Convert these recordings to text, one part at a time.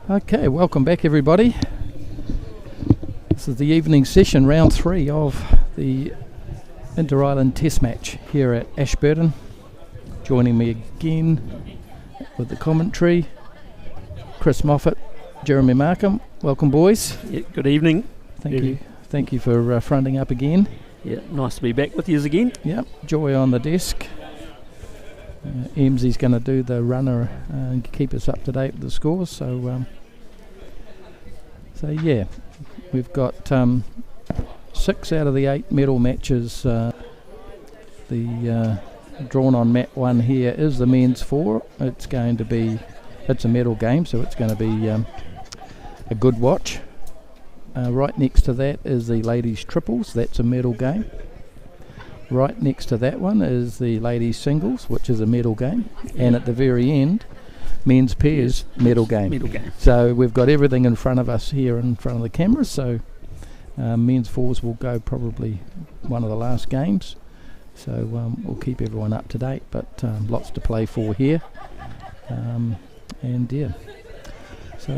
Okay, welcome back everybody. This is the evening session, round 3 of the Inter-Island Test match here at Ashburton. Joining me again with the commentary, Chris Moffat, Jeremy Markham. Welcome boys. Yeah, good evening. Thank you for fronting up again. Yeah, nice to be back with you again. Yep, Joy on the desk. Emsy's going to do the runner and keep us up to date with the scores. So yeah, we've got 6 out of the 8 medal matches. The drawn on mat 1 here is the men's 4. It's a medal game, so it's going to be a good watch. Right next to that is the ladies triples. That's a medal game. Right next to that one is the ladies singles, which is a medal game, and at the very end, men's pairs medal game. So we've got everything in front of us here in front of the cameras. So men's 4s will go probably one of the last games. So we'll keep everyone up to date, but lots to play for here. And yeah, so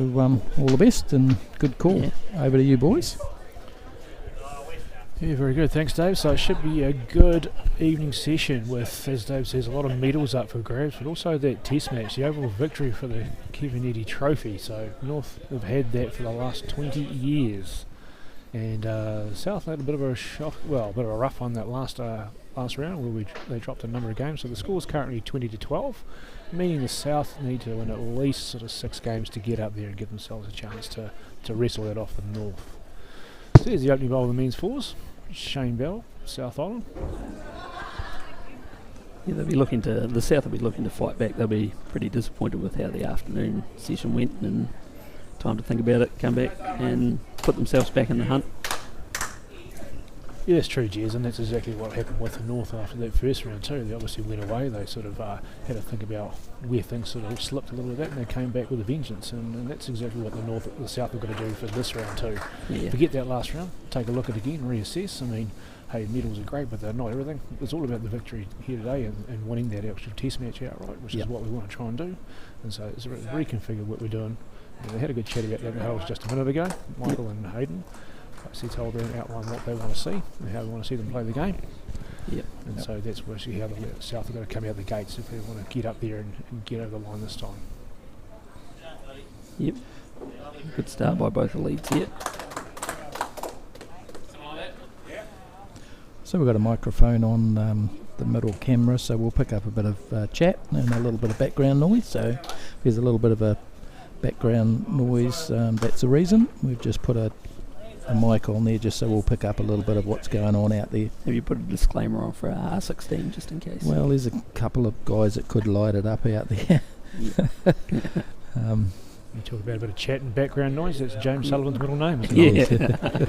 all the best and good call. Yeah. Over to you boys. Yeah, very good. Thanks, Dave. So it should be a good evening session with, as Dave says, a lot of medals up for grabs, but also that test match, the overall victory for the Kevinetti Trophy. So North have had that for the last 20 years. And South had a bit of a shock, well, a bit of a rough one that last round where they dropped a number of games. So the score is currently 20-12, meaning the South need to win at least sort of 6 games to get up there and give themselves a chance to wrestle that off the North. So here's the opening bowl of the men's 4s. Shane Bell, South Island. Yeah, the South will be looking to fight back. They'll be pretty disappointed with how the afternoon session went, and time to think about it, come back and put themselves back in the hunt. Yeah, that's true, Jez, and that's exactly what happened with the North after that first round too. They obviously went away. They sort of had to think about where things sort of slipped a little bit, and they came back with a vengeance. And that's exactly what the South have got to do for this round too. Yeah. Forget that last round. Take a look at it again, reassess. I mean, hey, medals are great, but they're not everything. It's all about the victory here today and winning that actual test match outright, which is what we want to try and do. And so it's reconfigured what we're doing. And they had a good chat about that just a minute ago, Michael and Hayden. He told them outline what they want to see and how they want to see them play the game. So that's actually how the South have got to come out the gates if they want to get up there and get over the line this time. Yep. Good start by both the leads here. So we've got a microphone on the middle camera, so we'll pick up a bit of chat and a little bit of background noise. So if there's a little bit of a background noise, that's the reason. We've just put a mic on there just so we'll pick up a little bit of what's going on out there. Have you put a disclaimer on for R16 just in case? Well, there's a couple of guys that could light it up out there. You talk about a bit of chat and background noise. That's James Sullivan's middle name, isn't it?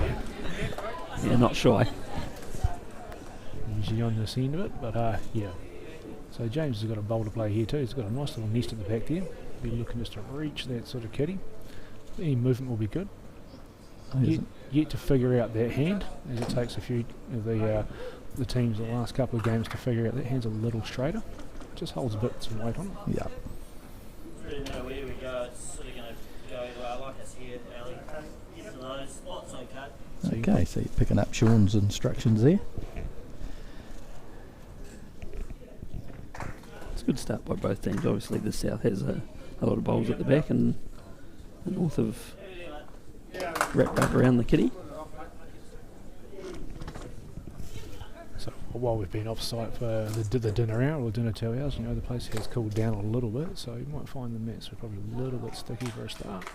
Yeah, not shy. Usually on this end of it, but yeah. So James has got a bowl to play here too. He's got a nice little nest at the back there. Be looking just to reach that sort of kitty. Any movement will be good. Yet to figure out that hand, as it takes a few of the teams the last couple of games to figure out that hand's a little straighter. Just holds a bit some weight on it. Yeah. Really know where we go. It's sort of going to go like us here early. So those spots okay. Okay, so you're picking up Sean's instructions there. It's a good start by both teams. Obviously the South has a lot of bowls at the back, and the North have wrapped up around the kitty. So while we've been off site for the dinner hour or dinner 2 hours, the place has cooled down a little bit, so you might find the mats are probably a little bit sticky for a start.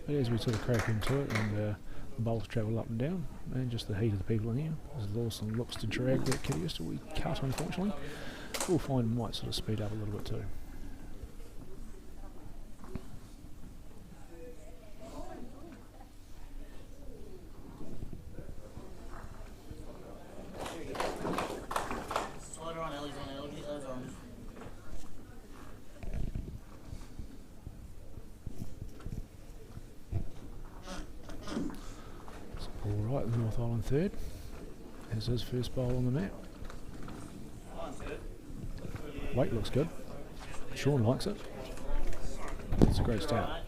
But as we sort of crack into it and the bowls travel up and down, and just the heat of the people in here, as Lawson looks to drag that kitty just a wee cut, unfortunately, we'll find it might sort of speed up a little bit too. Alright, the North Island third has his first bowl on the mat. Weight looks good. Sean likes it. It's a great start.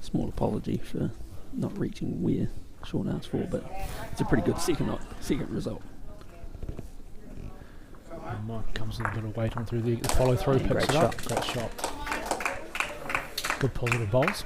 small apology for not reaching where Sean asked for, but it's a pretty good second result. And Mike comes with a bit of weight on through the follow through, Yeah, picks great it up. shot. Great shot. Good positive bowls.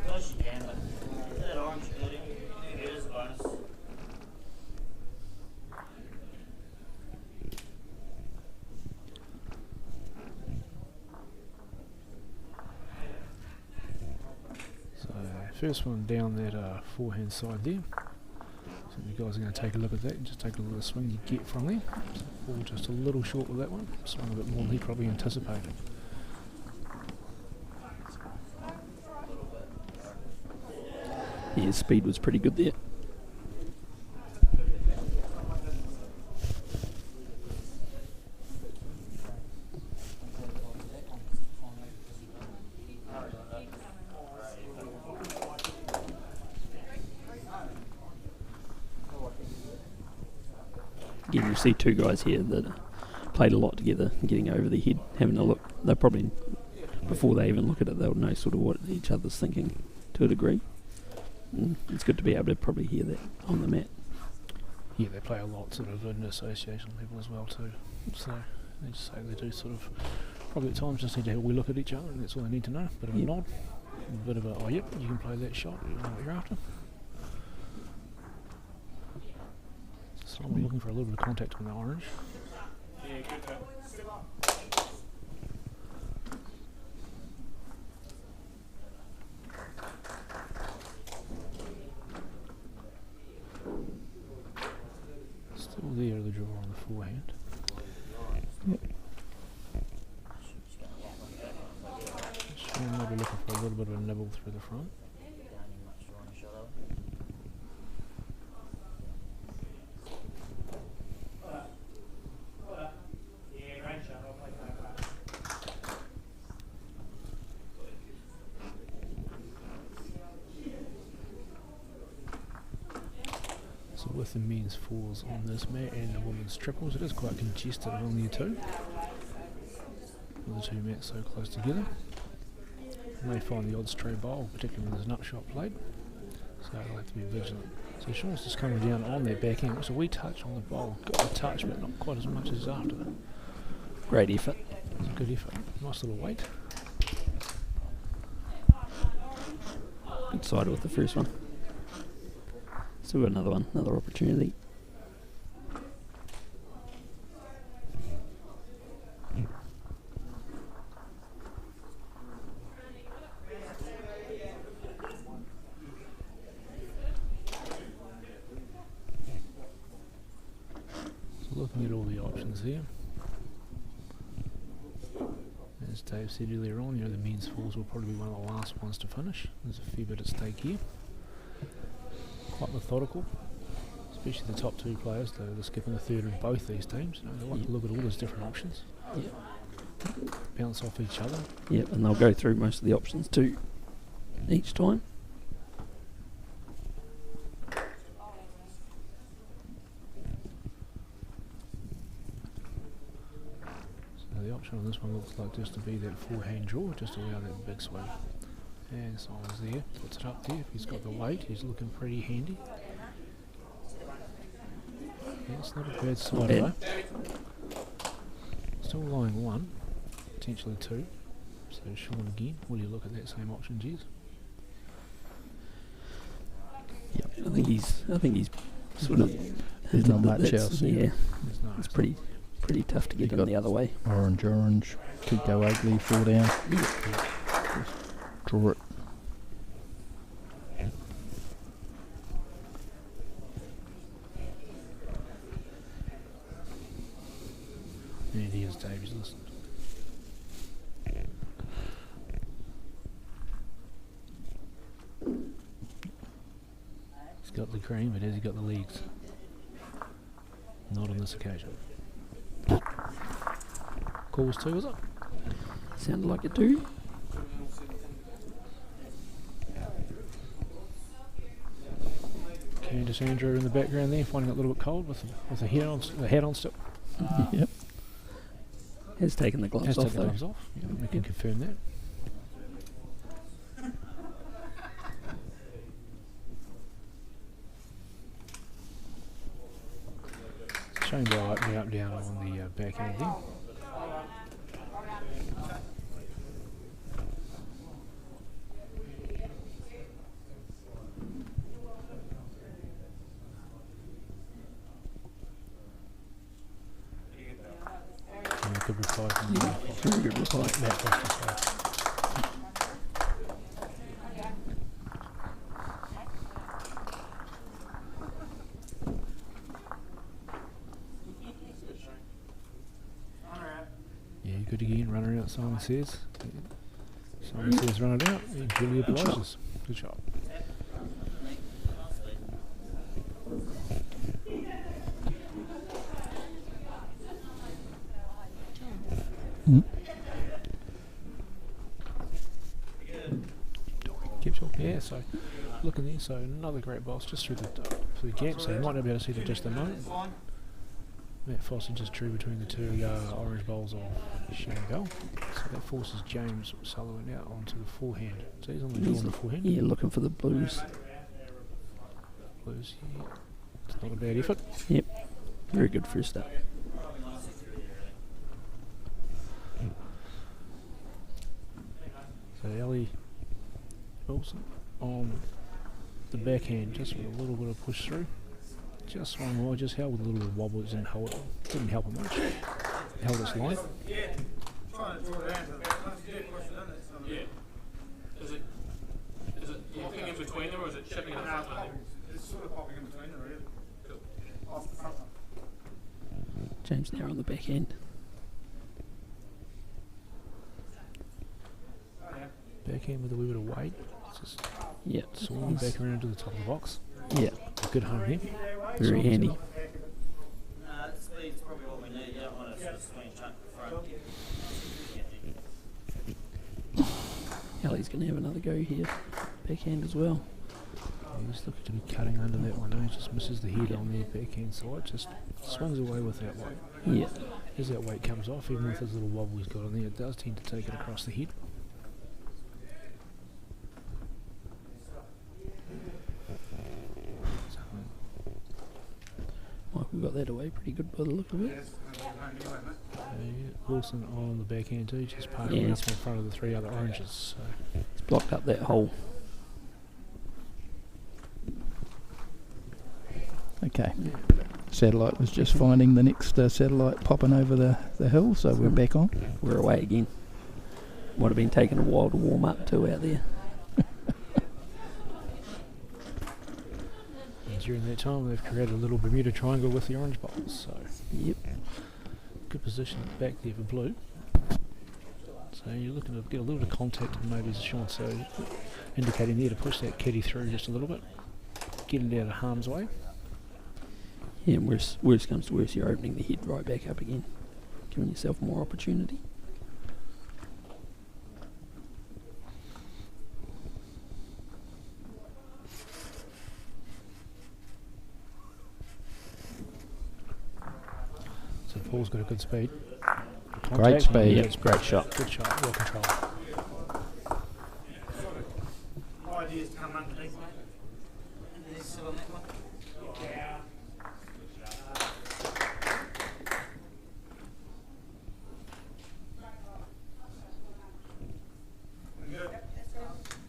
Close you can, but that orange building, it is a bonus. So first one down that forehand side there. So you guys are going to take a look at that and just take a look at the swing you get from there. So ball just a little short with that one. Swung a bit more than he probably anticipated. Yeah, his speed was pretty good there. Again, you see two guys here that played a lot together, getting over their head, having a look. They'll probably, before they even look at it, they'll know sort of what each other's thinking to a degree. It's good to be able to probably hear that on the mat. Yeah, they play a lot sort of in association level as well too. So they just say they do sort of probably at times just need to have a wee look at each other, and that's all they need to know. Bit of a nod, a bit of a, oh yep, you can play that shot, you know what you're after. So I'm looking for a little bit of contact on the orange. Yeah, good cut. Still there, the draw on the forehand. Sean might be looking for a little bit of a nibble through the front. So with the men's fours on this mat and the women's triples, it is quite congested along there too. With the two mats so close together. You may find the odd stray bowl, particularly when there's an upshot played. So they'll have to be vigilant. So Sean's just coming down on their back end. It's a wee touch on the bowl. Got a touch, but not quite as much as after. Great effort. It's a good effort. Nice little weight. Good side with the first one. Still got another one, another opportunity. So looking at all the options here. As Dave said earlier on, the men's fours will probably be one of the last ones to finish. There's a fair bit at stake here. Quite methodical, especially the top two players. They're skipping a third in both these teams. They like to look at all those different options. Bounce off each other. Yep, and they'll go through most of the options too each time. So the option on this one looks like just to be that forehand draw, just to allow that big swing. And Simon's there, puts it up there. If he's got the weight, he's looking pretty handy. Yeah, it's not a bad side though. Still lying one, potentially two. So Sean again, will you look at that same option, Jez? Yep, I think he's sort of. There's not much else. Yeah, No, it's pretty tough to get You in got the other way. Orange, could go ugly, fall down. Draw it. And here's Davies listening. He's got the cream, but has he got the legs? Not on this occasion. Calls two, is it? Sounded like it too. Candice Andrew in the background there, finding it a little bit cold with the hat on still. Yep. Has taken the gloves Has off taken the though. gloves off. Yeah, we can confirm that. Showing by opening up down on the back end there. Yeah, good reply from Very good reply. Matt Foster. Yeah, good again, runner out, Simon says. Simon says run it out, and Julia obliges. Good shot. Mm. Keep talking. Yeah, so looking there, so another great boss just through the gap, so you might not be able to see it at just a moment. Matt Foster just drew between the two orange bowls of Shango. So that forces James Sullivan out onto the forehand. So he's on the draw on the forehand. Yeah, looking for the blues. Blues, yeah. It's not a bad effort. Yep. Very good first up. So Ellie Wilson on the backhand, just with a little bit of push through. Just one wide, just held with a little bit of wobble, didn't help it much. Held its line. Yeah. Is it popping in between them or is it chipping in the front one? It's sort of popping in between them, really. Off the front one. James now on the back end. Backhand with a wee bit of weight. Just Yeah. swinging back around to the top of the box. Yeah. Good home there. Very handy. Speed's probably what we need. You don't want to sort of swing chuck the front. Ellie's going to have another go here. Backhand as well. He's looking to be cutting under that one. He just misses the head on the backhand side. Just swings away with that weight. Yeah. As that weight comes off, even with his little wobble he's got on there, it does tend to take it across the head. Michael got that away pretty good by the look of it. Wilson on the backhand too, just parking Yeah, up in it's- front of the three other oranges. So It's blocked up that hole. Okay. Satellite was just finding the next satellite popping over the hill, so we're back on. We're away again. Might have been taking a while to warm up too out there. and during that time they've created a little Bermuda triangle with the orange bowls. So Yep. good position back there for blue. So you're looking to get a little bit of contact and maybe as Sean so indicating there to push that kitty through just a little bit. Get it out of harm's way. Yeah, and worst comes to worst, you're opening the head right back up again, giving yourself more opportunity. So Paul's got a good speed. Great speed. Yeah, it's Great shot. Good shot. Well controlled. Ideas to come underneath. And then sit on that one.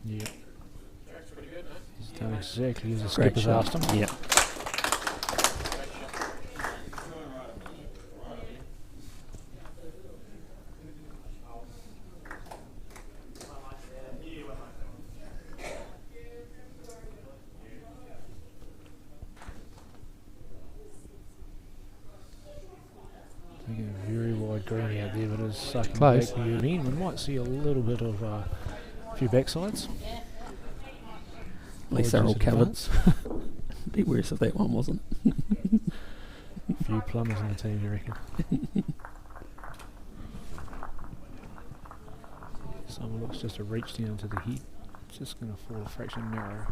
Yeah. Track's pretty good, no? He's done exactly as the Great skipper's shot. asked him. Yeah. Taking a very wide green out there, but it's sucking Close. back the in. We might see a little bit of a few backsides. At least they're all Apologies in covered. advance. Be worse if that one wasn't. A few plumbers in the team, you reckon? looks just a reach down to the head. It's just going to fall a fraction narrow.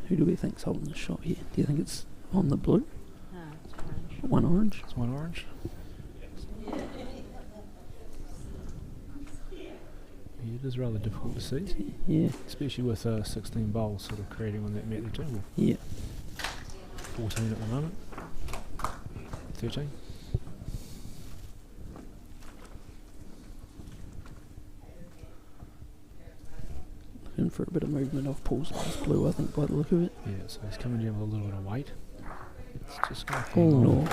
Who do we think's holding the shot here? Do you think it's on the blue? No, it's orange. One orange? It's one orange. Yeah, it is rather difficult to see, Yeah. especially with 16 bowls sort of creating on that mat there too. Yeah. 14 at the moment. 13. In for a bit of movement off Paul's last blue, I think, by the look of it. Yeah, so he's coming down with a little bit of weight. It's just going to Oh, hang no. on.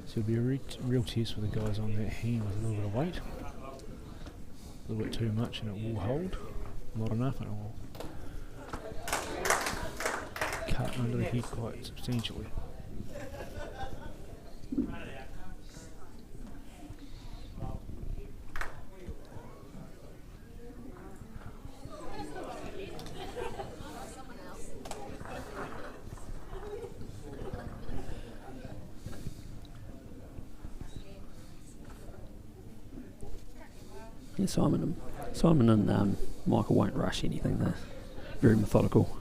So it'll be a real test for the guys on that hand with a little bit of weight. A little bit too much and it will hold. Not enough and it will cut under the head quite substantially. Yeah, Simon and Michael won't rush anything. They're very methodical.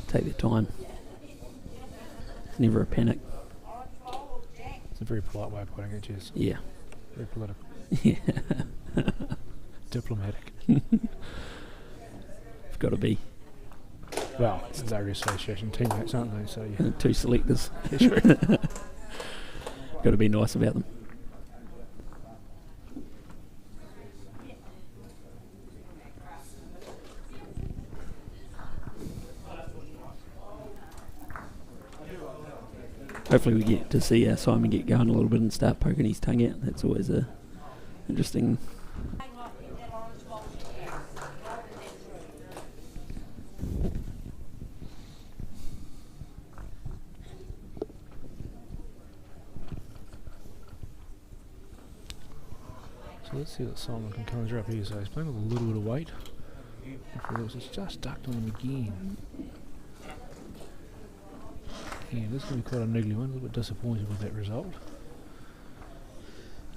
Take their time. It's never a panic. It's a very polite way of putting it, Jess. Yeah. Very political. Yeah. Diplomatic. It's got to be. Well, it's their association teammates, aren't they? So yeah. Two selectors. Yeah, sure. Got to be nice about them. Hopefully we get to see Simon get going a little bit and start poking his tongue out. That's always a interesting. So let's see what Simon can conjure up here. So he's playing with a little bit of weight. It's just ducked on him again. Yeah, this is going to be quite a niggly one. A little bit disappointed with that result.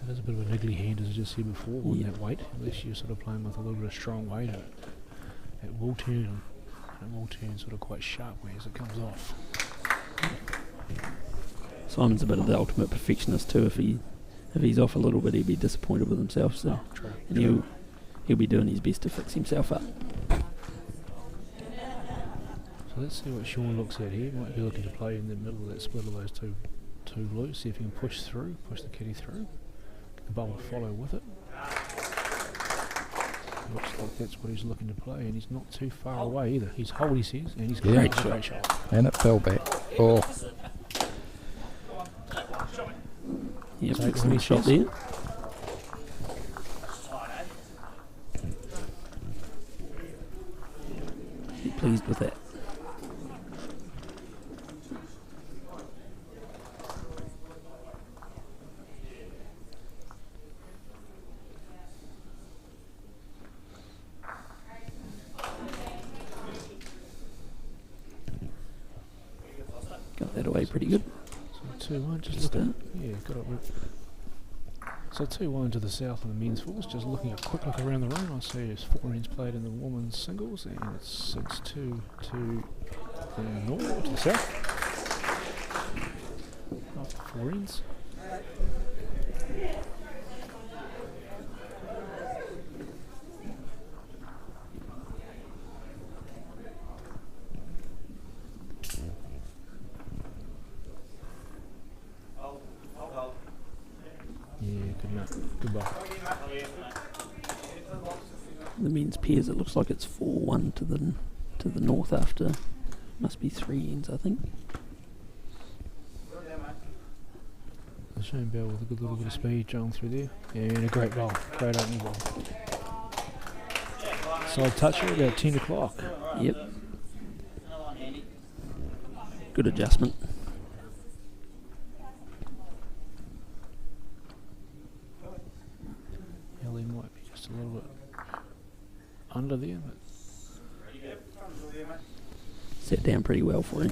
It is a bit of a niggly hand, as I just said before, with that weight. Unless you're sort of playing with a little bit of strong weight, it will turn. And it will turn sort of quite sharp way as it comes off. Simon's a bit of the ultimate perfectionist too. If he's off a little bit, he'd be disappointed with himself. So, True. and he'll be doing his best to fix himself up. So let's see what Sean looks at here. Might be looking to play in the middle of that split of those two blues. See if he can push the kitty through. Get the bowl to follow with it. Looks like that's what he's looking to play, and he's not too far away either. He's hold, he says, and he's Yeah. great shot. And it fell back. Oh, Yeah, So excellent when shot he there. Be pleased with that. Got that away pretty good. So 2-1, just Just looking. Yeah, got it. So 2-1 to the south in the men's fours. Just looking a quick look around the room, I see there's 4 ends played in the women's singles, and it's 6-2 to the north, to the south. After 4 ends. Yeah, good enough. Good ball. The men's pairs, it looks like it's 4-1 to the north after, must be 3 ends, I think. Shane Bell with a good little bit of speed going through there. Yeah, and a great bowl. Great opening bowl. Side toucher about 10 o'clock. Yep. Good adjustment. Ellie might be just a little bit under there, but Set down pretty well for him.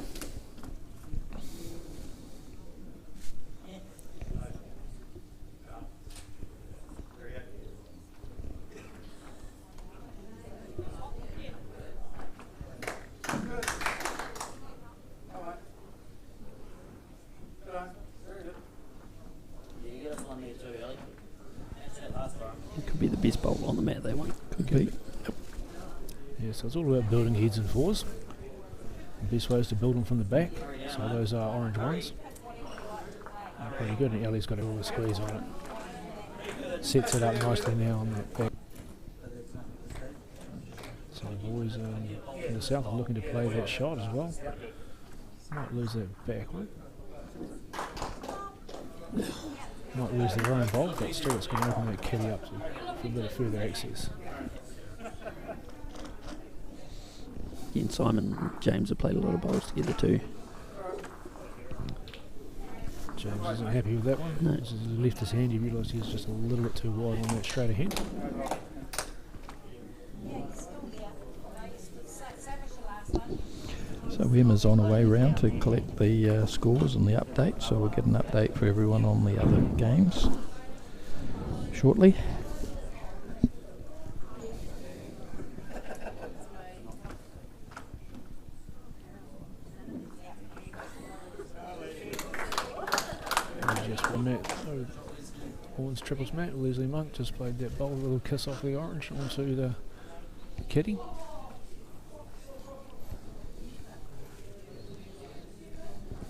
It could be the best bowl on the mat, that one. Could be. yeah, so it's all about building heads and fours. The best way is to build them from the back. So those are orange ones. They're pretty good, and Ellie's got a little squeeze on it. Sets it up nicely now on that back. So the boys in the south are looking to play that shot as well. Might lose that back one. Might lose their own bowl, but still it's going to open that kitty up for a bit of further access. He and Simon and James have played a lot of bowls together too. James isn't happy with that one. No. As he left his hand, he realised he was just a little bit too wide on that straight ahead. So Emma's on her way round to collect the scores and the update, so we'll get an update for everyone on the other games shortly. Just one mat, so Horns triples mat. Leslie Monk just played that bold little kiss off the orange onto the kitty.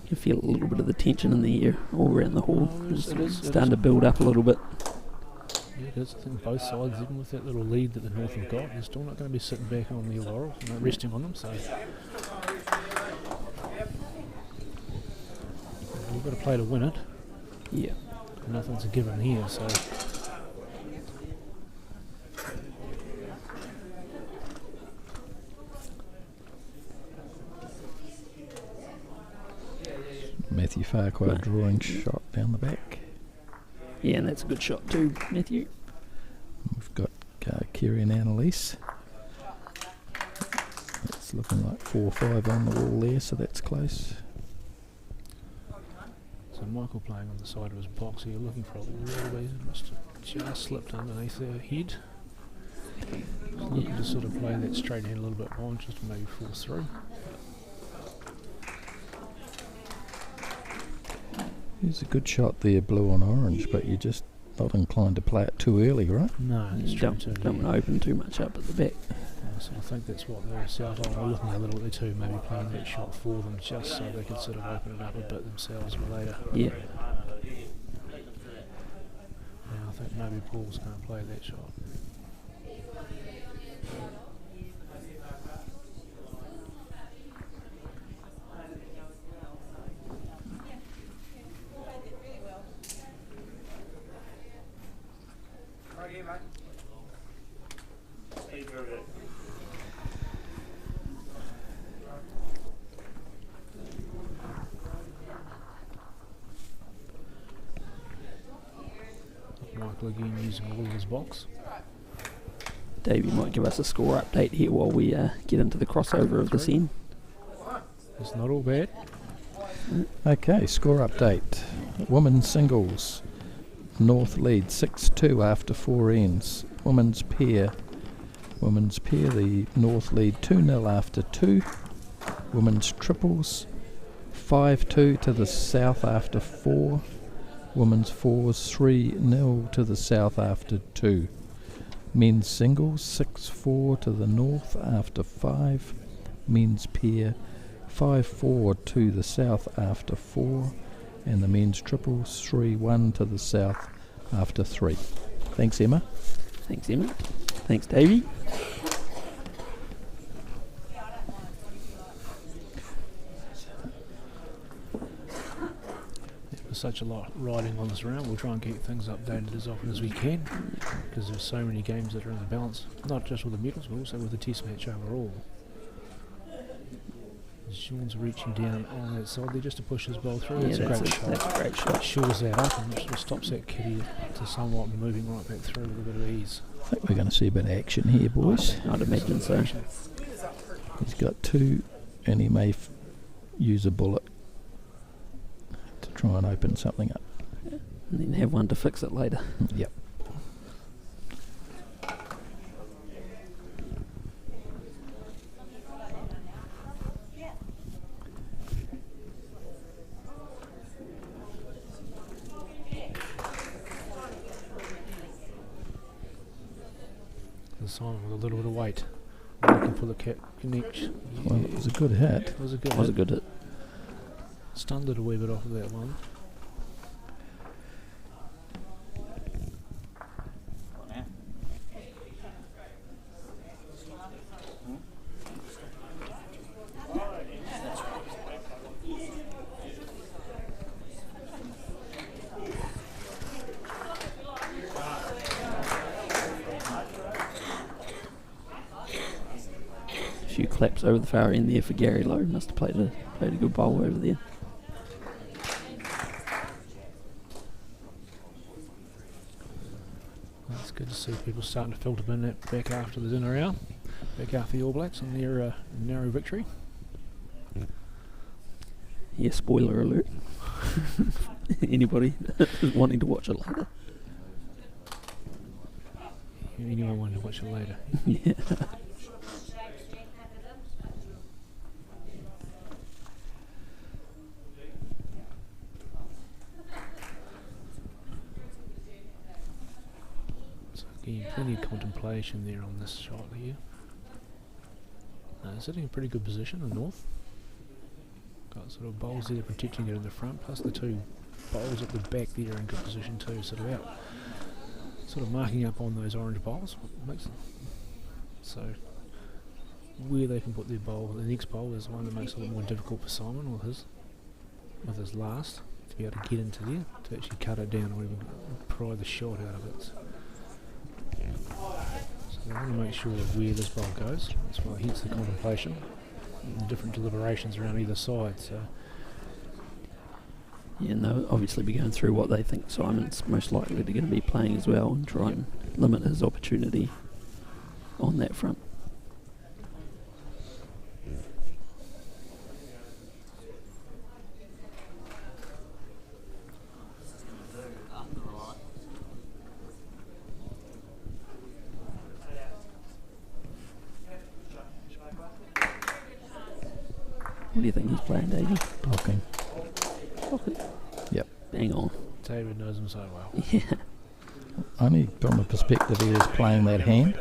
You feel a little bit of the tension in the air all around the hall. Oh, it is. Starting to build up a little bit. Yeah, it is. I think both sides, even with that little lead that the North have got, they're still not going to be sitting back on their laurels and not resting on them. So we've got to play to win it. Yeah. Nothing's a given here, so Matthew Farquhar drawing shot down the back. Yeah, and that's a good shot too, Matthew. We've got Kerry and Annalise. It's looking like 4-5 on the wall there, so that's close. So Michael playing on the side of his box here, looking for a little bit. Must have just slipped underneath their head. Looking to sort of play that straight hand a little bit more, just to maybe fall through. It's a good shot there, blue on orange, but you're just not inclined to play it too early, right? No, that's true too. Don't want to open too much up at the back. So I think that's what the South are looking a little bit too, maybe playing that shot for them just so they can sort of open it up a bit themselves for later. Yeah. And I think maybe Paul's going to play that shot. Michael again using all of his box. Davey might give us a score update here while we get into the crossover of the scene. It's not all bad. Okay, score update. Women's singles. North lead 6-2 after 4 ends. Women's pair, the North lead 2-0 after 2. Women's triples 5-2 to the South after 4. Women's fours 3-0 to the South after 2. Men's singles 6-4 to the North after 5. Men's pair 5-4 to the South after 4. And the men's triples 3-1 to the South after 3. Thanks, Emma. Thanks, Emma. Thanks, Davey. there's such a lot riding on this round, we'll try and keep things updated as often as we can, because there's so many games that are in the balance, not just with the medals, but also with the test match overall. Sean's reaching down on that side there just to push his ball through. Yeah, That's a great that's shot. a great shot. It shores that up and sort of stops that kitty to somewhat moving right back through with a bit of ease. I think we're going to see a bit of action here, boys. I'd imagine so. He's got 2, and he may use a bullet to try and open something up. And then have one to fix it later. Yep. The Simon with a little bit of weight, looking for the connection. Well, it was a good hit. It was a good Was a hit. good hit. Stunned it a wee bit off of that one. Few claps over the far end there for Gary Lowe. Must have played a good bowl over there. It's good to see people starting to filter in that back after the dinner hour, back after the All Blacks and their narrow victory. Yeah, spoiler alert. Anybody wanting to watch it later? Anyone wanting to watch it later? Yeah. Again, plenty of contemplation there on this shot here. Sitting in a pretty good position in the north. Got sort of bowls there protecting it in the front, plus the 2 bowls at the back there in good position too. Sort of marking up on those orange bowls. So where they can put their bowl, the next bowl is one that makes it a lot more difficult for Simon with his last to be able to get into there to actually cut it down or even pry the shot out of it. So they want to make sure of where this bowl goes. That's why hence the contemplation and the different deliberations around either side. So Yeah, and they'll obviously be going through what they think Simon's most likely to going to be playing as well and try and limit his opportunity on that front. What do you think he's playing, Davey? Blocking. Pocket. Yep. Bang on. David knows him so well. Yeah. Only from the perspective he was playing that hand,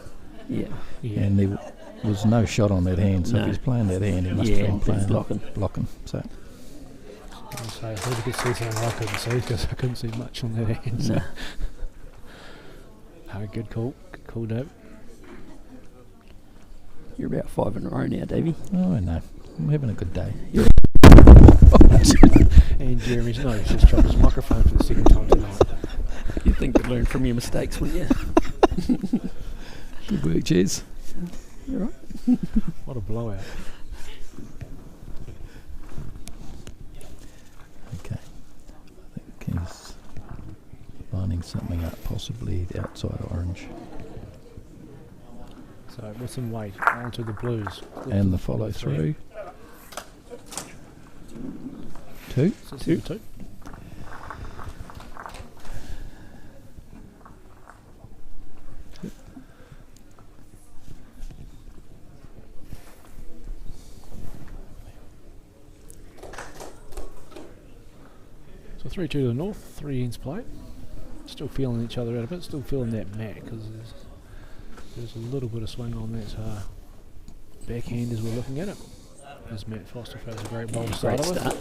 Yeah. and there was no shot on that hand, so No. if he's playing that hand, he must Yeah, have been he's playing blocking. So I'll say, I hope you could see something I couldn't see because I couldn't see much on that hand. So. Nah. Good call. Good call, Dave. You're about 5 in a row now, Davey. oh no, I'm having a good day. And Jeremy's no, he's just dropped his microphone for the second time tonight. You'd think you'd learn from your mistakes, wouldn't you? Good work, Jez. You're right. What a blowout. Okay, I think he's lining something up, possibly the outside orange, So with some weight onto the blues. and the follow through. 2. So it's number 2. So 3-2 to the north, 3 ends play. Still feeling each other out a bit, still feeling that mat because there's a little bit of swing on that backhand as we're looking at it. As Matt Foster throws a great ball to start Great with. start.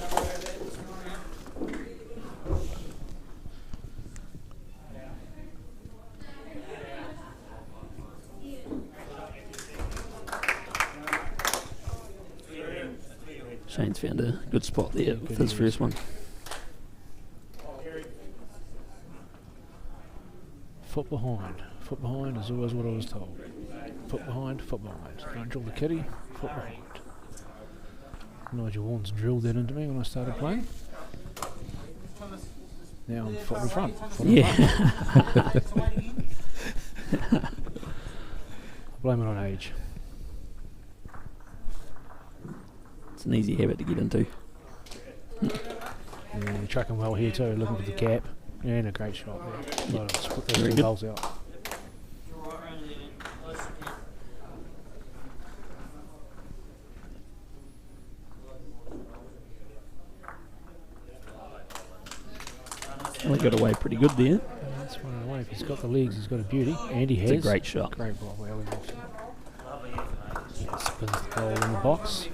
Shane's found a good spot there with his first one. foot behind. Foot behind is always what I was told. Foot behind, foot behind. Don't drill the kitty, foot behind. Nigel Warnes drilled that into me when I started playing. Now I'm foot in front. Foot in front. I blame it on age. It's an easy habit to get into. And you're tracking well here too, looking for the gap. And a great shot there. Well, let's put Very those good. goals out. Well, he got away pretty good there. That's one away. If he's got the legs, he's got a beauty. And he has. It's a great shot. Great ball. Well, spins the ball in the box.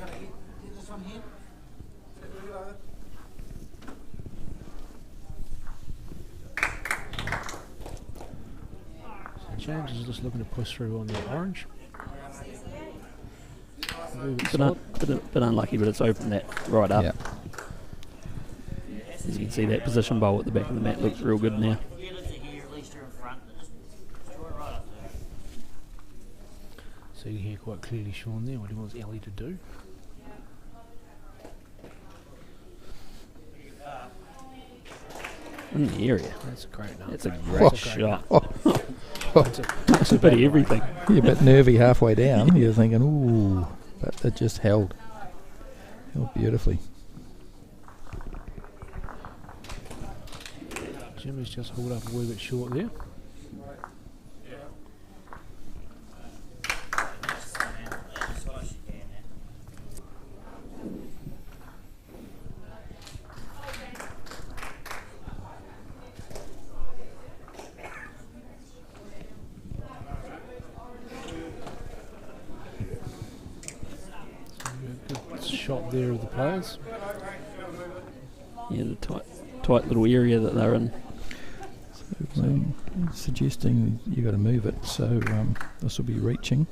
So James is just looking to push through on the orange. Bit unlucky, but it's opened that right up. Yeah. As you can see, that position bowl at the back of the mat looks real good now. Get it to here, at least you're in front. Just throw it right up there. So you can hear quite clearly Sean there what he wants Ellie to do. In the area. That's a great number. It's a great shot. It's a bit of everything. You're a bit nervy halfway down. You're thinking, ooh, but it just held beautifully. Jimmy's just hauled up a wee bit short there. Good shot there of the players. Yeah, the tight little area that they're in. So, suggesting you got to move it, so this will be reaching.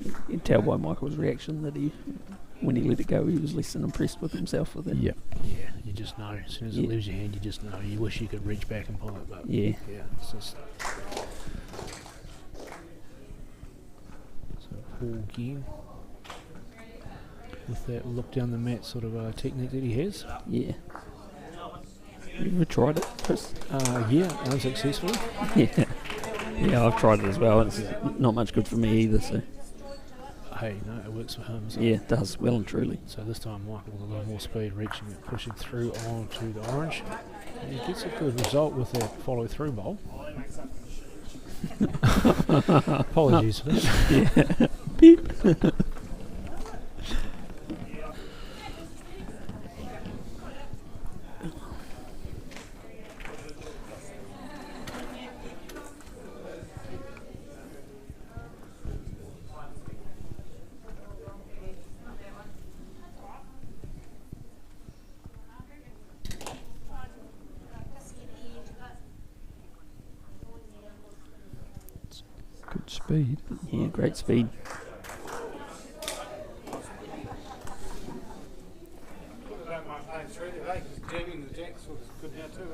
You can tell by Michael's reaction that when he let it go, he was less than impressed with himself with it. Yeah. Yeah, you just know. As soon as it leaves your hand, you just know. You wish you could reach back and pull it, but Yeah. it's just. So Paul again, with that look down the mat sort of technique that he has. Yeah. You ever tried it, Chris? Yeah, unsuccessfully. Yeah. Yeah, I've tried it as well. It's not much good for me either, so. Hey, no, it works for him. So. Yeah, it does, well and truly. So this time Michael with a little more speed, reaching it, pushing through onto the orange. And he gets a good result with that follow through bowl. Apologies for that. Yeah. Beep. Good speed. Yeah, great speed. Don't mind playing through there, because jamming the jacks was good now too,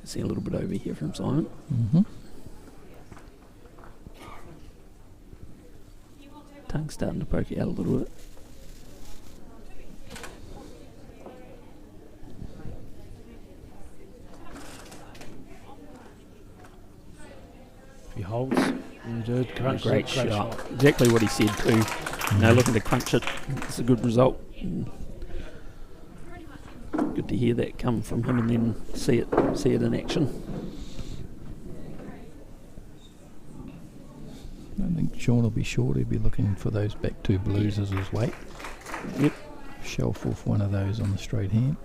See a little bit over here from Simon. Mm-hmm. Tongue's starting to poke out a little bit. He holds. He did. Crunch Great shot. Exactly what he said too. Now looking to crunch it. It's a good result. Good to hear that come from him and then see it in action. I think Sean will be short. He'll be looking for those back two blues as his weight. Yep. Shelf off one of those on the straight hand.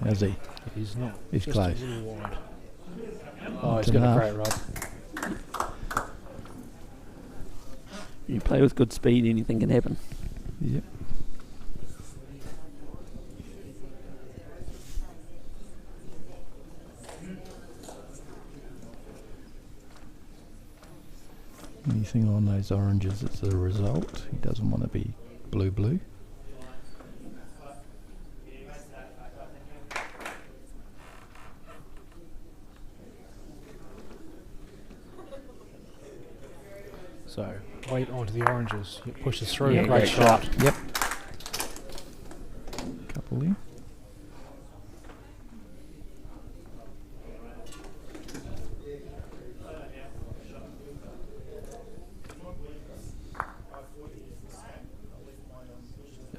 How's he? He's not. He's just close. A little wide. Oh, That's he's got enough. a great rub. You play with good speed, anything can happen. Yep. Anything on those oranges is the result. He doesn't want to be blue. So, weight onto the oranges. It pushes through. Yeah, Great great shot. Yep. Couple there.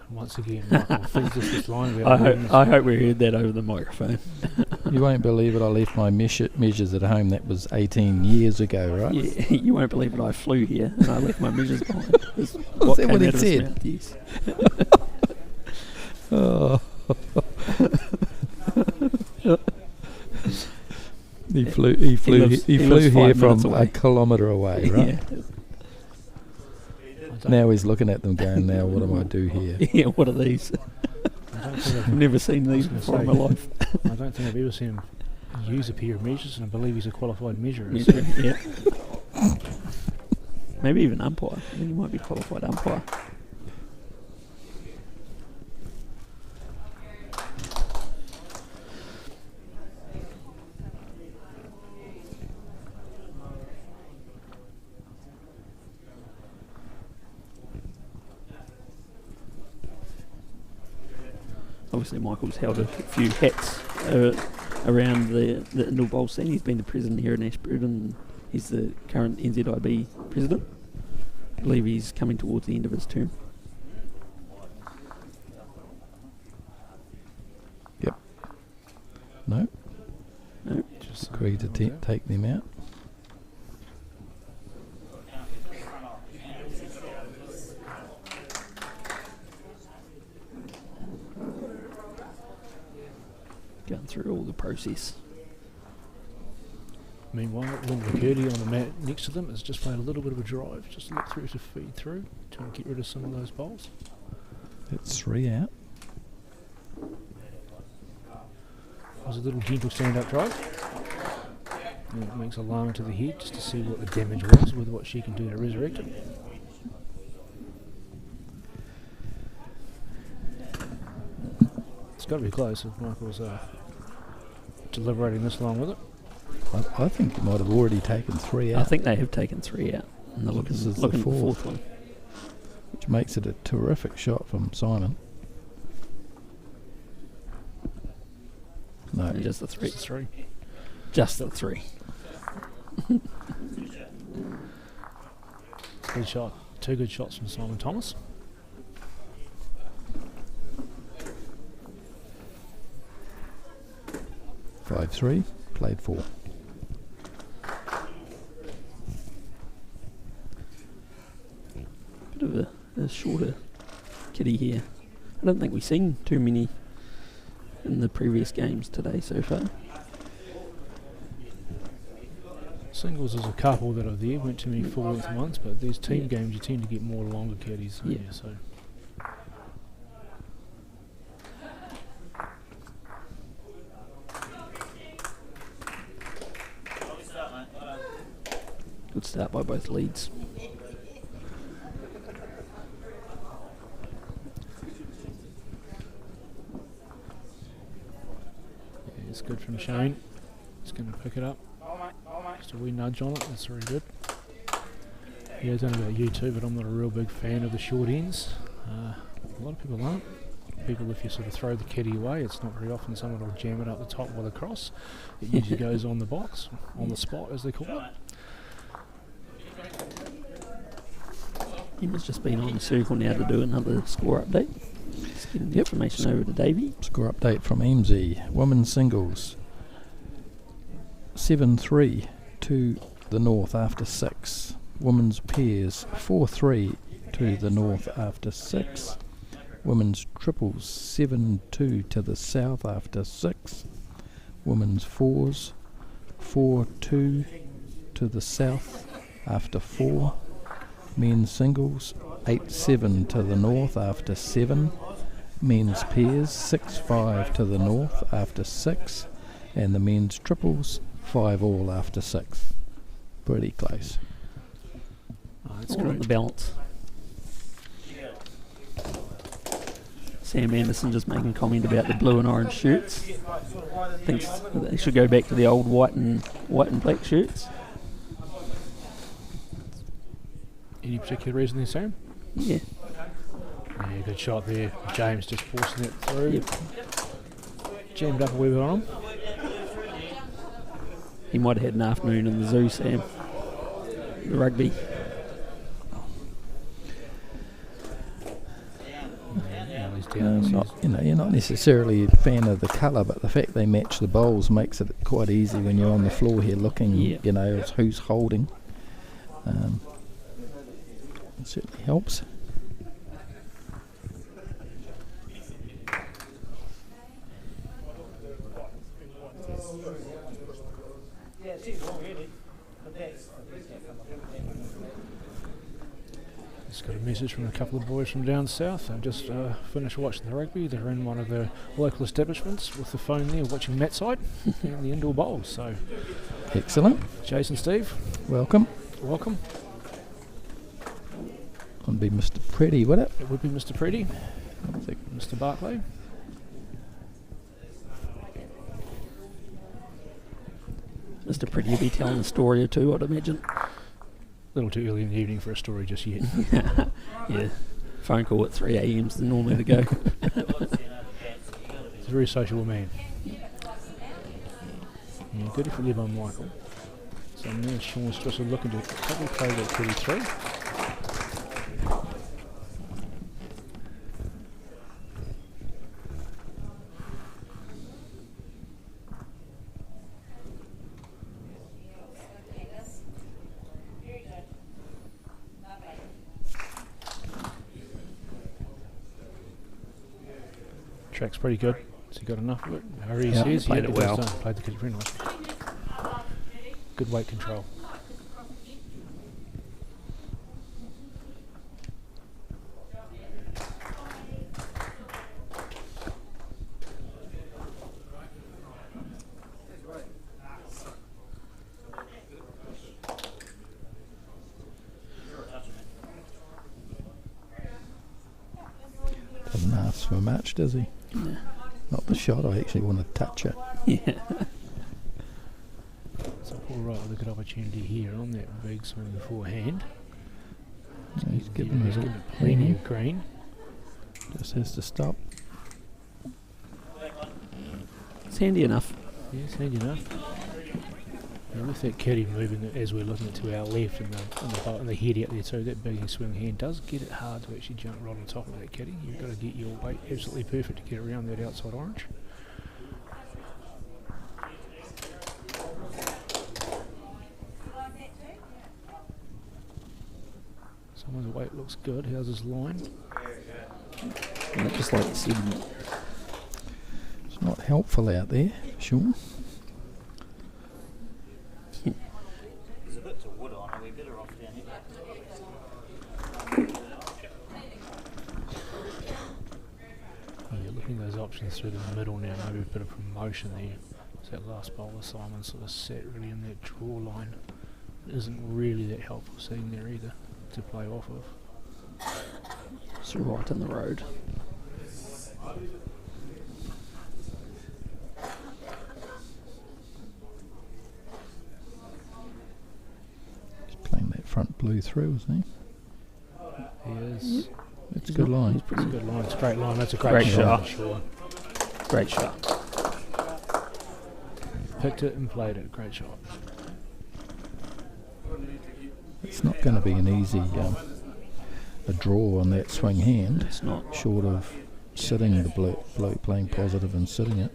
Once again, Michael feeds us this line about I hope we heard that over the microphone. You won't believe it, I left my measures at home. That was 18 years ago, right? Yeah, you won't believe it. I flew here and I left my measures behind. Was that what he said? Mouth, yes. Oh. He flew lives here 5 from minutes a away. kilometre away, right? Yeah. Now he's looking at them going, now what do I do here? Yeah, what are these? I don't think I've Never seen these before in my life. I don't think I've ever seen him use a pair of measures, and I believe he's a qualified measurer. Yeah. Maybe even umpire. I think he might be qualified umpire. Obviously, Michael's held a few hats around the Indoor Bowl scene. He's been the president here in Ashburton. He's the current NZIB president. I believe he's coming towards the end of his term. Yep. No? No. Just Agree to take them out. Going through all the process. Meanwhile, Lynn McCurdy on the mat next to them has just played a little bit of a drive, just let through to feed through, trying to get rid of some of those bowls. That's 3 out. Was a little gentle stand-up drive. And it makes a line to the head just to see what the damage was with what she can do to resurrect it. It's got to be close if Michael's deliberating this long with it. I think he might have already taken 3 out. I think they have taken 3 out. And they're This is looking the at the fourth. fourth one. Which makes it a terrific shot from Simon. No, And just the 3. It's 3. Just the 3. Good shot. 2 good shots from Simon Thomas. five 3, played 4. Bit of a shorter kitty here. I don't think we've seen too many in the previous games today so far. Singles is a couple that are there, went to me full-length ones, but these team games you tend to get more longer caddies. Yeah. So Good start by both leads. yeah, it's good from Shane. He's going to pick it up. Just a wee nudge on it. That's very good. Yeah, I don't know about you too, but I'm not a real big fan of the short ends. A lot of people aren't. People, if you sort of throw the caddy away, it's not very often someone will jam it up the top with a cross. It usually goes on the box, on the spot as they call it. Emma's just been on the circle now to do another score update. Just getting the information over to Davey. Score update from EMZ. Women's singles 7-3 to the north after 6. Women's pairs 4-3 to the north after 6. Women's triples 7-2 to the south after 6. Women's fours 4-2 to the south after 4. Men's singles 8-7 to the north after 7. Men's pairs 6-5 to the north after 6. And the men's triples 5 all after 6. Pretty close. that's all on great. the balance. Sam Anderson just making a comment about the blue and orange shirts. Thinks they should go back to the old white and black shirts. Any particular reason there, Sam? Yeah. Yeah, good shot there. James just forcing it through. Yep. Jammed up a wee bit on him. He might have had an afternoon in the zoo, Sam. The rugby. Now he's down. Not, you're not necessarily a fan of the colour, but the fact they match the bowls makes it quite easy when you're on the floor here looking. Yeah. It's who's holding. It certainly helps. Just got a message from a couple of boys from down south. They've just finished watching the rugby. They're in one of the local establishments with the phone there watching Matt side and the indoor bowls. So, Excellent. Jason, Steve, Welcome. welcome. Would be Mr. Pretty, would it? It would be Mr. Pretty, Mr. Barclay. Mr. Pretty will be telling a story or two, I'd imagine. A little too early in the evening for a story just yet. Yeah. Phone call at 3 a.m. is normally the go. He's a very sociable man. Yeah, good effort there by Michael. So now Sean's just looking to probably play that 33. Track's pretty good. Has he got enough of it? Harry Yeah, says played it well. Played the kid very nice. Good weight control. Doesn't ask for much, does he? No. Not the shot, I actually want to touch it. Yeah. So Paul Wright with a good opportunity here on that big swing beforehand. He's given He's it given it plenty of green. just has to stop. It's handy enough. Yes, handy enough. And with that caddy moving as we're looking to our left and the head out there too, that big swing hand does get it hard to actually jump right on top of that caddy. You've got to get your weight absolutely perfect to get around that outside orange. Someone's weight looks good. How's his line? Yeah, just like you said. It's not helpful out there, Sean. There's a bit to wood on. Are we better off down here? You're looking at those options through the middle now, maybe a bit of promotion there. So that last bowler, Simon, sort of sat really in that draw line. It isn't really that helpful sitting there either to play off of. It's right in the road. He's playing that front blue through, isn't he? He is. It's a good line. It's a good line. It's a great line. That's a great, Great shot. shot. Sure. Great shot. Picked it and played it. Great shot. It's not going to be an easy a draw on that swing hand. It's not. Short of sitting the bloke playing positive and sitting it.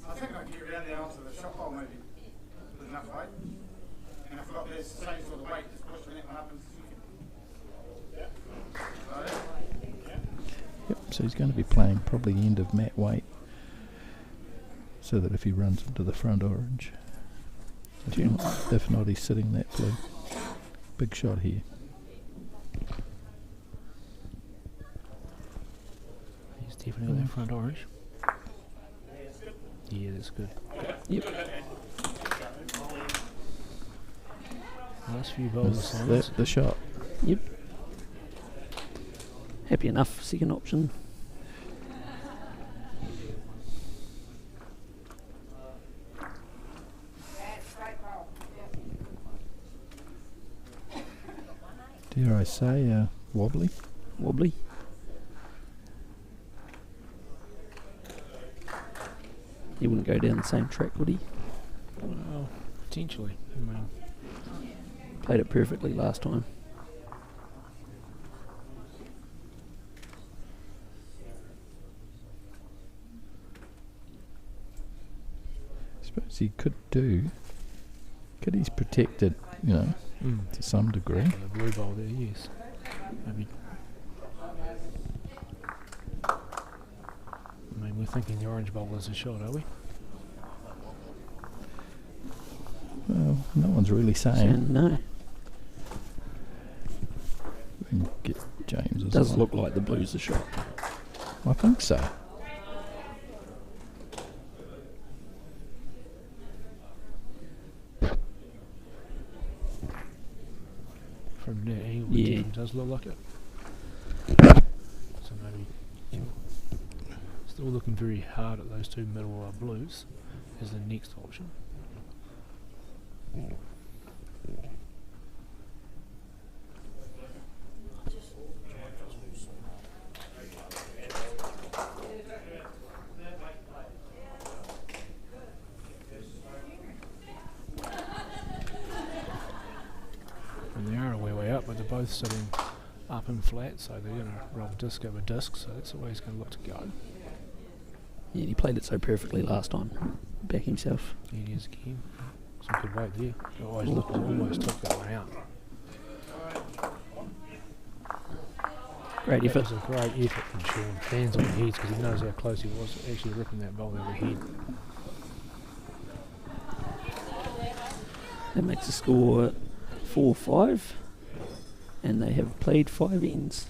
I think I can get around there onto the shot hole maybe with enough weight. And if I've got this same sort of weight, just push when that one happens. Yep, so he's going to be playing probably end of mat weight, so that if he runs into the front orange, if not he's sitting that blue. Big shot here. He's definitely got that front orange. Yeah, that's good. Yep. Last few bowls. Is that the shot? Yep. Happy enough, second option. Dare I say, wobbly? Wobbly. He wouldn't go down the same track, would he? Well, potentially. I mean, Played it perfectly last time. I suppose he could he's protected, to some degree. the blue bowl there, yes. Maybe. I mean, we're thinking the orange bowl is a shot, are we? Well, no one's really saying. Saying no. We can get James as Does well. look like the blues are shot. I think so. From that angle, Yeah. it does look like it. So maybe still looking very hard at those two middle blues as the next option. And they are a way up, but they're both sitting up and flat, so they're going to roll disc over disc, so that's the way he's going to look to go. Yeah, he played it so perfectly last time. Back himself. And here's again. Some good weight there. Almost took that one out. Great That effort. was a great effort from Sean. Hands on the heads because he knows how close he was to actually ripping that bowl over the head. That makes the score 4-5. And they have played 5 ends.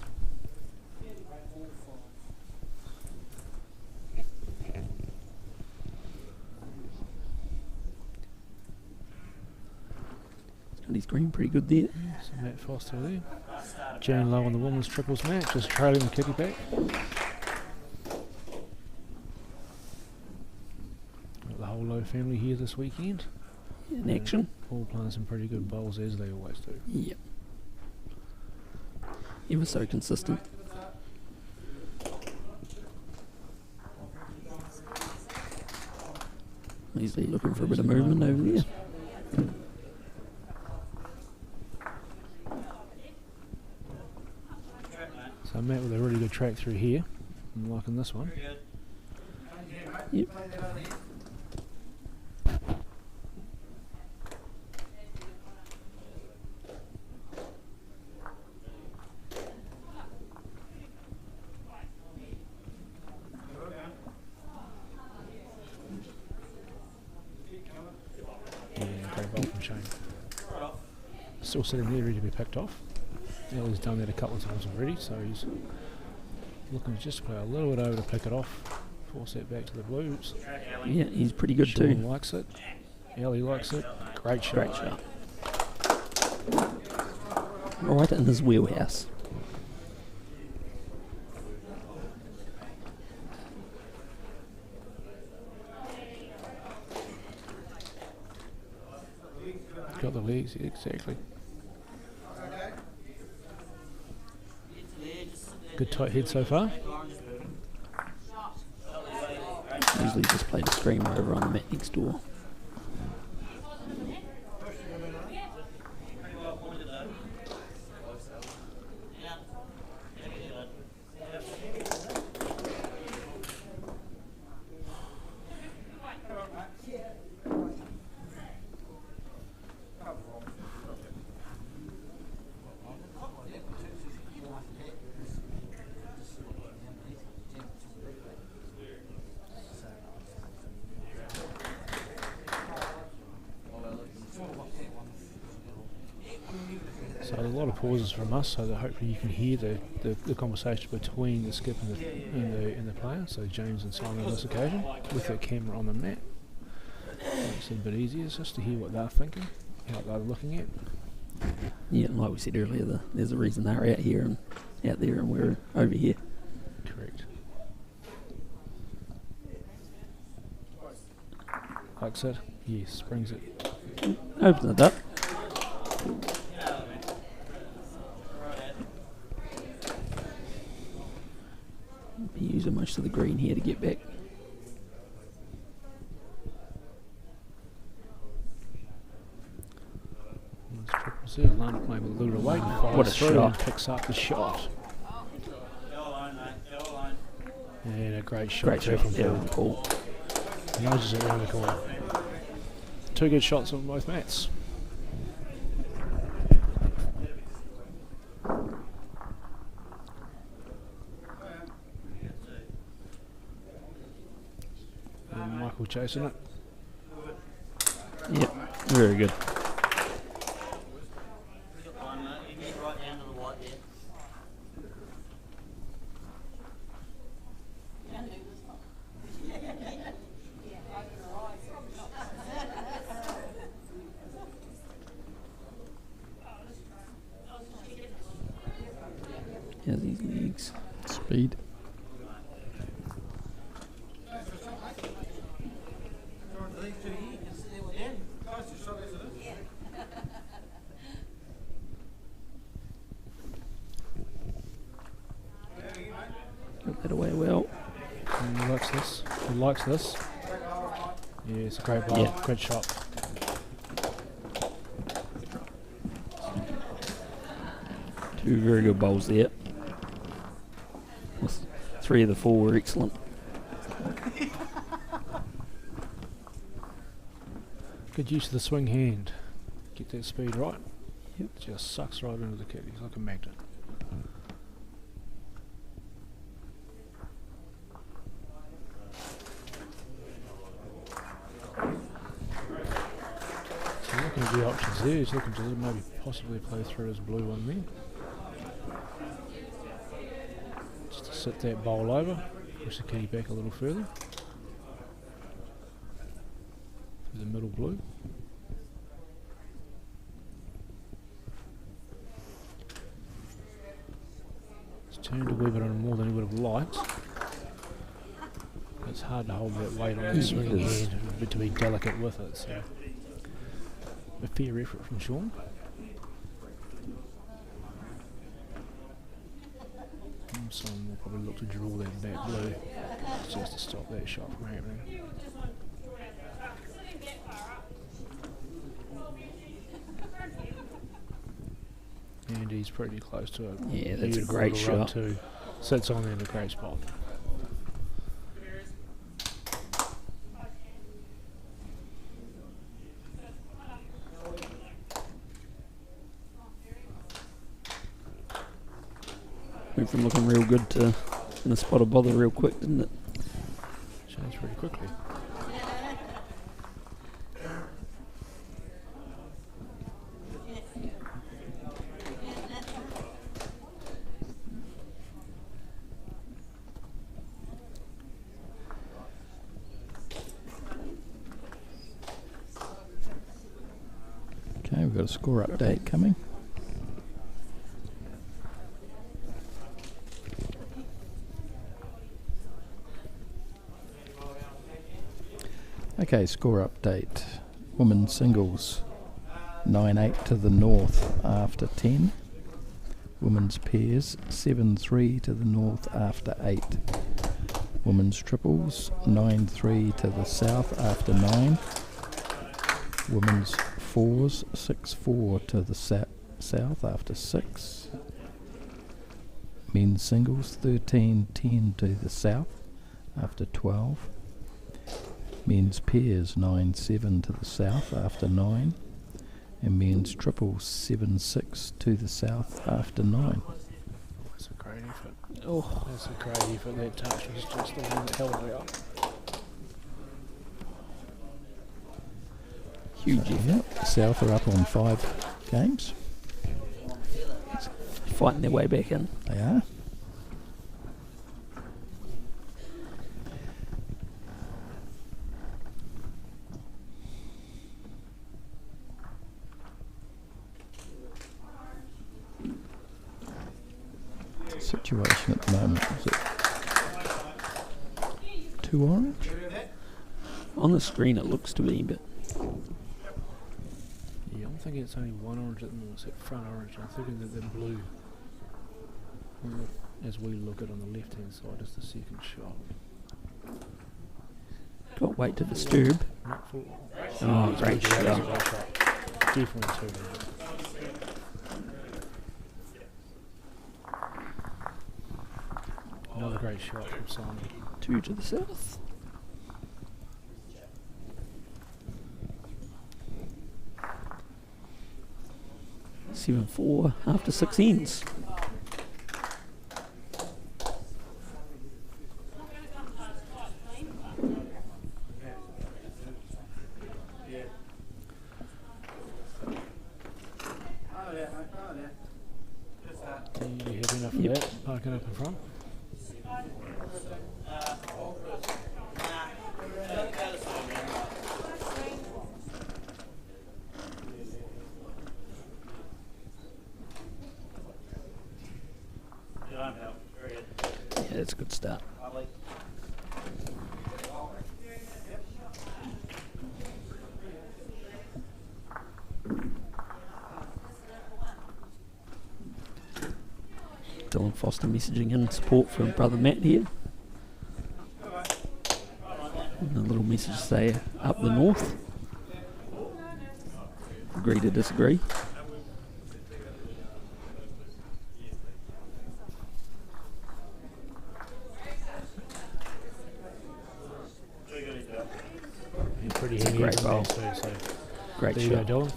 Got his green pretty good there. So Matt Foster there. Jane Lowe on the women's triples match, just trailing the kitty back. Got the whole Lowe family here this weekend. In action. All playing some pretty good bowls as they always do. Yep. He was so consistent. He's looking for a bit of movement over there. So Matt with a really good track through here. I'm liking this one. Yep. Yeah, great bowl from Shane. Still sitting there ready to be picked off. Ellie's done that a couple of times already, so he's looking to just play a little bit over to pick it off. Force that back to the Blues. Yeah, he's pretty good Sean too. likes it. Ellie likes it. Great shot. Great shot. Right in his wheelhouse. Got the legs, yeah, exactly. Good tight head so far. Usually just played a screamer over on the mat next door. So a lot of pauses from us, so that hopefully you can hear the conversation between the skip and the player. So James and Simon on this occasion, with their camera on the mat, makes it a bit easier just to hear what they're thinking, what they're looking at. Yeah, like we said earlier, there's a reason they're out here and out there, and we're over here. Correct. Likes it? Yes, brings it. Opens it up. Be using most of the green here to get back. Triples there. Lund maybe a little bit of weight. What a shot. Picks up the shot. And a great shot. Great there shot from Paul. Paul. Nudges it around the corner. Two good shots on both mats. And Michael chasing it. Yep, very good. How's these legs? Speed. Got that away well. And he likes this. He likes this. Yeah, it's a great ball. Yeah. Good shot. Two very good bowls there. Three of the four were excellent. Good use of the swing hand. Get that speed right. Yep. Just sucks right into the kit. He's like a magnet. So looking at the options there, he's looking to maybe possibly play through his blue one there. Just to sit that bowl over, push the kitty back a little further. Through the middle blue. It's turned a wee bit on more than he would have liked. It's hard to hold that weight on that swinging hand and to be delicate with it, so a fair effort from Sean. And someone will probably look to draw that back blue just to stop that shot from happening. And he's pretty close to it. Yeah, that's a Beautiful great little rub shot. too. Sits on there in a great spot. Went from looking real good to in a spot of bother real quick, didn't it? Changed pretty quickly. Okay, we've got a score update coming. Okay, score update. Women's singles 9-8 to the north after 10. Women's pairs 7-3 to the north after 8. Women's triples 9-3 to the south after 9. Women's fours 6-4 to the south after 6. Men's singles 13-10 to the south after 12. Men's pairs 9-7 to the south after 9. And men's triples 7-6 to the south after 9. That's a great effort. Oh, that's a great effort. That touch was just the one that held it up. Huge effort. Yep. South are up on 5 games. Fighting their way back in. They are. situation at the moment? Is it too orange? On the screen it looks to be, but Yeah, I'm thinking it's only one orange at the moment, it's that front orange. I'm thinking that the blue, as we look at on the left hand side, is the second shot. got weight to disturb. Not full. Oh, It's great good, shot. that's a great shot. Definitely two. Another great shot from Simon. 2 to the south. Seven 4 after 6 ends. Are you happy enough for Yep. that? Parking up in front? Yeah, that's a good start. Dylan Foster messaging in support for brother Matt here. And a little message to say up the north. Agree to disagree. He's pretty It's a heavy great from bowl. there too, so Great there you shot. go, Dylan.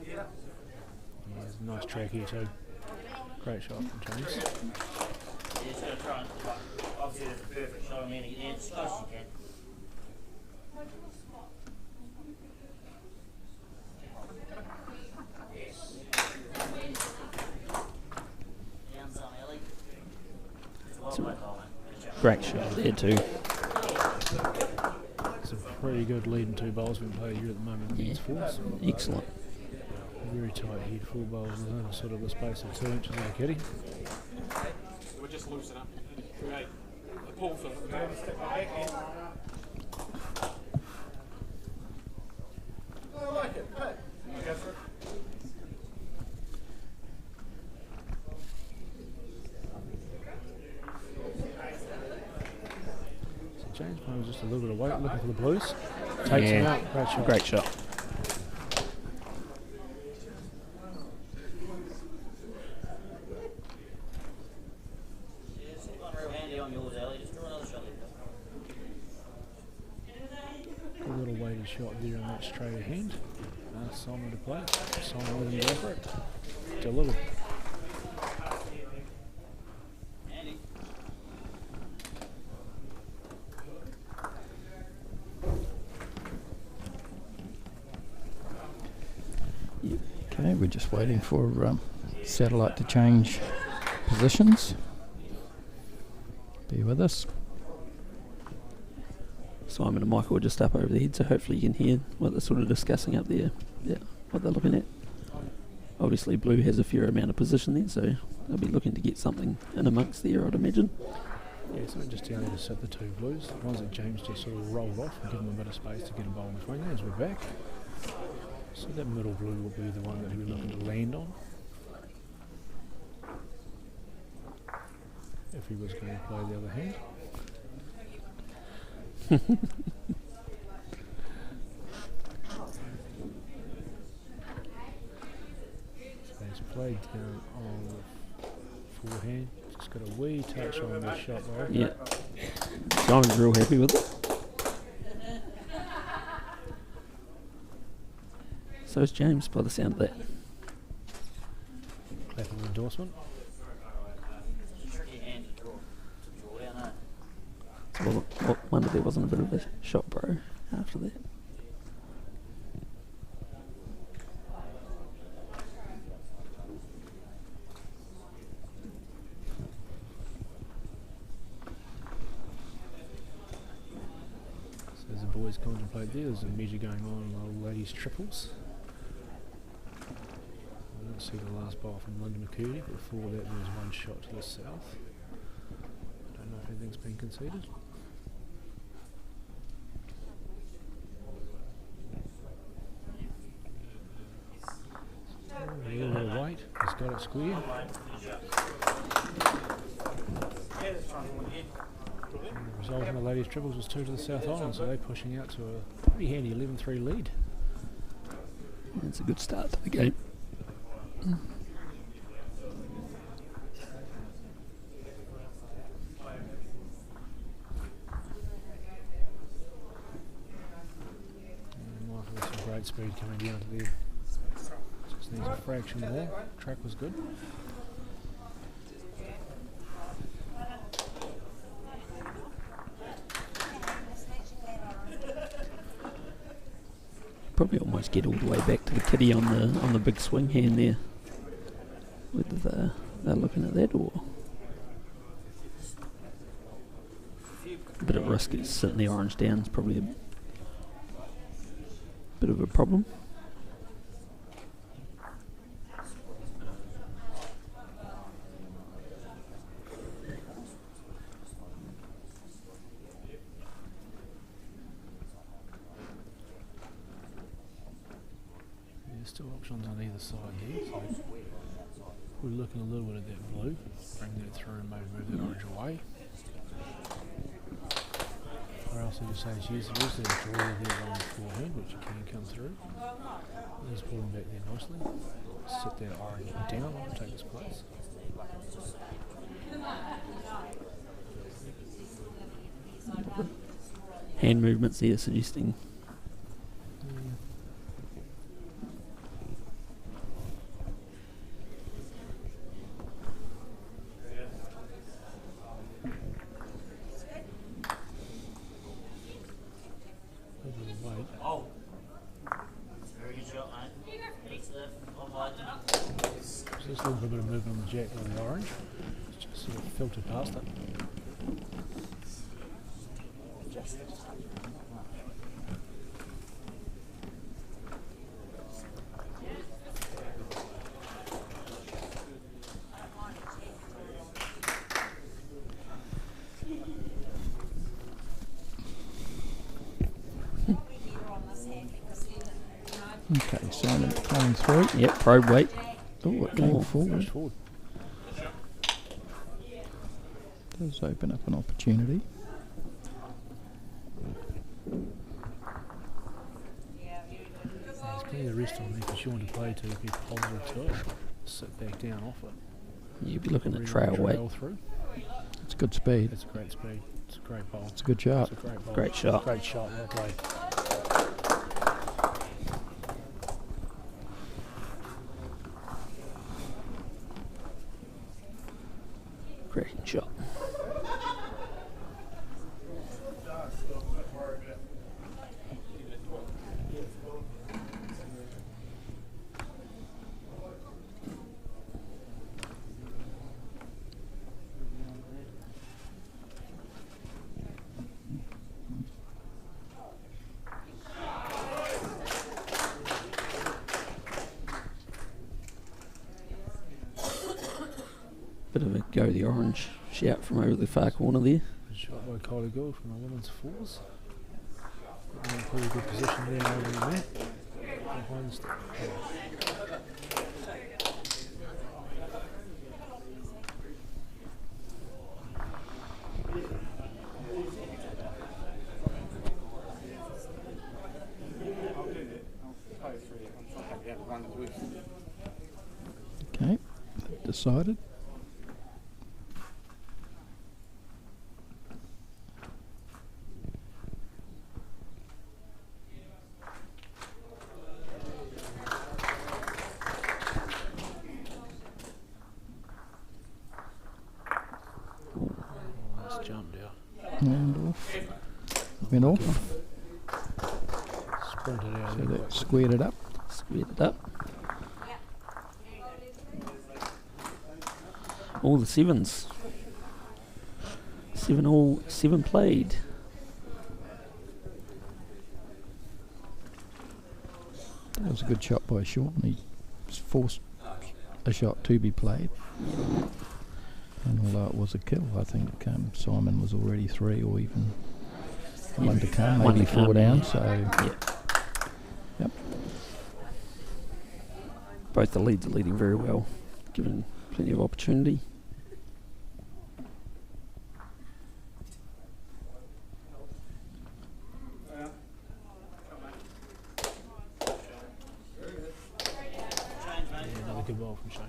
Yeah, it's a nice track here too. Great shot from James. Yeah, just going to try and, obviously there's a perfect shot. I mean, get as close as you can. Down some, Ellie. It's a well-played hole, man. Good job. Great shot there too. It's a pretty good leading two bowls being played here at the moment Yeah. against fours. Excellent. Very tight head, full bowls within sort of the space of 2 inches of the kitty. We'll just loosen up and create a pull for the step back. I like it. Hey. Okay. So James Payne just a little bit of weight looking for the blues. Takes him Yeah. out. Great shot. Great shot. Yeah, it's one real handy on yours, Ellie. Just draw another shot. A little weighted shot there on that straight hand. Simon to play. Simon with him go for it. Delivered. Handy. Okay, we're just waiting for satellite to change positions. Be with us. Simon and Michael are just up over the head, so hopefully you can hear what they're sort of discussing up there. Yeah, what they're looking at. Obviously Blue has a fair amount of position there, so they'll be looking to get something in amongst there, I'd imagine. Yeah, something just down there to set the two blues. The ones that James just sort of rolled off and give him a bit of space to get a bowl in between there as we're back. So that middle blue will be the one that we're looking to land on. If he was going to play the other hand. So he's played down on the forehand. Just got a wee touch on this shot though. Yeah. Simon's real happy with it. So is James, by the sound of that. Clapping endorsement. It's a tricky hand to draw down, eh? So wonder there wasn't a bit of a shot bro after that. always contemplate there. There's a measure going on the ladies' triples. I didn't see the last bowl from Linda McCurdy. Before that there was one shot to the south. I don't know if anything's been conceded. A little bit of weight. He's got it square. And the result in the ladies' triples was 2 to the South Island, so they're pushing out to a pretty handy 11-3 lead. That's a good start to the game. Michael with some great speed coming down to there. Just needs a fraction more. Track was good. Probably almost get all the way back to the kitty on the big swing hand there. Whether they're looking at that or a bit of risk is sitting the orange down is probably a bit of a problem. There's still options on either side here, so we're looking a little bit at that blue, bring that through and maybe move that orange away. Or else I just say it's useful to draw there on the forehand, which can come through. Just pull him back there nicely. Sit that orange down, take its place. Hand movements there suggesting Oh. Very good shot, mate. Thanks for that. So just looking for a bit of movement on the jack on the orange. It's just sort of filtered past it. Okay, Simon's playing through. yep, probe weight. Oh, it came forward. Flash forward. Does open up an opportunity. There's plenty of rest on there for Sean to play to be positive to it. Sit back down off it. You'd be looking at Really trail weight. through. It's good speed. It's a great speed. It's a great bowl. It's a good shot. It's a great bowl. Great shot. Great shot. Well played. Cracking shot. Bit of a go the orange shout from over the far corner there. Good shot by Kylie Gould from the women's fours. In a pretty good position there over the mat. Behind the Okay, decided. Nice jump down. And off. Went off. Sprinted out So there. that squared it up. Squared it up. All the sevens. 7 all, 7 played. That was a good shot by Sean. He forced a shot to be played. And although it was a kill, I think Simon was already 3 or even one to come, One maybe to 4 come, down. yeah. So, yep. Both the leads are leading very well, given plenty of opportunity. Yeah, another good ball from Shane.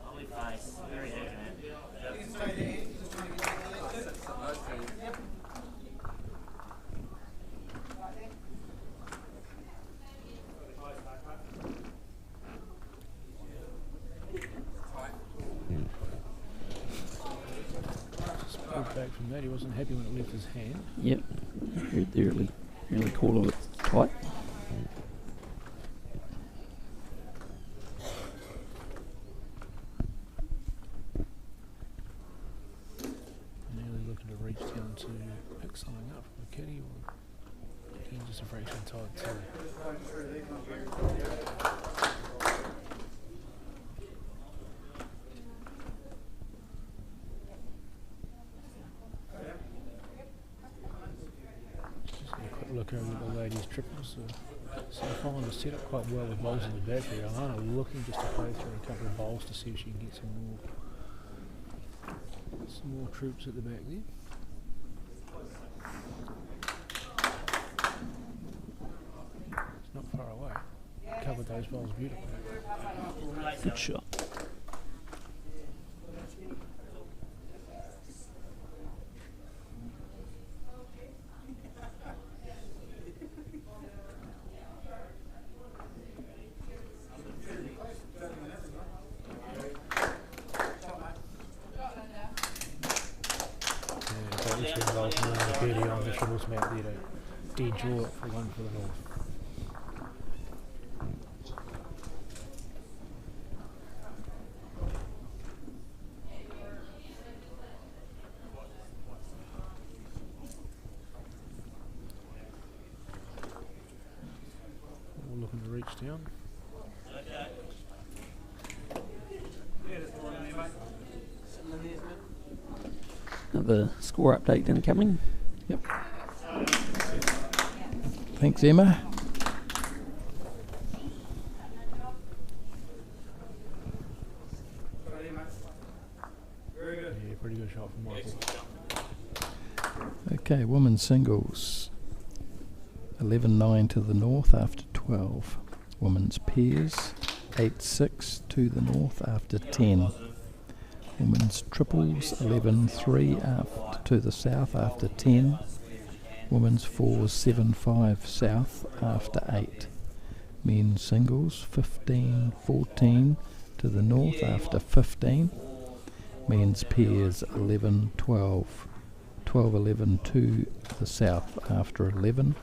Lovely face. Very heavy, man. Just pulled back from that. He wasn't happy when it left his hand. Yep, really cool of it tight. Nearly looking to reach down to pick something up from the kitty, or again just a fraction tight too. Just a quick look over at the ladies' triples. So far was set up quite well with bowls in the battery. Alana looking just to play through a couple of bowls to see if she can get some more troops at the back there. It's not far away. Covered those bowls beautifully. Good shot. Involved more in the birdie on the triples map there to dead draw it for one for the north. All looking to reach down. Another score update incoming. Yep. Thanks, Emma. Yeah, pretty good shot from Michael. Okay, women's singles. 11-9 to the north after 12. Women's pairs. 8-6 to the north after 10. Women's triples 11-3 to the south after 10. Women's fours 7-5 south after 8. Men's singles 15-14 to the north after 15. Men's pairs 11-12. 12-11 to the south after 11.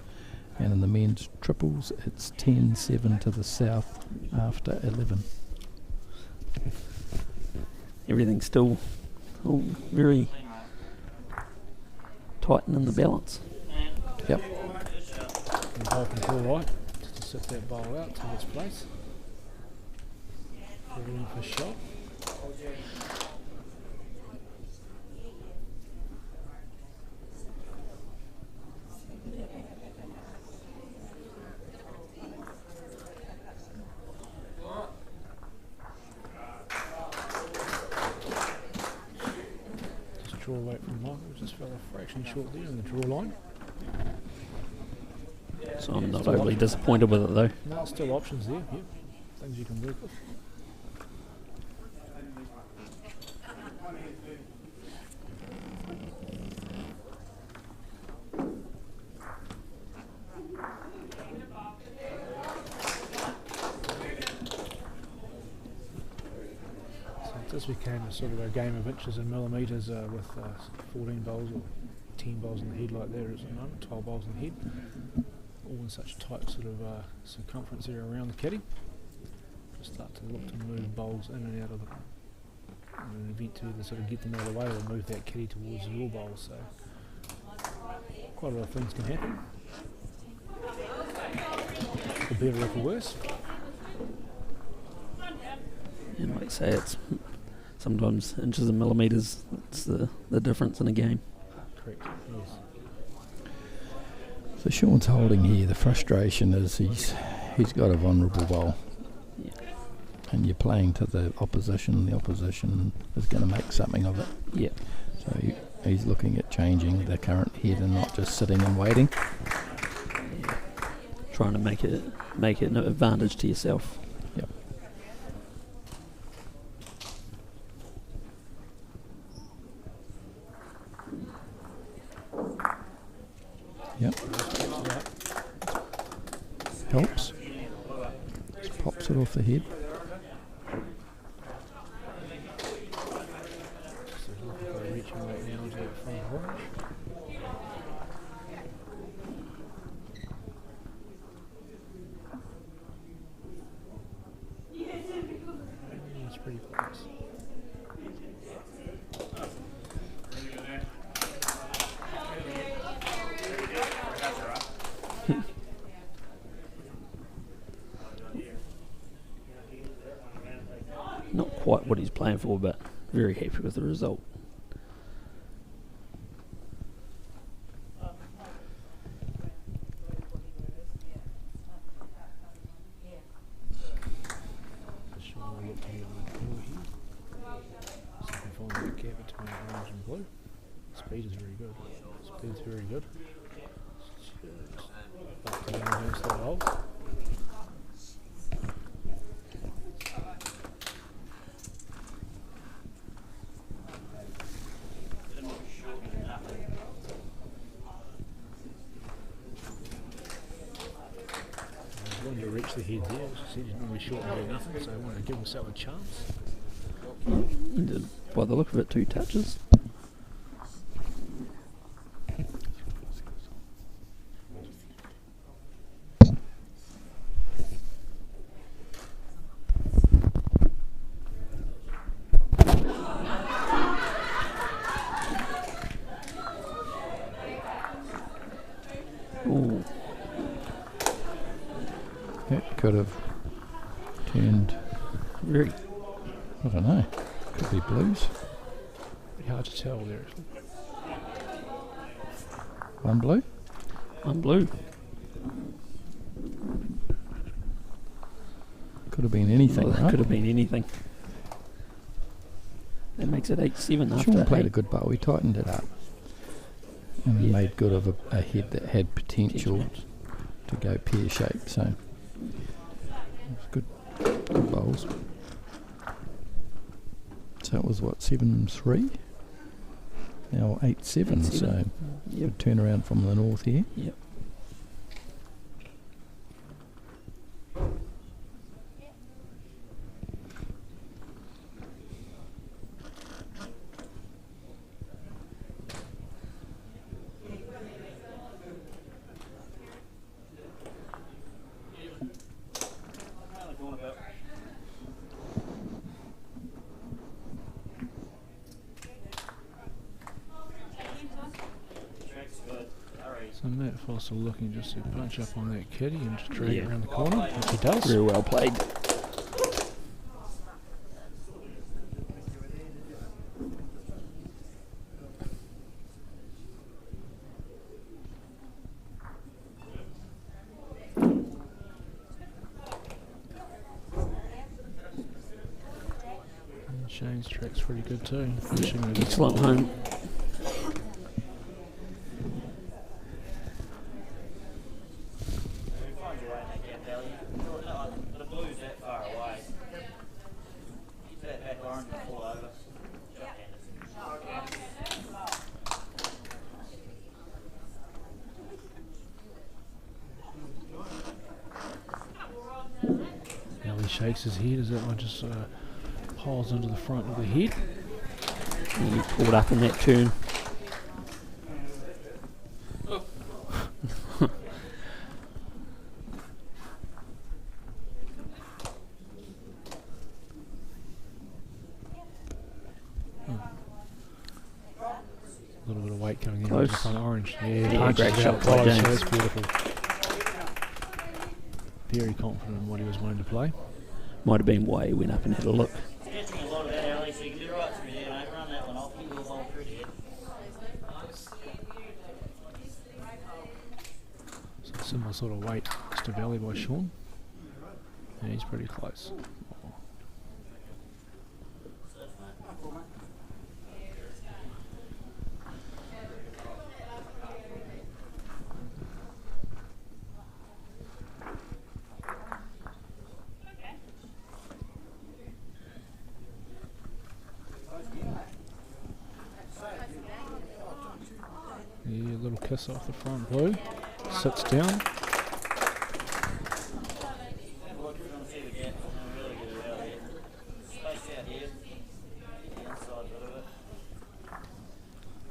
And in the men's triples it's 10-7 to the south after 11. Everything's still all very tight and in the balance. Yep. And bowl control right, just to sit that bowl out to its place. Put it in for shot. Draw late from Michael, just fell a fraction short there in the draw line. So I'm not overly disappointed with it though. No, still options there, yep. Things you can work with. This became a sort of a game of inches and millimetres with 14 bowls or 10 bowls in the head like there at the moment, 12 bowls in the head, all in such tight sort of circumference area around the caddy. to start to look to move bowls in and out of the in an event to either sort of get them out of the way or move that kitty towards your bowl. So quite a lot of things can happen. For better or for worse. And like I say, it's sometimes inches and millimetres. It's the difference in a game. Correct. Yes. So Sean's holding here. The frustration is he's got a vulnerable bowl. Yeah. And you're playing to the opposition. The opposition is going to make something of it. Yeah. So he's looking at changing the current head and not just sitting and waiting. Yeah. Trying to make it an advantage to yourself. Yep. Yep. Helps. Just pops it off the head. So looking for reaching right now to that front orange. It's pretty close. Not quite what he's playing for, but very happy with the result. Sean will look to get on the floor here. So you can find that gap between orange and blue. Speed is very good. Speed's very good. Back to the other slide hold. He's wanting to reach the head there. As I said, he's normally short and do nothing, so I wanted to give himself a chance. He did, by the look of it, 2 touches. Ooh. That could have turned, Very. I don't know, could be blues. Pretty hard to tell there. One blue. I'm blue. Could have been anything, Well, that right? could have been anything. That makes it 8-7 after Sean played a 8. good bowl. He tightened it up. And he Yeah. made good of a head that had potential to go pear shaped. So it was good bowls. So it was what, 7-3? Now 8-7. 8-7. So Yep. good turnaround from the north here. Yep. So Matt Foster looking just to punch up on that kitty and just drag Yeah. it around the corner, which he does. Very well played. And Shane's track's pretty good too. Finishing with Excellent home. Find your way in that gap, Ellie. The blue's that far away. Keep that back orange and fall over. Now he shakes his head as that one just piles into the front of the head. And he caught up in that turn. white coming in Close. front of orange. Yeah, Yeah, punches great it shot out by close. James. That's beautiful. Very confident in what he was wanting to play. Might have been why he went up and had a look. Catching a lot of that early, so you can be right through there, mate. Run that one off, you will bowl through there. So similar sort of weight to Valley by Sean. And he's pretty close. Yeah, a little kiss off the front blue. Sits down.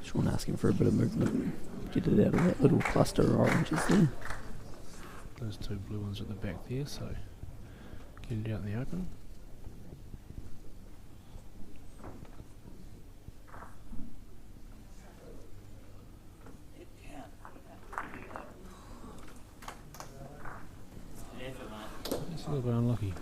Sean asking for a bit of movement. Get it out of that little cluster of oranges there. Those two blue ones at the back there, so get it out in the open. It's a little bit unlucky.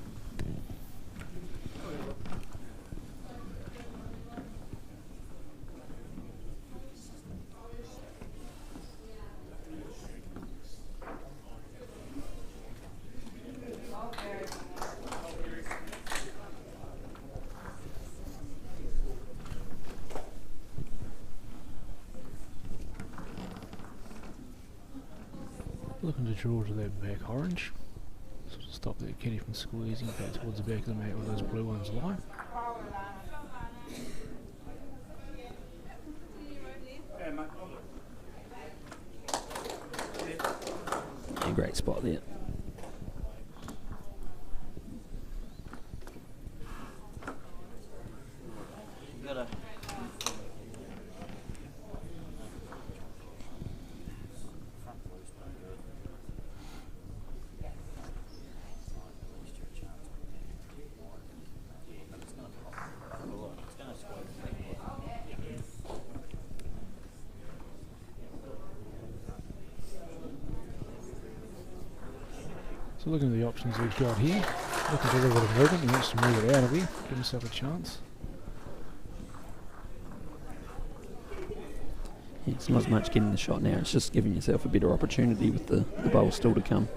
Looking to draw to that back orange. Sort of stop that kitty from squeezing back towards the back of the mat where those blue ones lie. Yeah, great spot there. Gotta. So looking at the options we've got here, looking for a little bit of movement, he wants to move it out of here, give himself a chance. Yeah, it's not as much getting the shot now, it's just giving yourself a better opportunity with the bowl still to come.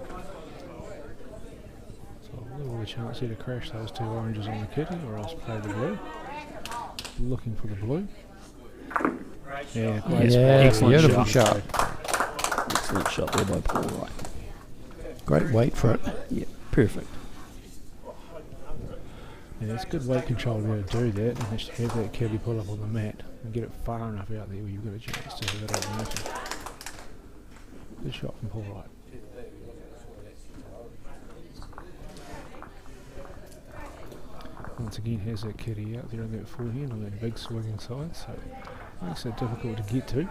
So a little bit of a chance here to crash those two oranges on the kitty, or else play the blue. Looking for the blue. Yeah, great spot. Excellent beautiful shot. shot. Excellent shot there by Paul Wright. Great weight for it. Yeah, perfect. Yeah, it's good weight control to be able to do that, and just have that kitty pull up on the mat and get it far enough out there where you've got a chance to have it out in the open. Good shot from Paul Wright. Once again has that kitty out there on that forehand on that big swinging side, so makes it difficult to get to.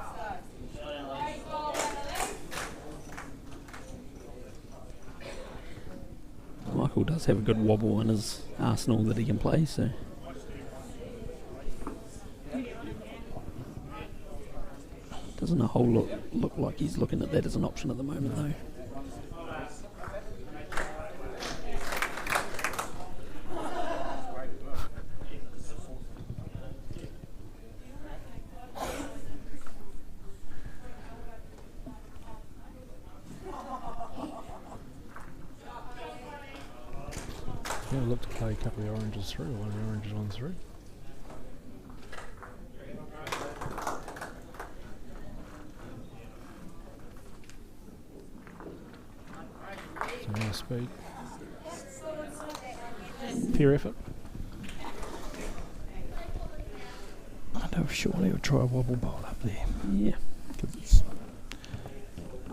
Michael does have a good wobble in his arsenal that he can play, so doesn't a whole lot look like he's looking at that as an option at the moment though. Yeah, look to play a couple of the oranges through, one of the oranges on through. So now speed. Fair effort. I know surely he'll try a wobble bowl up there. Yeah. 'Cause it's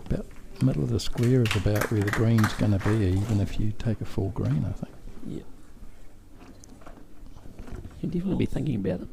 about middle of the square is about where the green's going to be, even if you take a full green, I think. Yeah. You'd definitely be thinking about it.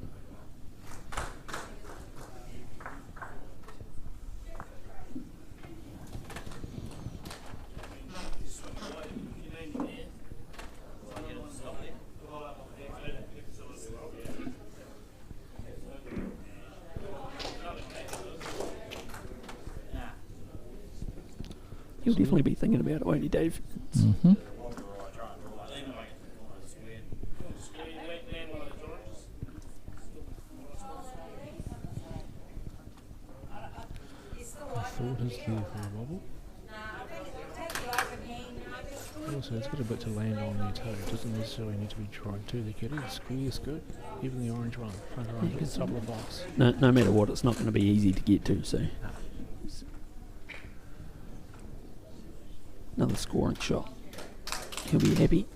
He'll definitely be thinking about it, won't he, Dave? Mm-hmm. I thought his there for a wobble. Also, it's got a bit to land on there too. It doesn't necessarily need to be tried to. The kitty, the square's good. Even the orange one, front row, Yeah, top of the box. No matter what, it's not going to be easy to get to, so. Another scoring shot. He'll be happy.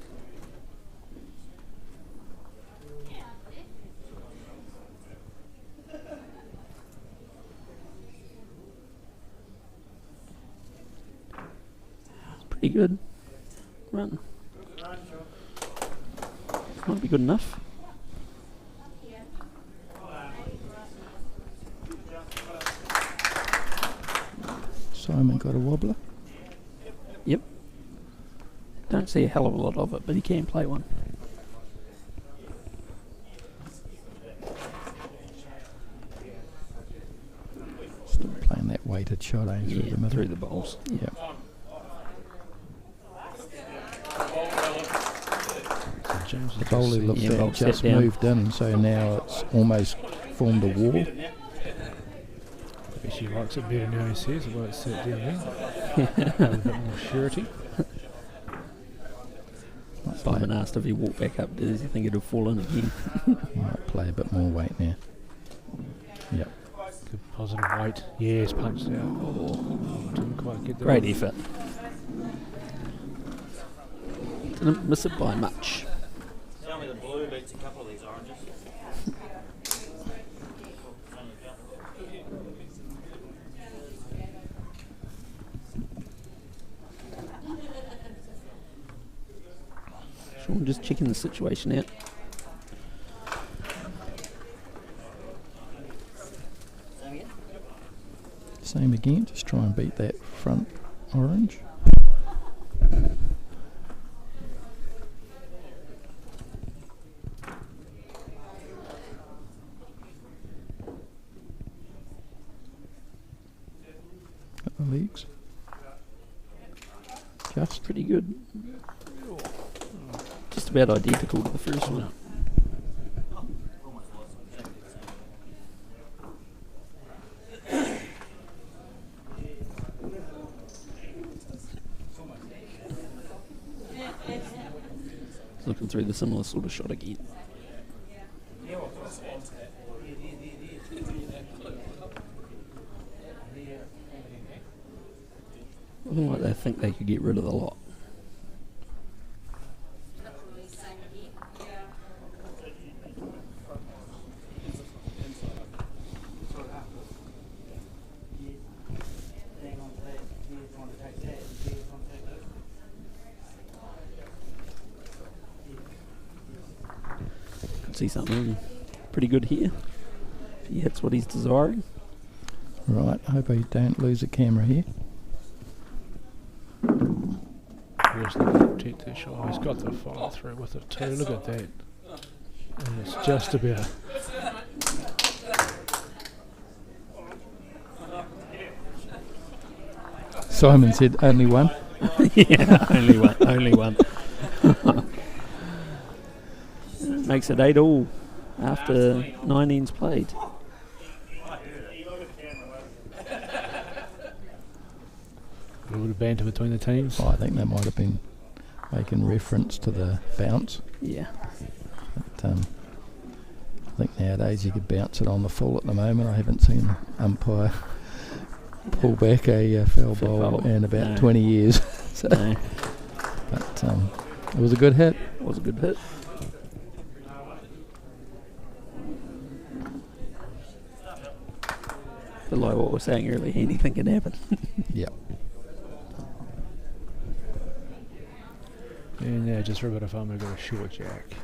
Pretty good run. Might be good enough. Simon got a wobbler. Yep. Don't see a hell of a lot of it, but he can play one. Still playing that weighted shot, through the middle. Through the bowls. Yep. James The bowler looked Yeah, at bowl just set down. moved in, so now it's almost formed a wall. She likes it better now, he says, the way it's set down there. A bit more surety. Simon asked if he walked back up, does he think it'll fall in again? Might play a bit more weight now. Yep. Good positive weight. Yes, punched out. Oh, didn't quite get that. Great effort. Didn't miss it by much. Tell me the blue beats a couple of these oranges. Sean just checking the situation out. Same again, just try and beat that front orange. Got the legs. Just Pretty good. Just about identical to the first one. Looking through the similar sort of shot again. Looking like they think they could get rid of the lot. Could see something pretty good here if he hits what he's desiring. right. I hope I don't lose a camera here. Where's the protect that shot? Oh, he's got the follow through with it too. Look at that. And it's just about. Simon said only one. Yeah, only one. Makes it 8-all after 9 innings played. A little bit of banter between the teams. Oh, I think they might have been making reference to the bounce. Yeah. But, I think nowadays you could bounce it on the full at the moment. I haven't seen an umpire pull back a foul ball in about 20 years. So, No, but it was a good hit. it was a good hit. But like what we were saying earlier, anything can happen. Yep. And now just for a bit of fun, we've got a short jack.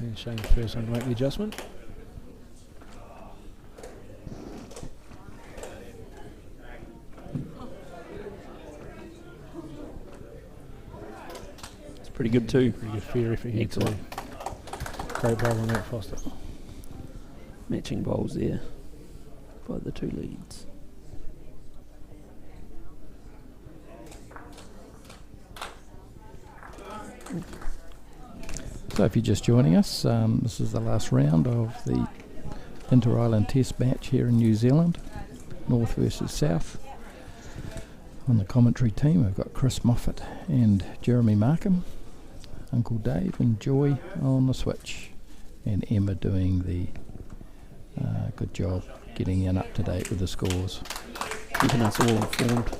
And Shane's first one to make the adjustment. It's pretty good too. Pretty good fair effort here too. Excellent. Great ball on that, Foster. matching bowls there by the two leads. So if you're just joining us, this is the last round of the Inter-Island Test match here in New Zealand, North versus South. On the commentary team we've got Chris Moffat and Jeremy Markham, Uncle Dave and Joy on the switch, and Emma doing the good job getting in up to date with the scores. Keeping us all informed.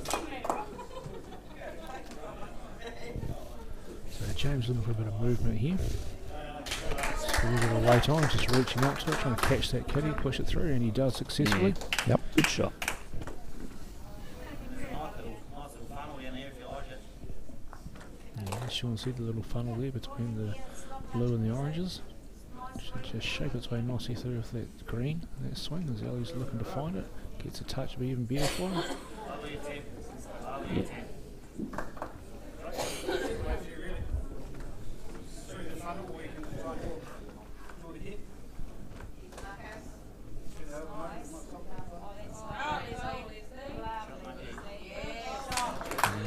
So James looking for a bit of movement here. Just a little bit of weight on, just reaching up to it, trying to catch that kitty, push it through, and he does successfully. Yep. Good shot. Yeah, Sean see the little funnel there between the blue and the oranges. Should just shape its way nicely through with that green, that swing, as Ellie's looking to find it. Gets a touch to be even better for him. Yeah.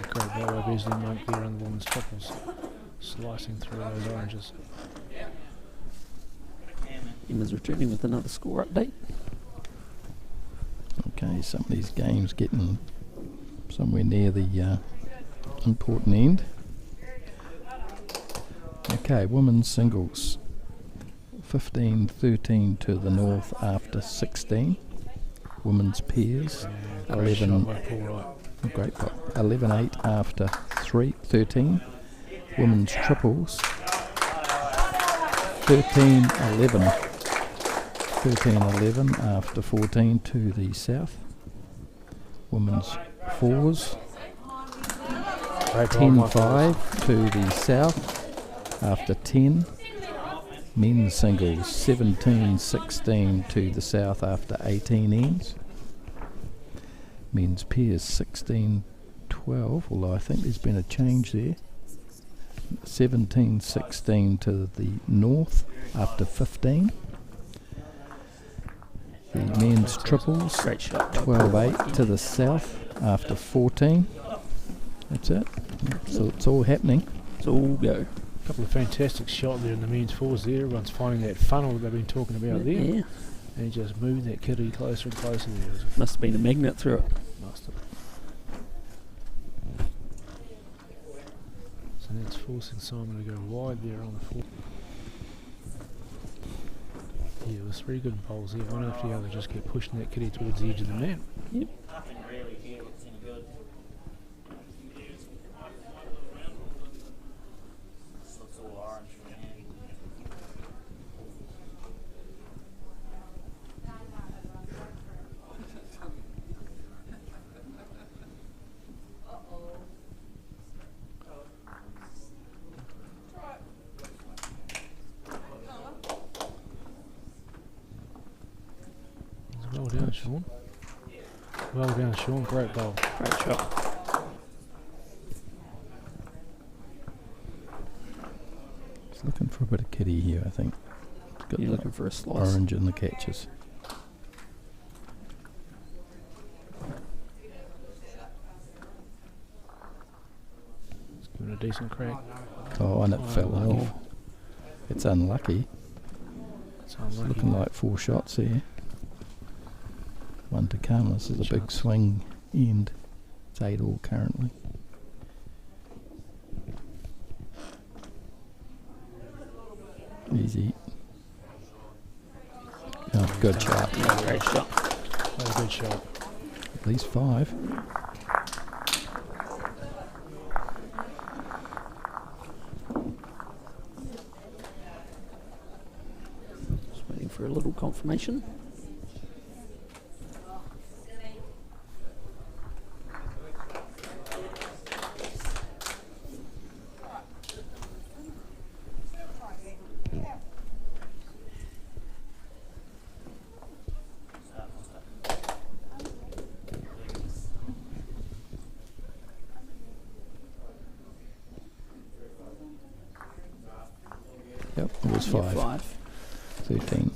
Great ball by Beasley Monk there on the woman's triples, slicing through those oranges. Emma's returning with another score update. Okay, some of these games getting somewhere near the important end. Okay, women's singles, 15-13 to the North after 16. Women's pairs, Great 11. shot by Paul Wright. Great pop. 11-8 after 13. Women's triples, 13-11. 13-11 after 14 to the South. Women's fours, Great ball by 10-5 to the South after 10. Men's singles, 17-16 to the South after 18 ends. Men's pairs 16-12, although I think there's been a change there. 17-16 to the North after 15. The men's triples, Great shot. 12-8 to the South after 14. That's it. So it's all happening. It's all go. A couple of fantastic shots there in the men's fours there. Everyone's finding that funnel that they've been talking about there. Yeah. And he just moved that kitty closer and closer there. Must have been a magnet through it. Must have. So that's forcing Simon to go wide there on the four. Yeah, it was 3 good bowls here. One after the other just kept pushing that kitty towards the edge of the mat. Yep. Nothing really here that's any good. This looks all orange from here. Well done, Sean. Well done, Sean. Great bowl. Great shot. It's looking for a bit of kitty here, I think. It's got You're the looking for a slice. orange in the catches. It's giving it a decent crack. Oh, and it fell unlucky. off. It's unlucky. It's It's unlucky. looking like 4 shots here. One to come. This is a big Shots. swing end. It's 8 all currently. Easy. Oh, good shot. Yeah, great shot. That was a good shot. At least 5. Just waiting for a little confirmation. Yep, it was Yeah, 5. 5. 13.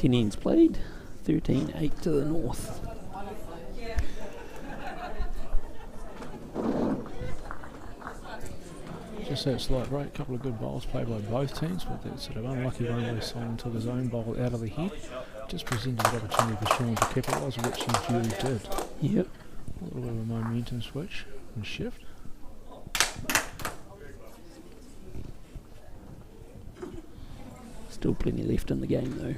10 ends played, 13-8 to the North. Just that slight break, a couple of good bowls played by both teams, but that sort of unlucky one where Simon took his own bowl out of the head. Just presented the opportunity for Sean to capitalise, which he duly did. Yep. A little bit of a momentum switch and shift. Still plenty left in the game though.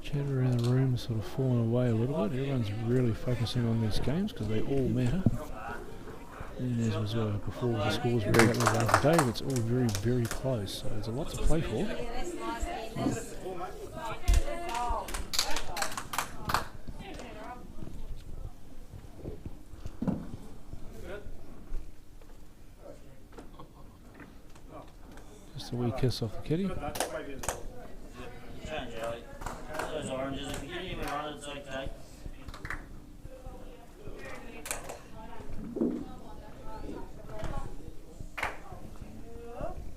Chatter around the room is sort of falling away a little bit. Everyone's really focusing on these games because they all matter. And as was before, the scores were out the other day, it's all very, very close. So there's a lot to play for. Just a wee kiss off the kitty. Change, Ellie. Those oranges, if you get anyone on it, it's okay.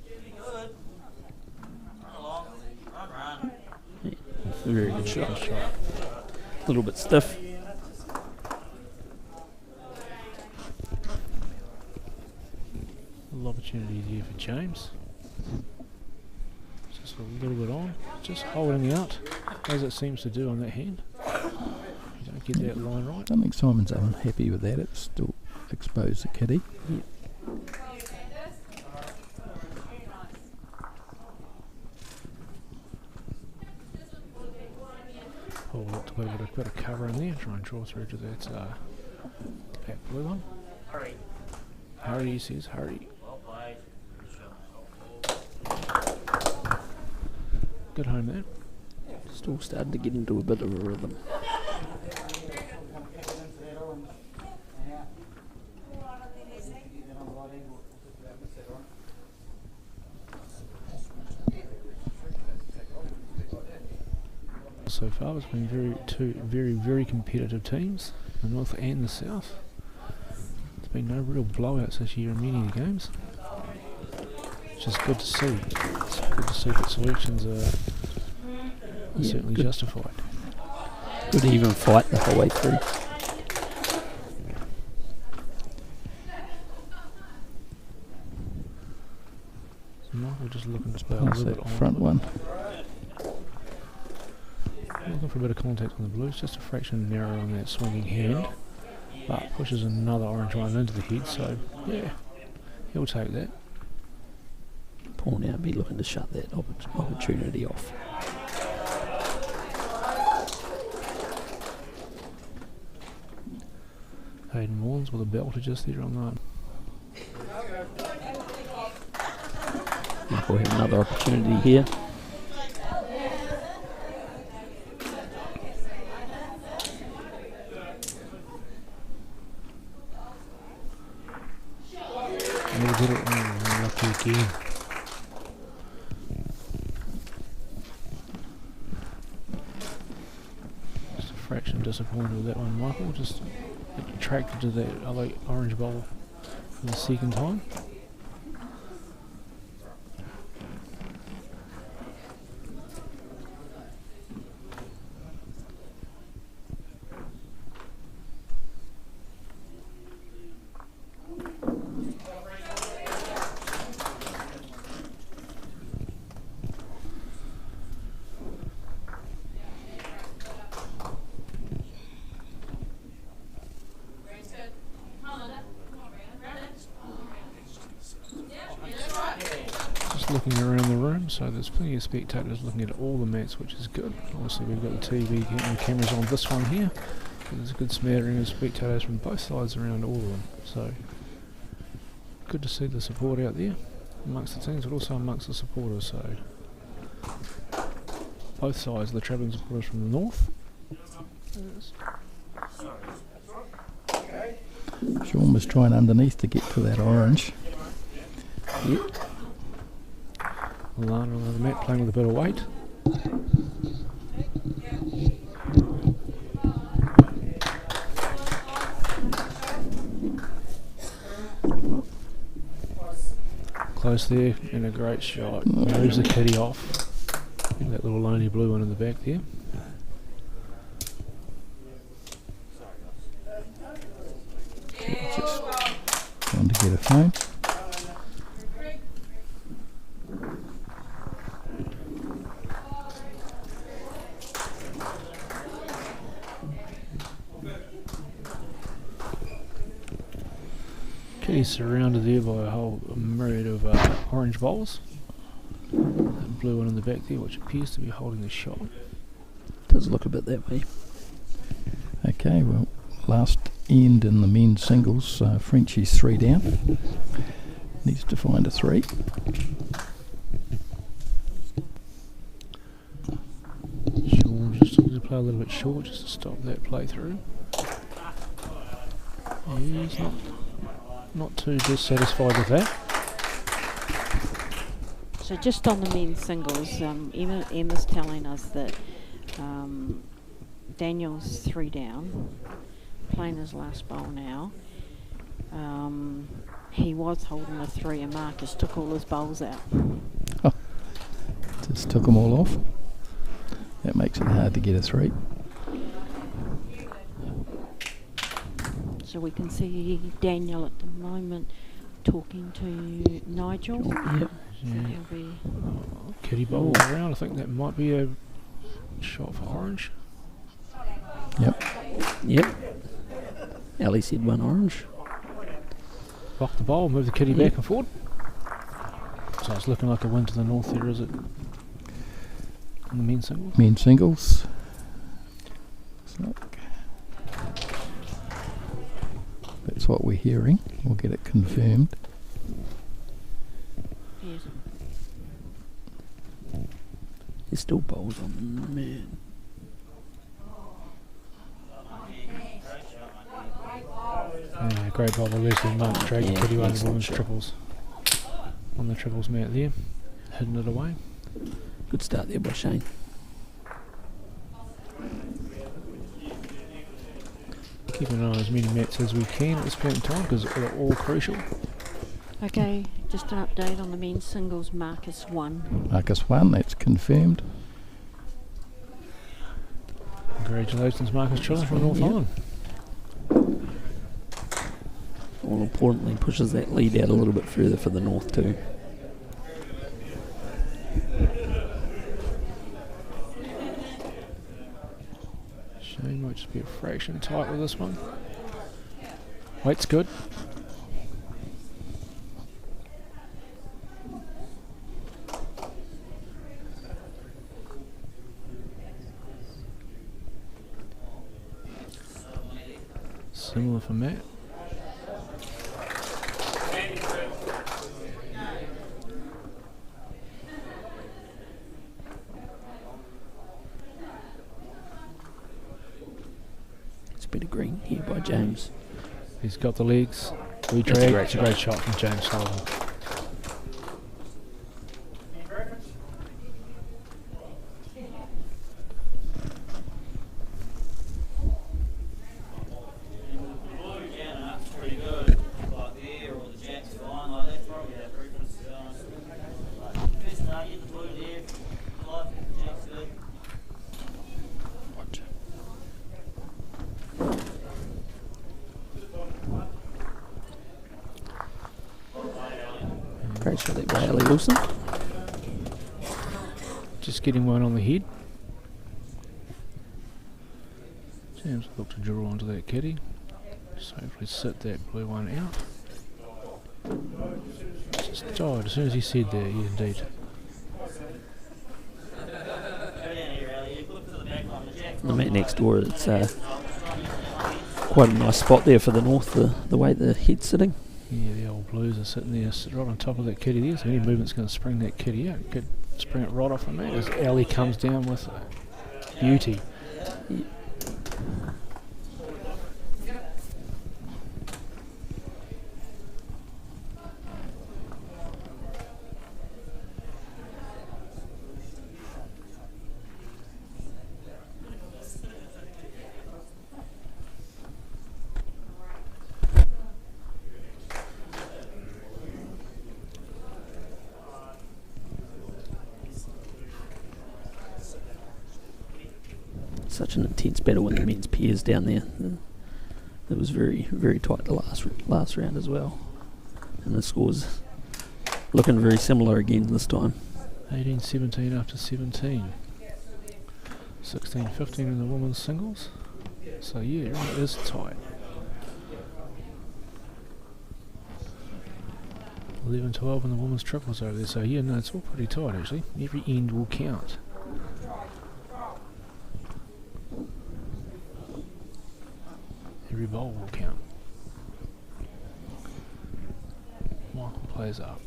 Pretty good. Run along. Run. Very good shot. A little bit stiff. Little opportunity here for James. Just a little bit on, just holding out as it seems to do on that hand. You don't get that line right. I don't think Simon's unhappy with that. It's still exposed the kitty. Yep. Oh, look to put a bit of cover in there, try and draw through to that blue one. Hurry. Hurry, he says, hurry. Well played. Good home there. Still starting to get into a bit of a rhythm. So far, it's been two very competitive teams, the North and the South. There's been no real blowouts this year in many of the games, which is good to see. It's good to see that selections are certainly good. justified. Good even fight the whole way through. So Michael just looking to play a Pass little that bit on front one. Looking for a bit of contact on the blues, just a fraction narrow on that swinging hand, but pushes another orange one into the head, so yeah, he'll take that. Paul now be looking to shut that opportunity off. Hayden Warnes with a belter just there on that. Michael have another opportunity here. Never did it. Lucky again. Just a fraction disappointed with that one, Michael. Just attracted to that other orange bowl for the second time. Looking around the room, so there's plenty of spectators looking at all the mats, which is good. Obviously we've got the TV and cameras on this one here, but there's a good smattering of spectators from both sides around all of them, so good to see the support out there amongst the teams, but also amongst the supporters. So both sides, the travelling supporters from the north. Sean was trying underneath to get to that orange. Yep. Alana on the mat playing with a bit of weight. close there, and a great shot. Moves the kitty off. That little lonely blue one in the back there. Just trying to get a phone. Kitty's surrounded there by a whole myriad of orange bowls. That blue one in the back there, which appears to be holding the shot. Does look a bit that way. Okay, well, last end in the men's singles. Frenchie's 3 down. Needs to find a 3. Sean just looking to play a little bit short just to stop that play through. He's not too dissatisfied with that. So just on the men's singles, Emma's telling us that Daniel's 3 down, playing his last bowl now. He was holding a 3 and Marcus took all his bowls out. Oh, just took them all off. That makes it hard to get a 3. So we can see Daniel at the moment talking to Nigel. Yep. So he'll be Kitty bowl around. I think that might be a shot for orange. Yep. Ali said 1 orange. Block the bowl, move the kitty back and forward. So it's looking like a win to the north there, is it? On the men's singles? Men's singles. So that's what we're hearing. We'll get it confirmed. yes. There's still bowls on the man. Yeah, great bowl by Leslie Monk. Drag the kitty away the women's shot. triples. On the triples mat there. Hidden it away. Good start there by Shane. Keep an eye on as many mats as we can at this point in time because they're all crucial. Okay, just an update on the men's singles. Marcus 1. Marcus 1, that's confirmed. Congratulations, Marcus Triller from North Island. All importantly, pushes that lead out a little bit further for the north too. Shane might just be a fraction tight with this one. Weight's good. Similar for Matt. It's a bit of green here by James. He's got the legs. We That's drag. a great It's a great shot from James Sullivan. Great shot there by Ali Wilson. Just getting one on the head. James will look to draw onto that kitty. So hopefully sit that blue one out. Just died as soon as he said that, yeah, indeed. The mat next door, it's quite a nice spot there for the north, the way the head's sitting. Yeah, the old blues are sitting there right on top of that kitty there, so any movement's going to spring that kitty out. Could spring it right off on that as Ali comes down with beauty. such an intense battle in the men's pairs down there. It was very, very tight the last round as well. And the scores looking very similar again this time. 18-17 after 17. 16-15 in the women's singles. So yeah, it is tight. 11-12 in the women's triples over there. So yeah, no, it's all pretty tight actually. Every end will count. Every bowl will count. Michael plays up.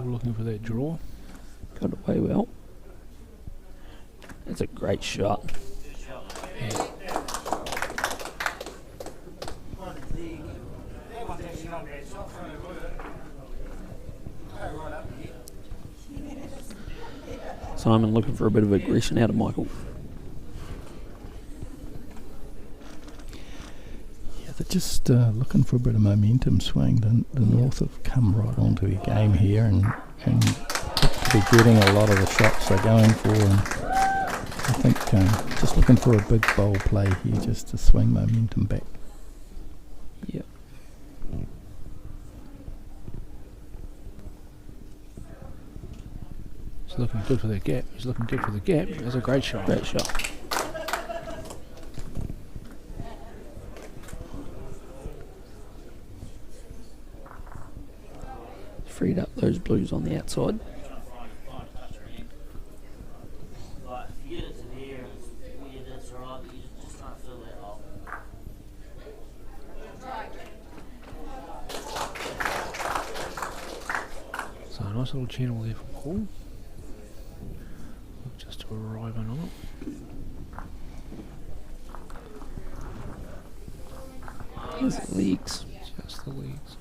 Looking for that draw. Got away well. It's a great shot. Simon looking for a bit of aggression out of Michael. Yeah, they're just looking for a bit of momentum swing. The North have come right onto their game here and be getting a lot of the shots they're going for, and I think just looking for a big bowl play here just to swing momentum back. Yep. He's looking good for the gap. He's looking good for the gap. That's a great shot. Great shot. Freed up those blues on the outside. So a nice little channel there for Paul. Just to arrive on it. Here's the legs. Just the legs.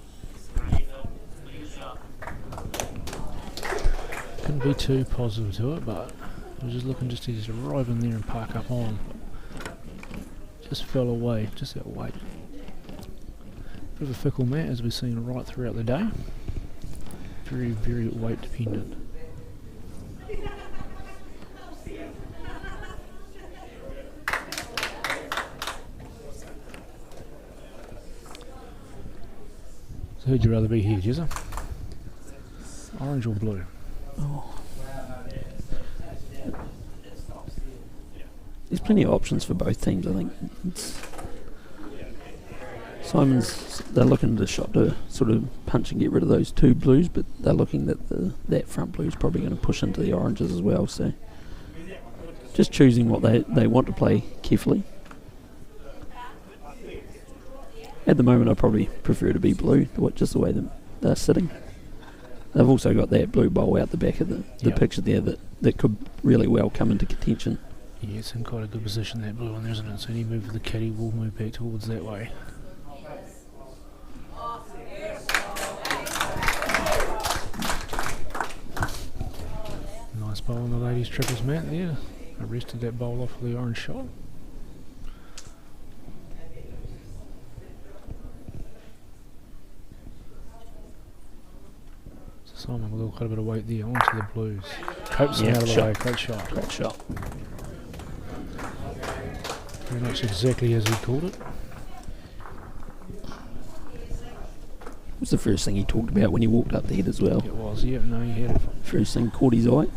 Couldn't be too positive to it, but I was just looking just to arrive in there and park up on. Just fell away, just that weight. Bit of a fickle mat as we've seen right throughout the day. Very, very weight dependent. So who'd you rather be here, Jezza? Orange or blue? Oh. There's plenty of options for both teams, I think. They're looking at a shot to sort of punch and get rid of those two blues, but they're looking that that front blue is probably going to push into the oranges as well, so just choosing what they want to play carefully. At the moment I probably prefer to be blue, just the way they're sitting. They've also got that blue bowl out the back of the picture there that could really well come into contention. Yeah, it's in quite a good position, that blue one there, isn't it? So any move of the caddy will move back towards that way. Nice bowl on the ladies' triples mat there. Arrested that bowl off with the orange shot. So Simon with quite a bit of weight there onto the blues. Copes him out of the way. Great shot. Great shot. Very much exactly as he called it. It was the first thing he talked about when he walked up the head as well. It was, yeah, no, he had it. First thing caught his eye.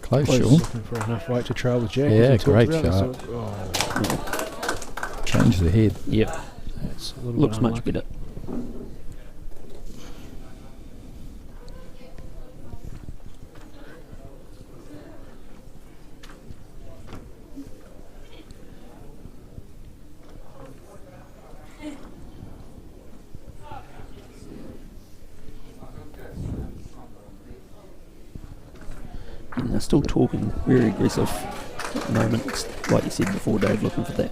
Close, Sean. Looking for enough weight to trail the jack. Yeah, great shot. So, Change the head. Yep. that's It's a little Looks bit much unlucky. better. And they're still talking, very aggressive at the moment. It's like you said before, Dave, looking for that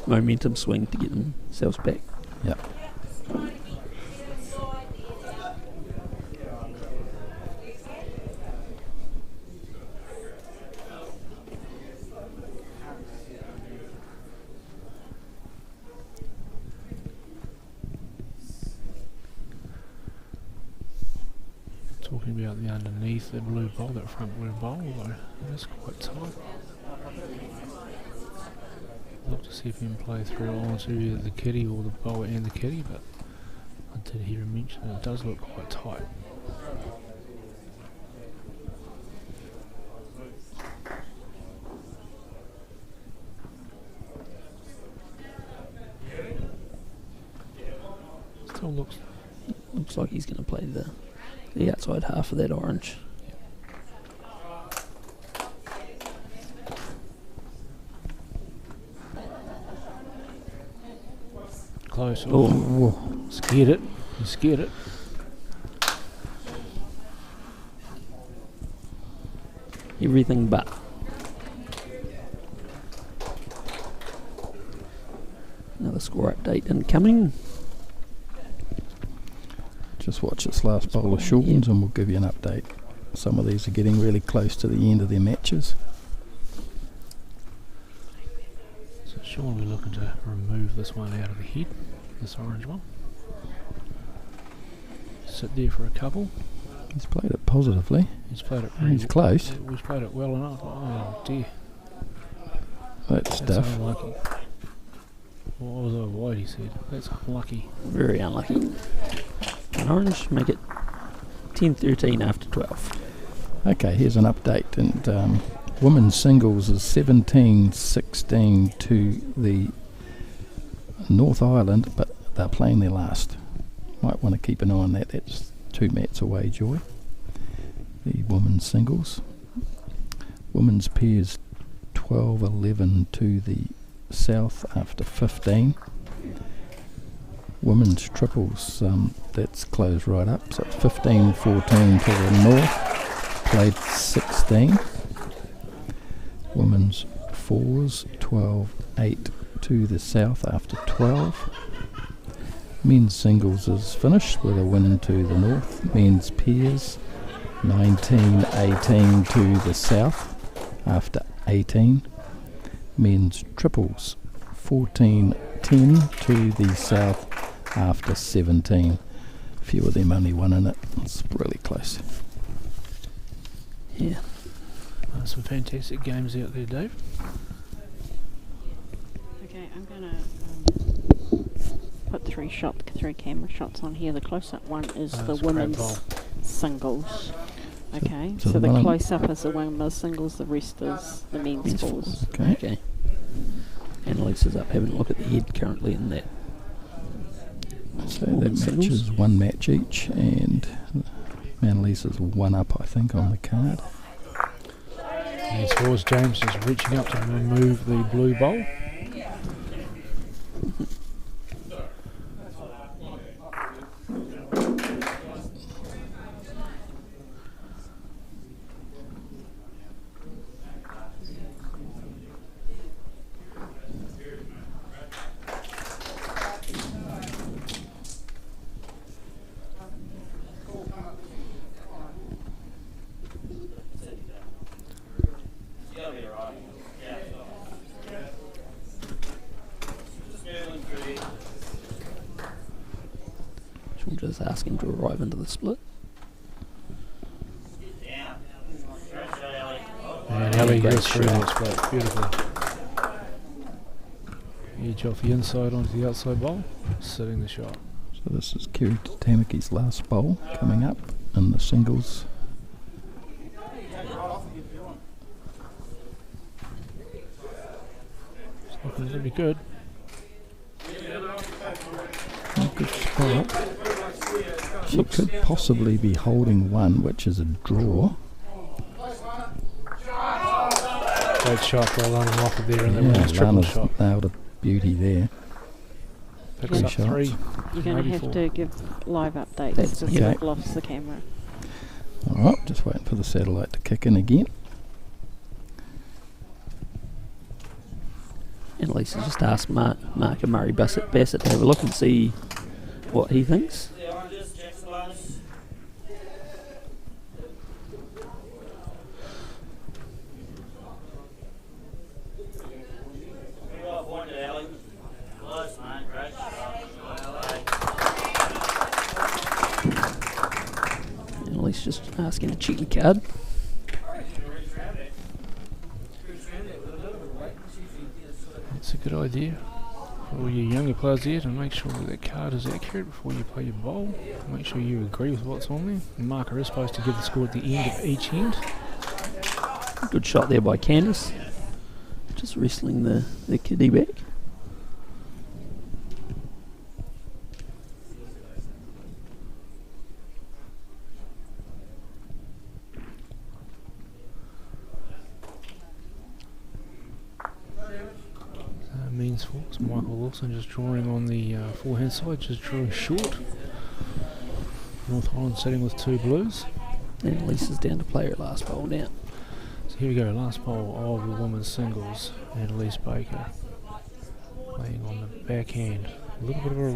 momentum swing to get themselves back. Yep. Talking about the underneath the blue bowl, that front blue bowl, though, that's quite tight. Look to see if he can play through onto either the kitty or the bowl and the kitty, but I did hear him mention it does look quite tight. Still Looks like he's going to play the outside half of that orange. close. Oh, Scared it. He scared it. everything but. Another score update incoming. Just watch this last bowl of Shawtons and we'll give you an update. Some of these are getting really close to the end of their matches. So Sean will be looking to remove this one out of the head, this orange one. Sit there for a couple. He's played it positively. He's played it pretty He's close. He's played it well enough. Oh dear. That's That's stuff. unlucky. What was I wide, he said. That's unlucky. Very unlucky. And orange make it 10-13 after 12. Okay, here's an update. And women's singles is 17-16 to the North Island, but they're playing their last. Might want to keep an eye on that. That's 2 mats away, Joy. The women's singles. Women's pairs 12-11 to the south after 15. Women's triples, that's closed right up. So it's 15-14 to the north. Played 16. Women's fours 12-8 to the south after 12. Men's singles is finished with a win to the north. Men's pairs 19-18 to the south after 18. Men's triples 14-10 to the south after 17. A few of them only one in it. It's really close. Yeah. Some fantastic games out there, Dave. Okay, I'm gonna put 3 camera shots on here. The close-up one is the it's a crab women's bowl. singles. Okay, so so the the one- close-up is the women's singles. The rest is the men's fours. Okay. Okay. Annalisa's up having a look at the head currently in that. So that Women's match singles. is 1 match each, and Annalisa's 1 up, I think, on the card. As far as James is reaching up to remove the blue bowl. You'll be alright. Yeah. Smooth and pretty. She'll just ask him to arrive into the split. Down. Stretch it, Ellie. And Ellie Great goes through shot. that split. Beautiful. Edge off the inside onto the outside bowl. Sitting the shot. So this is Kiri Tamaki's last bowl coming up in the singles. It's looking pretty good. Good spot. She could possibly be holding one, which is a draw. Great shot by Lana Moffat there in the Yeah, women's triple Lana's shot. nailed a beauty there. Picks Three up shots. 3. You're going to maybe have 4. to give live updates That's because okay. we've lost the camera. Alright, just waiting for the satellite to kick in again. And Lisa just asked Mark and Murray Bassett to have a look and see what he thinks. The oranges, Jackson bonus. Pretty well pointed, Allie. Close, mate. Great shot. And Lisa's just asking to check the card. It's a good idea for all your younger players there to make sure that card is accurate before you play your bowl. Make sure you agree with what's on there. The marker is supposed to give the score at the end of each end. Good shot there by Candice. Just wrestling the kiddie back. Means force. Michael Wilson just drawing on the forehand side, just drawing short. North Holland sitting with 2 blues. And Lisa's down to play her last bowl now. So here we go, last bowl of the women's singles, and Elise Baker playing on the backhand. A little bit of a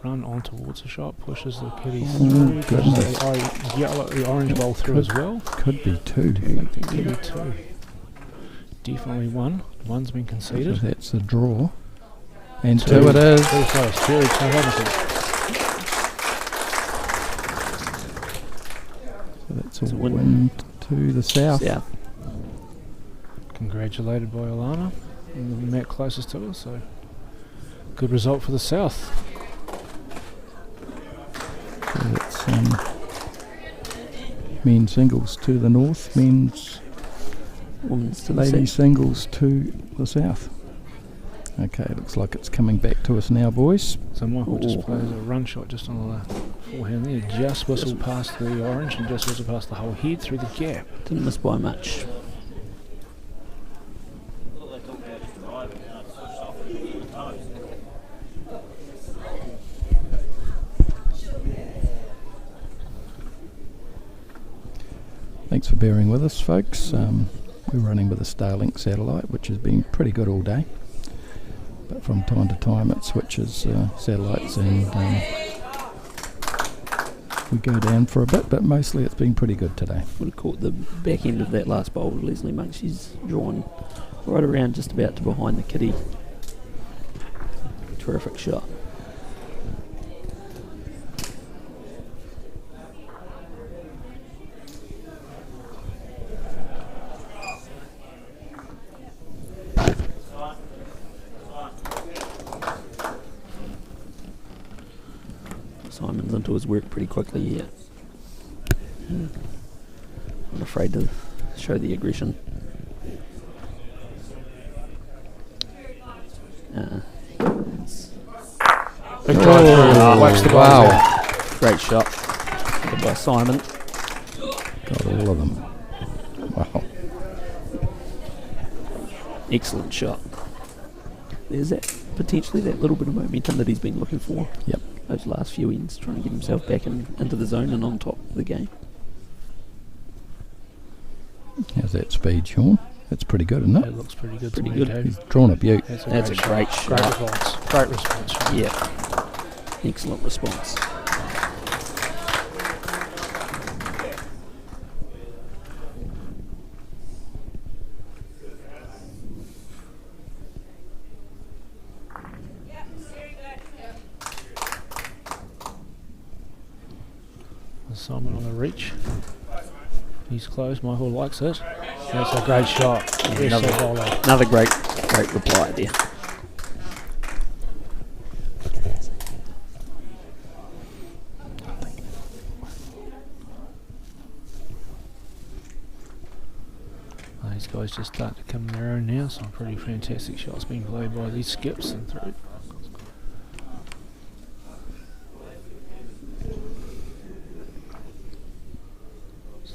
run on towards the shot, pushes the kitty through, goodness. the orange bowl through as well. Could be 2. Maybe 2. Definitely 1. 1's been So conceded. that's the draw. And 2 it is. Very close. Very close. So that's It's a a win. win to the south. Yeah. Congratulated by Alana, and the mat closest to her, so good result for the south. So that's men's singles to the north, men's Women's to the ladies south. singles to the south. Okay, looks like it's coming back to us now, boys. So Michael just Ooh. plays a run shot just on the forehand there, just whistled past the orange and just whistled past the whole head through the gap. Didn't miss by much. Look, they talk about his driving, you know, switched off with the toes. Thanks for bearing with us, folks. We're running with a Starlink satellite, which has been pretty good all day. But from time to time it switches satellites and we go down for a bit, but mostly it's been pretty good today. Would have caught the back end of that last bowl with Leslie Monk. She's drawn right around just about to behind the kitty. Terrific shot. Simon's into his work pretty quickly here. Not afraid to show the aggression. Big drive through, whacks the ball wow. out. Great shot. Good by Simon. Got all of them. Wow. Excellent shot. There's that potentially that little bit of momentum that he's been looking for. Yep. Those last few ends, trying to get himself back into the zone and on top of the game. How's that speed, Sean? That's pretty good, isn't That it? looks pretty good Pretty to good. me, Dave. He's drawn a beaut. That's a great Great shot. response. Great response. Sean. Yeah. Excellent response. Simon on the reach. He's close. Michael likes it. That's a great shot. Yes, so bowler. Another great reply there. These guys just start to come in their own now. Some pretty fantastic shots being played by these skips and through.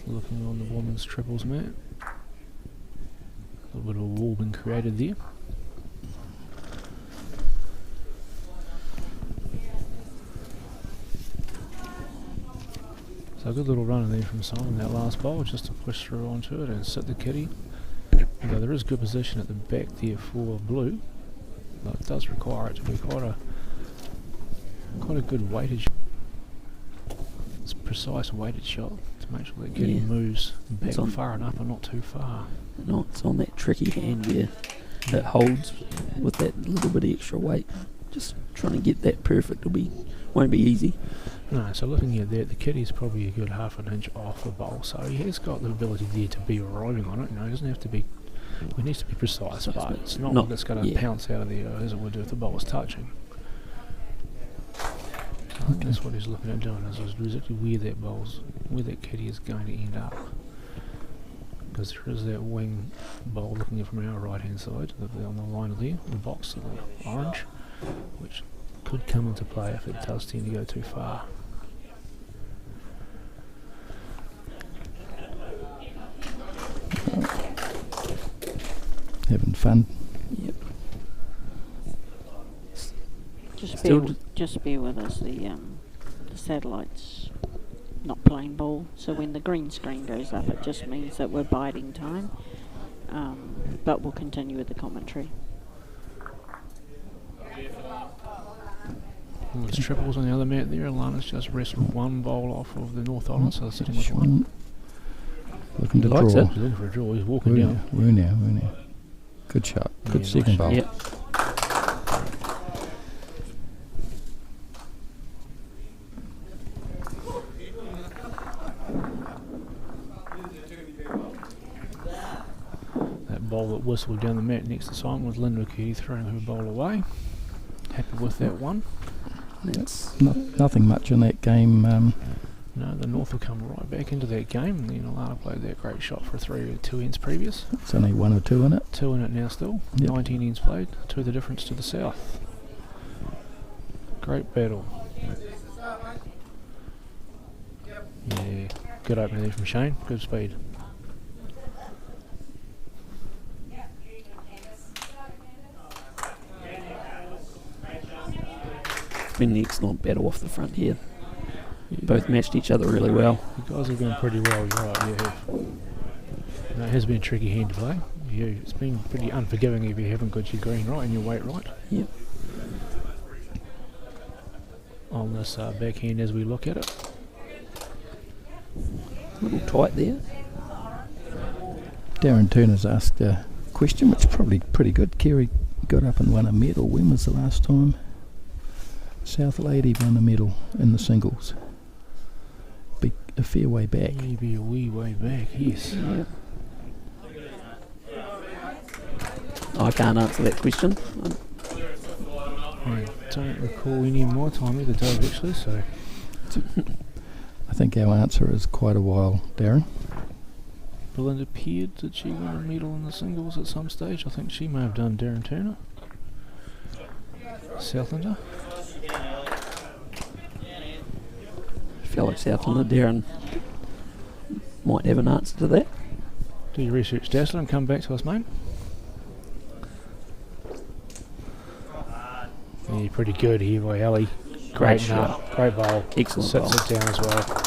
Looking on the women's triples mat. A little bit of a wall been created there. So a good little run in there from Simon, that last bowl, just to push through onto it and sit the kitty. Although there is good position at the back there for blue, but it does require it to be quite a good weighted, it's a precise weighted shot to make sure that kitty moves back far enough but not too far. No, it's on that tricky hand where it holds with that little bit of extra weight. Just trying to get that perfect won't be easy. No, so looking at that, the kitty's probably a good half an inch off the bowl, so he has got the ability there to be arriving on it. You know, it doesn't have to be, it needs to be precise, but it's not like it's going to pounce out of the air as it would if the bowl was touching. I think that's what he's looking at doing, is exactly where that kitty is going to end up. Because there is that wing bowl looking at from our right hand side, on the line of there, the box, the orange, which could come into play if it does tend to go too far. Having fun. Yep. Just bear with us. The satellite's not playing ball, so when the green screen goes up, it just means that we're biding time. But we'll continue with the commentary. Well, there's triples on the other mat there. Alana's just wrestled one bowl off of the North Island, so they're sitting with one. Looking to draw. He's looking for a draw. He's walking down. Woo now. Good shot. Good second bowl. Yep. That bowl that whistled down the mat next to Simon was Linda Kitty throwing her bowl away. Happy with that one. That's nothing much in that game. No, the North will come right back into that game, and then Alana played that great shot for 2 ends previous. It's only 1 or 2 in it. 2 in it now still. Yep. 19 ends played. 2 the difference to the south. Great battle. Yeah, good opening there from Shane. Good speed. It's been an excellent battle off the front here. Both matched each other really well. You guys have gone pretty well, you're right, you have. No, it has been a tricky hand to play. It's been pretty unforgiving if you haven't got your green right and your weight right. Yep. On this backhand as we look at it. A little tight there. Darren Turner's asked a question, which is probably pretty good. Kerry got up and won a medal. When was the last time South Lady won a medal in the singles? Be a fair way back. Maybe a wee way back, yes. Yep. I can't answer that question. I don't recall any of my time either, Dave, actually, so... I think our answer is quite a while, Darren. Belinda Peard, did she win a medal in the singles at some stage? I think she may have done. Darren Turner. Southlander. Fellow Southlander, Darren might have an answer to that. Do your research, Dazzler, and come back to us, mate. Yeah, pretty good here by Ali. Great shot. Great bowl. Excellent bowl. Sits it down as well.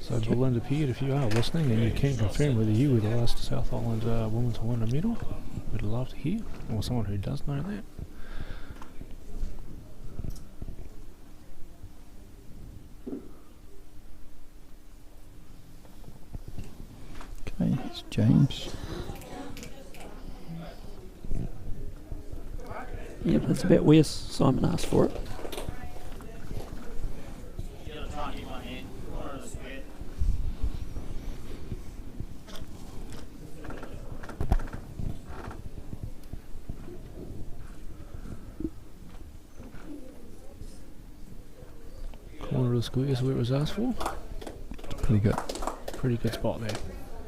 So Belinda Peard, if you are listening and you can confirm whether you were the last South Island woman to win a medal, we'd love to hear, or someone who does know that. Okay, it's James. Yep, that's about where Simon asked for it. middle squares where it was asked for. Pretty good. Pretty good spot there.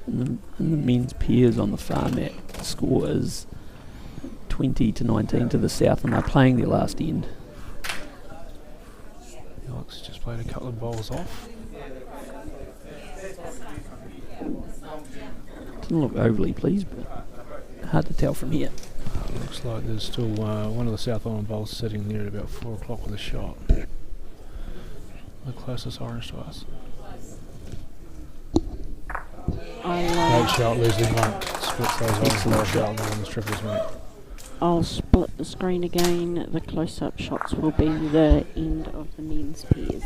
And the men's pairs on the far mat score is 20-19 to the south, and they're playing their last end. Alex just played a couple of bowls off. Doesn't look overly pleased, but hard to tell from here. Looks like there's still one of the South Island bowls sitting there at about 4 o'clock with a shot. The closest orange to us. Great shot, Leslie Monk splits those orange balls out and on the strippers, mate. I'll split the screen again. The close-up shots will be the end of the men's pairs.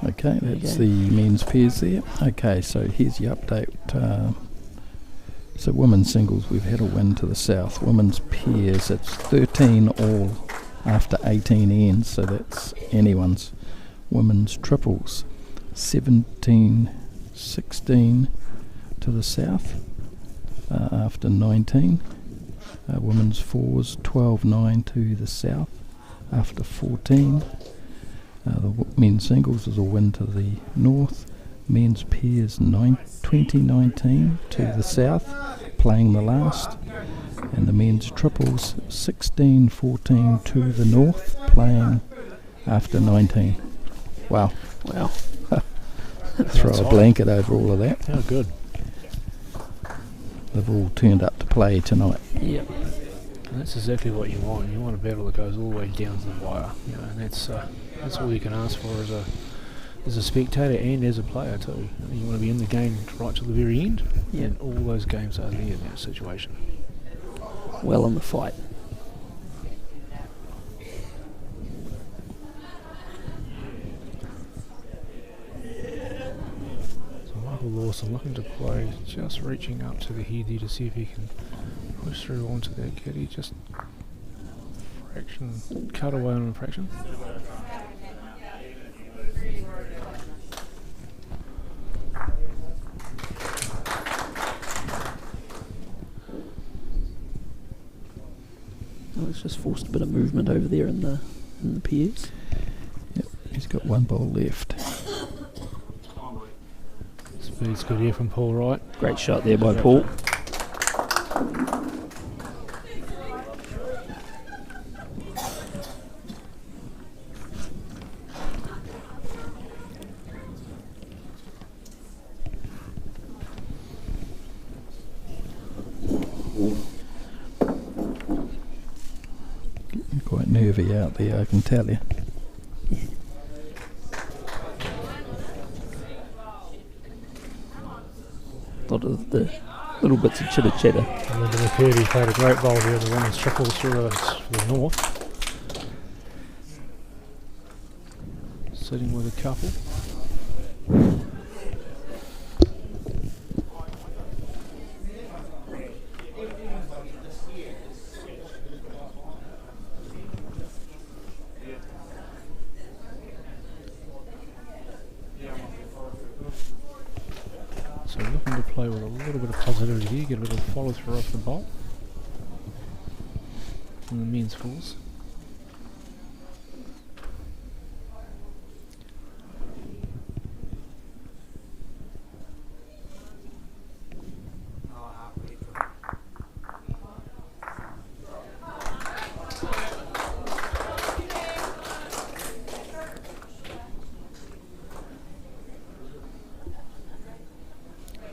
Okay, that's the men's pairs there. Okay, so here's your update. So women's singles, we've had a win to the south. Women's pairs, it's 13 all after 18 ends, so that's anyone's. Women's triples, 17-16 to the south after 19. Women's fours, 12-9 to the south after 14. The men's singles is a win to the north. Men's pairs 20-19 to the south, playing the last. And the men's triples 16-14 to the north, playing after 19. Wow. Throw a blanket over all of that. How good. They've all turned up to play tonight. Yep. And that's exactly what you want. You want a battle that goes all the way down to the wire. You know, and that's all you can ask for as a spectator and as a player too. You want to be in the game right to the very end. Yeah. And all those games are there in that situation. Well in the fight. So Michael Lawson looking to play, just reaching up to the head there to see if he can push through onto that kitty. Just cut away on a fraction. Oh, it's just forced a bit of movement over there in the pairs. Yep, he's got one ball left. Speed's good here from Paul Wright. Great shot there by Paul. Getting quite nervy out there, I can tell you. A lot of the little bits of chitter chatter. And then McCurdy played a great bowl here. The women's triples for the north. Sitting with a couple. So looking to play with a little bit of positivity here, get a little follow through off the bowl. From the men's fours.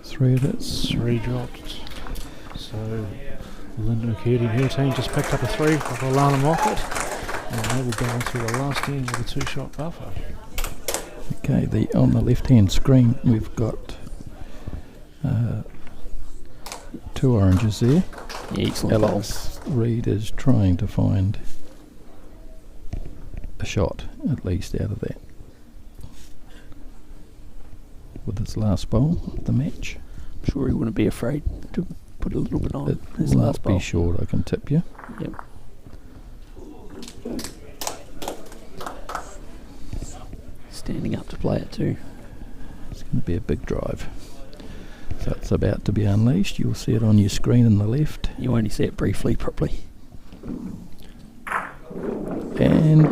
Three of it. Three dropped. So Linda McCurdy and her team just picked up a three for Alana Moffat. And they will go on to the last end with a two-shot buffer. Okay, on the left-hand screen we've got two oranges there. Yeah, excellent ball. Alex Reid is trying to find a shot, at least, out of that. With his last bowl of the match. I'm sure he wouldn't be afraid to put a little bit on It his will last not bowl. be short, I can tip you. Yep. Standing up to play it too. It's going to be a big drive. So it's about to be unleashed. You'll see it on your screen on the left. You only see it briefly, properly. And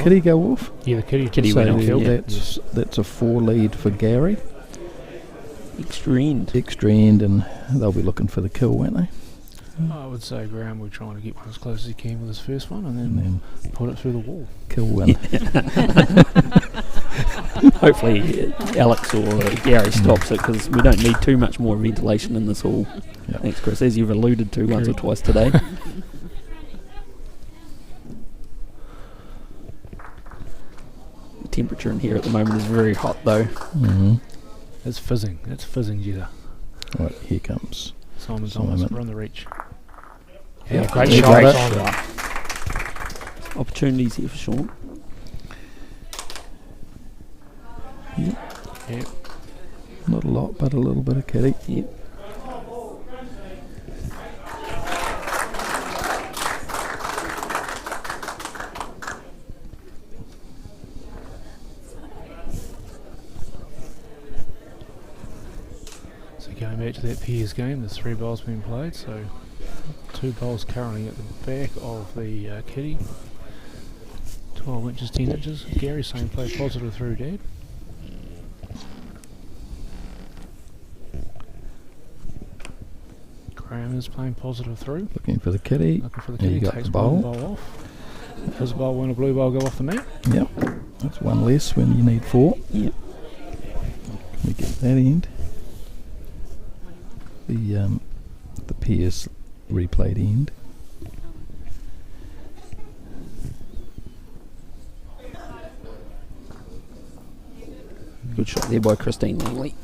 kitty go off? Yeah, the kitty Kitty just went off, killed. yeah. That's a 4 lead for Gary. Extra end. Extra end, and they'll be looking for the kill, won't they? I would say Graham will trying to get one as close as he can with his first one, and And then then put it through the wall. kill win. Hopefully Alex or Gary stops it, because we don't need too much more ventilation in this hall. Yep. Thanks, Chris, as you've alluded to once or twice today. The temperature in here at the moment is very hot though. Mm-hmm. It's fizzing. It's fizzing, Jetta. Right, here comes. Simon's Simon. almost run the reach. Yep. Yeah, great Yeah, shot. great Simon. Opportunities here for Sean. Yep. Not a lot, but a little bit of kitty. Yep. So going back to that Piers game, there's 3 bowls being played, so 2 bowls currently at the back of the kitty. 12 inches, 10 inches. Gary's saying play positive through, Dad. Graham is playing positive through. Looking for the kitty. Looking for the There you kitty, got takes the bowl. one bowl off. Does a bowl win a blue bowl go off the mat? Yep. That's 1 less when you need 4. Yep. Can we get that end? The Piers replayed end. Good shot there by Christine Langley.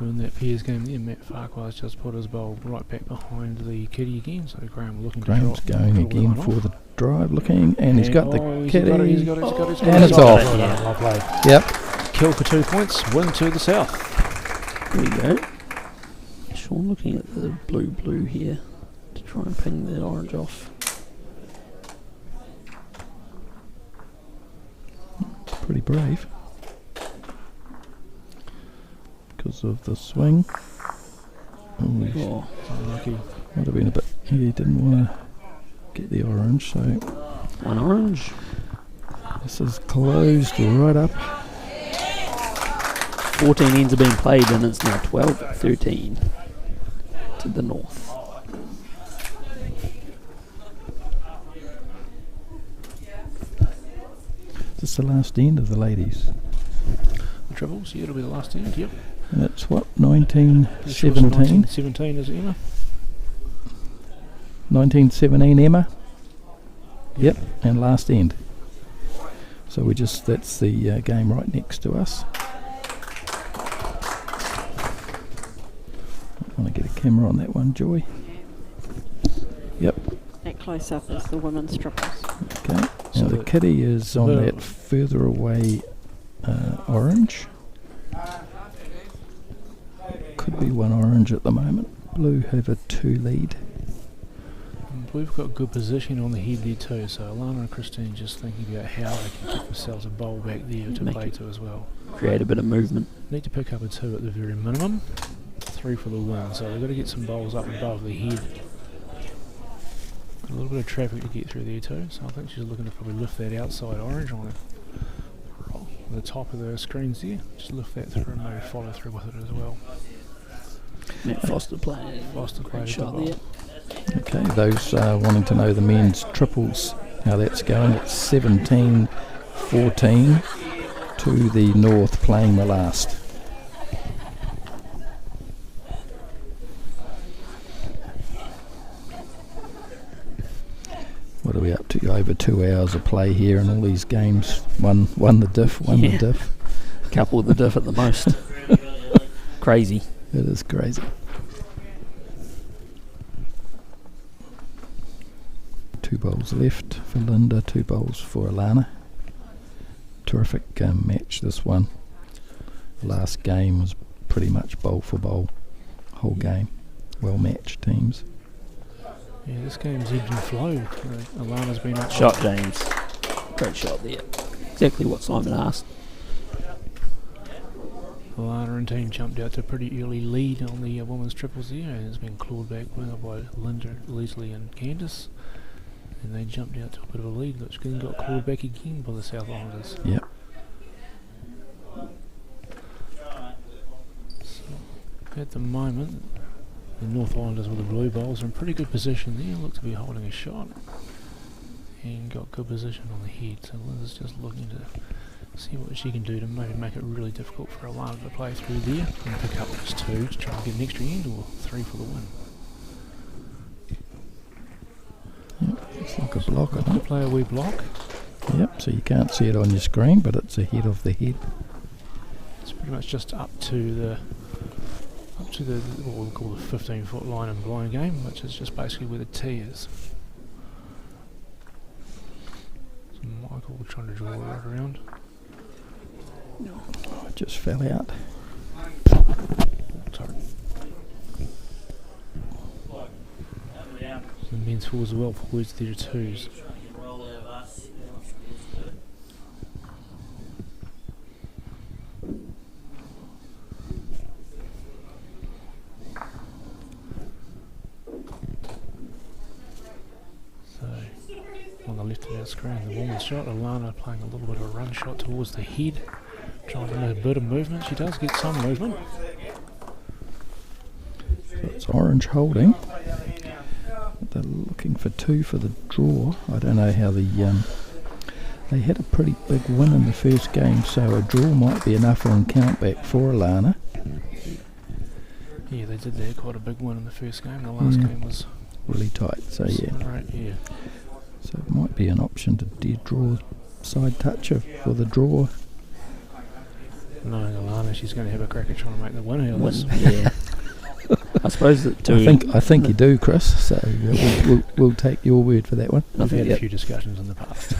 In that Piers game there, Matt Farquhar's just put his bowl right back behind the kitty again, so Graham looking to Graham's drop. going draw again one for off. the drive, looking, and he's got the kitty. He's got it. And it's off. Well played. Yep. Kill for 2 points, win to the south. There we go. Sean looking at the blue here to try and ping the orange off. Pretty brave. Because of the swing. Oh, he Oh, Unlucky. might have been a bit. He didn't want to get the orange, so one orange. this is closed right up. 14 ends are being played, and it's now 12-13 to the north. Is this the last end of the ladies? The triples, yeah, it'll be the last end, yep. And that's what, Pretty sure it's 1917? 1917 is it, Emma? 1917, Emma? Yep, and last end. So that's the game right next to us. I want to get a camera on that one, Joy. Yep, That close up is the women's triples. okay. So Now the kitty is on the- that further away orange. Could be 1 orange at the moment. Blue have a 2 lead. We've got good position on the head there too, so Alana and Christine just thinking about how they can get themselves a bowl back there to Make play it- to as well. Create a bit of movement. Need to pick up a 2 at the very minimum, 3 for the win, so they've got to get some bowls up above the head. Got a little bit of traffic to get through there too, so I think she's looking to probably lift that outside orange on the top of the screens there. Just lift that through and maybe follow through with it as well. Matt Foster playing. Foster Great played shot the there. Okay, those wanting to know the men's triples, how that's going, it's 17-14 to the north playing the last. What are we up to? Over 2 hours of play here and all these games. Won the diff, the diff. Couple with the diff at the most. Crazy. It is crazy. 2 bowls left for Linda, 2 bowls for Alana. Terrific match, this one. Last game was pretty much bowl for bowl, whole game. Well matched teams. Yeah, this game's ebbed and flowed. Alana's been up. Shot, James. Great shot there. Exactly what Simon asked. Lana and team jumped out to a pretty early lead on the women's triples there, and it's been clawed back well by Linda, Leslie and Candice. And they jumped out to a bit of a lead, which then got clawed back again by the South Islanders. Yep. So at the moment, the North Islanders with the Blue Bowls are in pretty good position there, look to be holding a shot. And got good position on the head, so Linda's just looking to see what she can do to maybe make it really difficult for Alana to play through there and pick up just 2 to try and get an extra end, or 3 for the win. Yep, it's like a block, I To think. play a wee block. Yep, so you can't see it on your screen, but it's ahead of the head. It's pretty much just up to the what we'll call the 15-foot line in blind game, which is just basically where the tee is. So Michael trying to draw it right around. Oh, it just fell out. Sorry. So the men's fours are well poised there to 2s. On the left of our screen, the woman's shot. Alana playing a little bit of a run shot towards the head, trying to make a bit of movement. She does get some movement. So it's Orange holding. They're looking for 2 for the draw. I don't know how they had a pretty big win in the first game, so a draw might be enough on countback for Alana. Yeah, they did there, quite a big win in the first game. The last game was really tight, so yeah. Right, yeah. So it might be an option to dead draw side toucher for the draw. Knowing Alana, she's going to have a crack at trying to make the win out of this. Yeah. I suppose that too. I think you do, Chris. So we'll take your word for that one. We've had a few discussions in the past.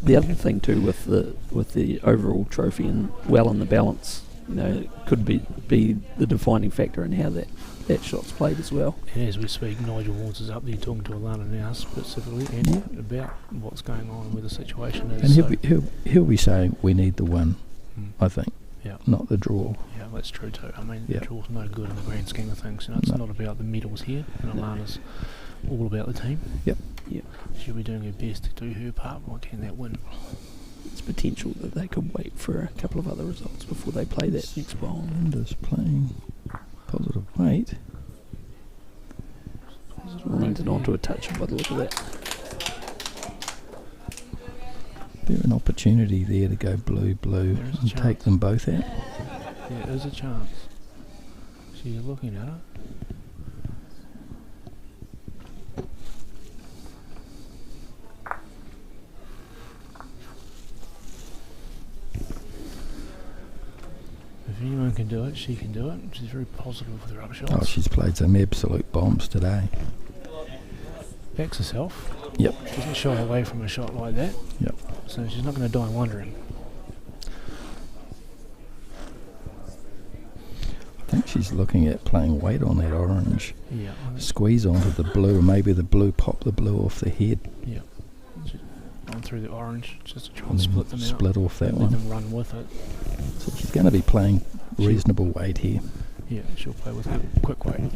The other thing too with the overall trophy and well in the balance, it could be the defining factor in how that shot's played as well. And as we speak, Nigel Warnes is up there talking to Alana now specifically and about what's going on and where the situation is. And he'll be saying we need the win, I think, not the draw. Yeah, that's true too. I mean, the draw's no good in the grand scheme of things. It's not about the medals here, and Alana's all about the team. Yep. She'll be doing her best to do her part. Why can that win? It's potential that they could wait for a couple of other results before they play that next bowl. Linda's playing positive weight. Leans it onto a touch by the look of that. There's an opportunity there to go blue and take them both out. There is a chance. So you're looking at it. If anyone can do it, she can do it. She's very positive with her up shots. Oh, she's played some absolute bombs today. Backs herself. Yep. Doesn't shy away from a shot like that. Yep. So she's not going to die wondering. I think she's looking at playing weight on that orange. Yeah. Squeeze onto the blue. Maybe the blue, pop the blue off the head. Yeah. On through the orange just to try and split them out. Split off that and one. Let them run with it. So she's going to be playing reasonable weight here. Yeah, she'll play with quick weight.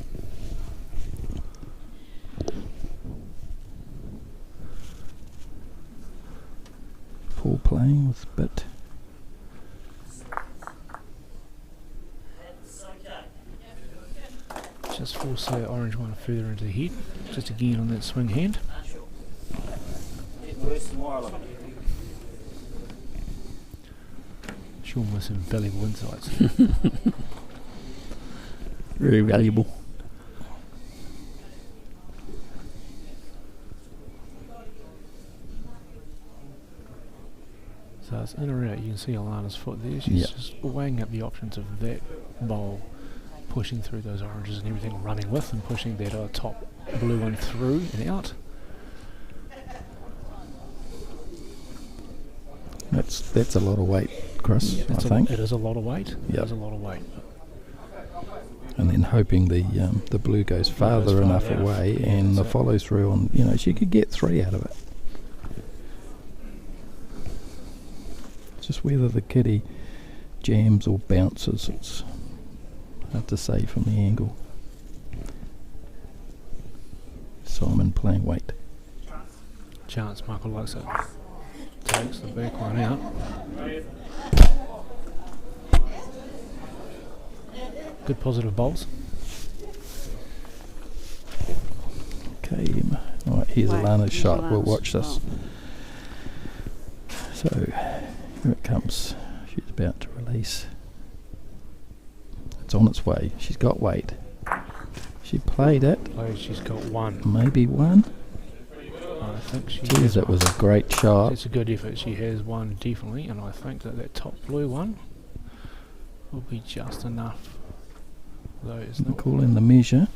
Paul playing with bit. Just force the orange one further into the head. Just again on that swing hand. Sean with some valuable insights. Very valuable. So it's in or out. You can see Alana's foot there. She's just weighing up the options of that bowl, pushing through those oranges and everything, running with and pushing that top blue one through and out. That's a lot of weight, Chris, I think. It is a lot of weight. Yep. It is a lot of weight. And then hoping the blue goes farther enough away and the follow through on, she could get 3 out of it. Just whether the kiddie jams or bounces. It's hard to say from the angle. Simon playing weight. Chance, Michael likes it. Takes the back one out. Good positive bowls. Okay, alright, here's Right, Alana's here's shot. We'll Alana's watch this. shot. So, here it comes. She's about to release. It's on its way. She's got weight. She played it. Oh, she's got one. Maybe one. I think she Geez, has that was one. a great shot. It's a good effort. She has one definitely, and I think that top blue one will be just enough. Though it's I'm not. calling the measure.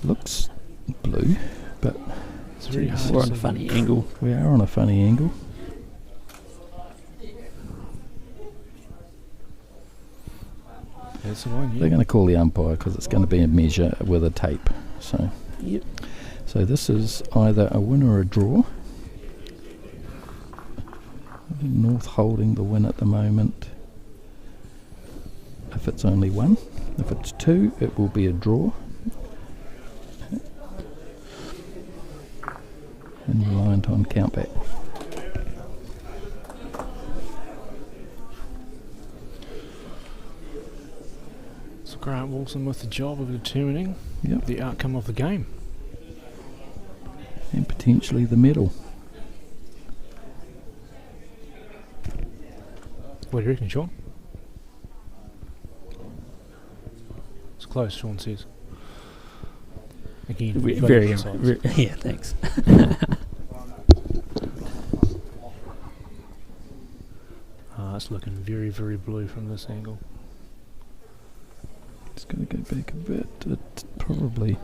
Looks blue, but It's very Geez. hard We're to on a see. funny angle. we are on a funny angle. That's the one. They're Yeah. going to call the umpire because it's going to be a measure with a tape. So this is either a win or a draw. North holding the win at the moment. If it's only one. If it's two, it will be a draw. And reliant on countback. So Grant Wilson with the job of determining Yep. the outcome of the game. And potentially the medal. What do you reckon, Sean? It's close, Sean says. Again, Very, both sides. yeah, thanks. It's looking very, very blue from this angle. It's going to go back a bit. It's probably.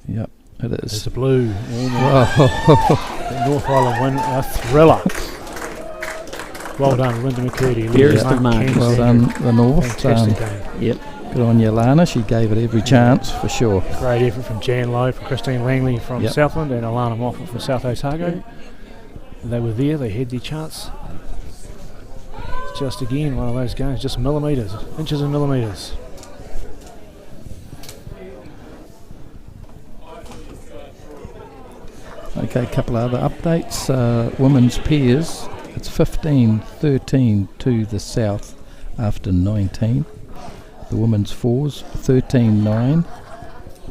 Yep, it There's is. a blue. Whoa. The North Island win, a thriller. Well done, Linda McCurdy. Fairest Linda of margins. Kansas. Well done, the North. Fantastic game. Yep. Good on you, Lana. She gave it every chance for sure. Great effort from Jan Lowe, from Christine Langley from Yep. Southland, and Alana Moffat from South Otago. They were there, they had their chance. It's just again one of those games, just millimetres, inches and millimetres. Okay, a couple of other updates. Women's pairs, it's 15-13 to the south after 19. The women's fours, 13-9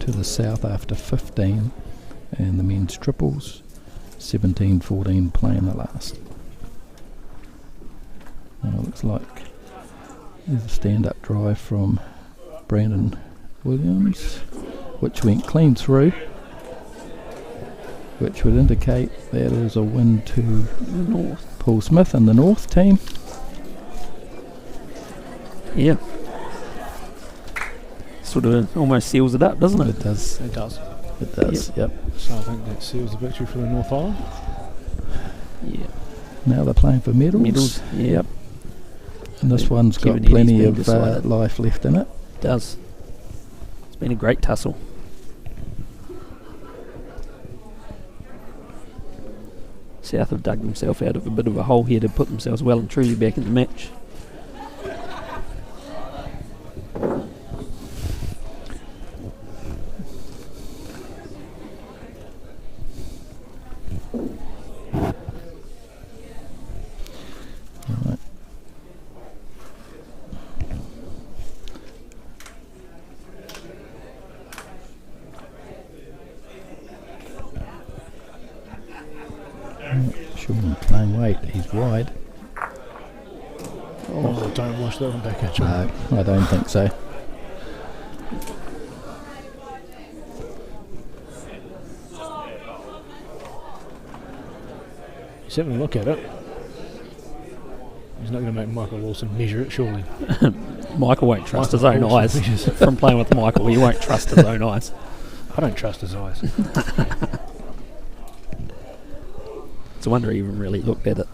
to the south after 15. And the men's triples, 17-14 playing the last. Looks like there's a stand-up drive from Brandon Williams, which went clean through, which would indicate that is a win to North. Paul Smith and the North team. Yeah. Sort of almost seals it up, doesn't it? It does. It does. It does. Yep. So I think that seals the victory for the North Island. Yeah. Now they're playing for medals. Medals. Yeah. Yep. And this But one's got Kevin Eddie's plenty been of decided. life left in it. Does. It's been a great tussle. South have dug themselves out of a bit of a hole here to put themselves well and truly back in the match. Right. Sean playing weight, he's wide. Oh, don't wash that one back at you. No, I don't think so. He's having a look at it. He's not going to make Michael Wilson measure it, surely. Michael won't trust his Michael own Wilson eyes. measures it. From playing with Michael, he won't trust his own eyes. I don't trust his eyes. It's a wonder he even really looked at it.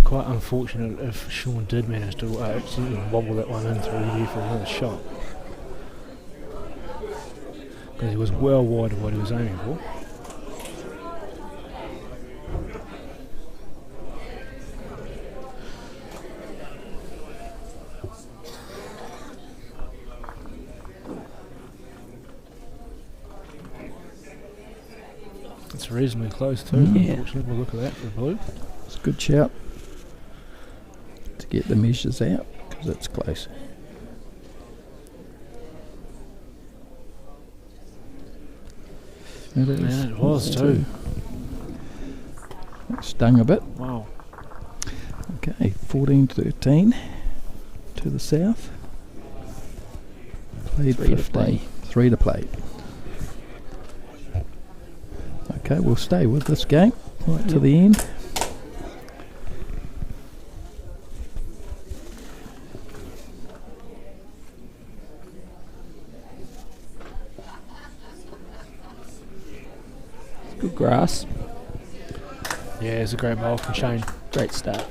Quite unfortunate if Sean did manage to accidentally wobble that one in through here for another shot. Because he was well wide of what he was aiming for. That's reasonably close too. Yeah. Unfortunately, we'll look at that for blue. It's a good shout to get the measures out because it's close. It is. Yeah, it was too. It stung a bit. Wow. Okay, 14-13 to the south. Played 3 to 15. play. 3 to play. Okay, we'll stay with this game right to the end. Good grass. Yeah, it's a great bowl from Shane. Great start.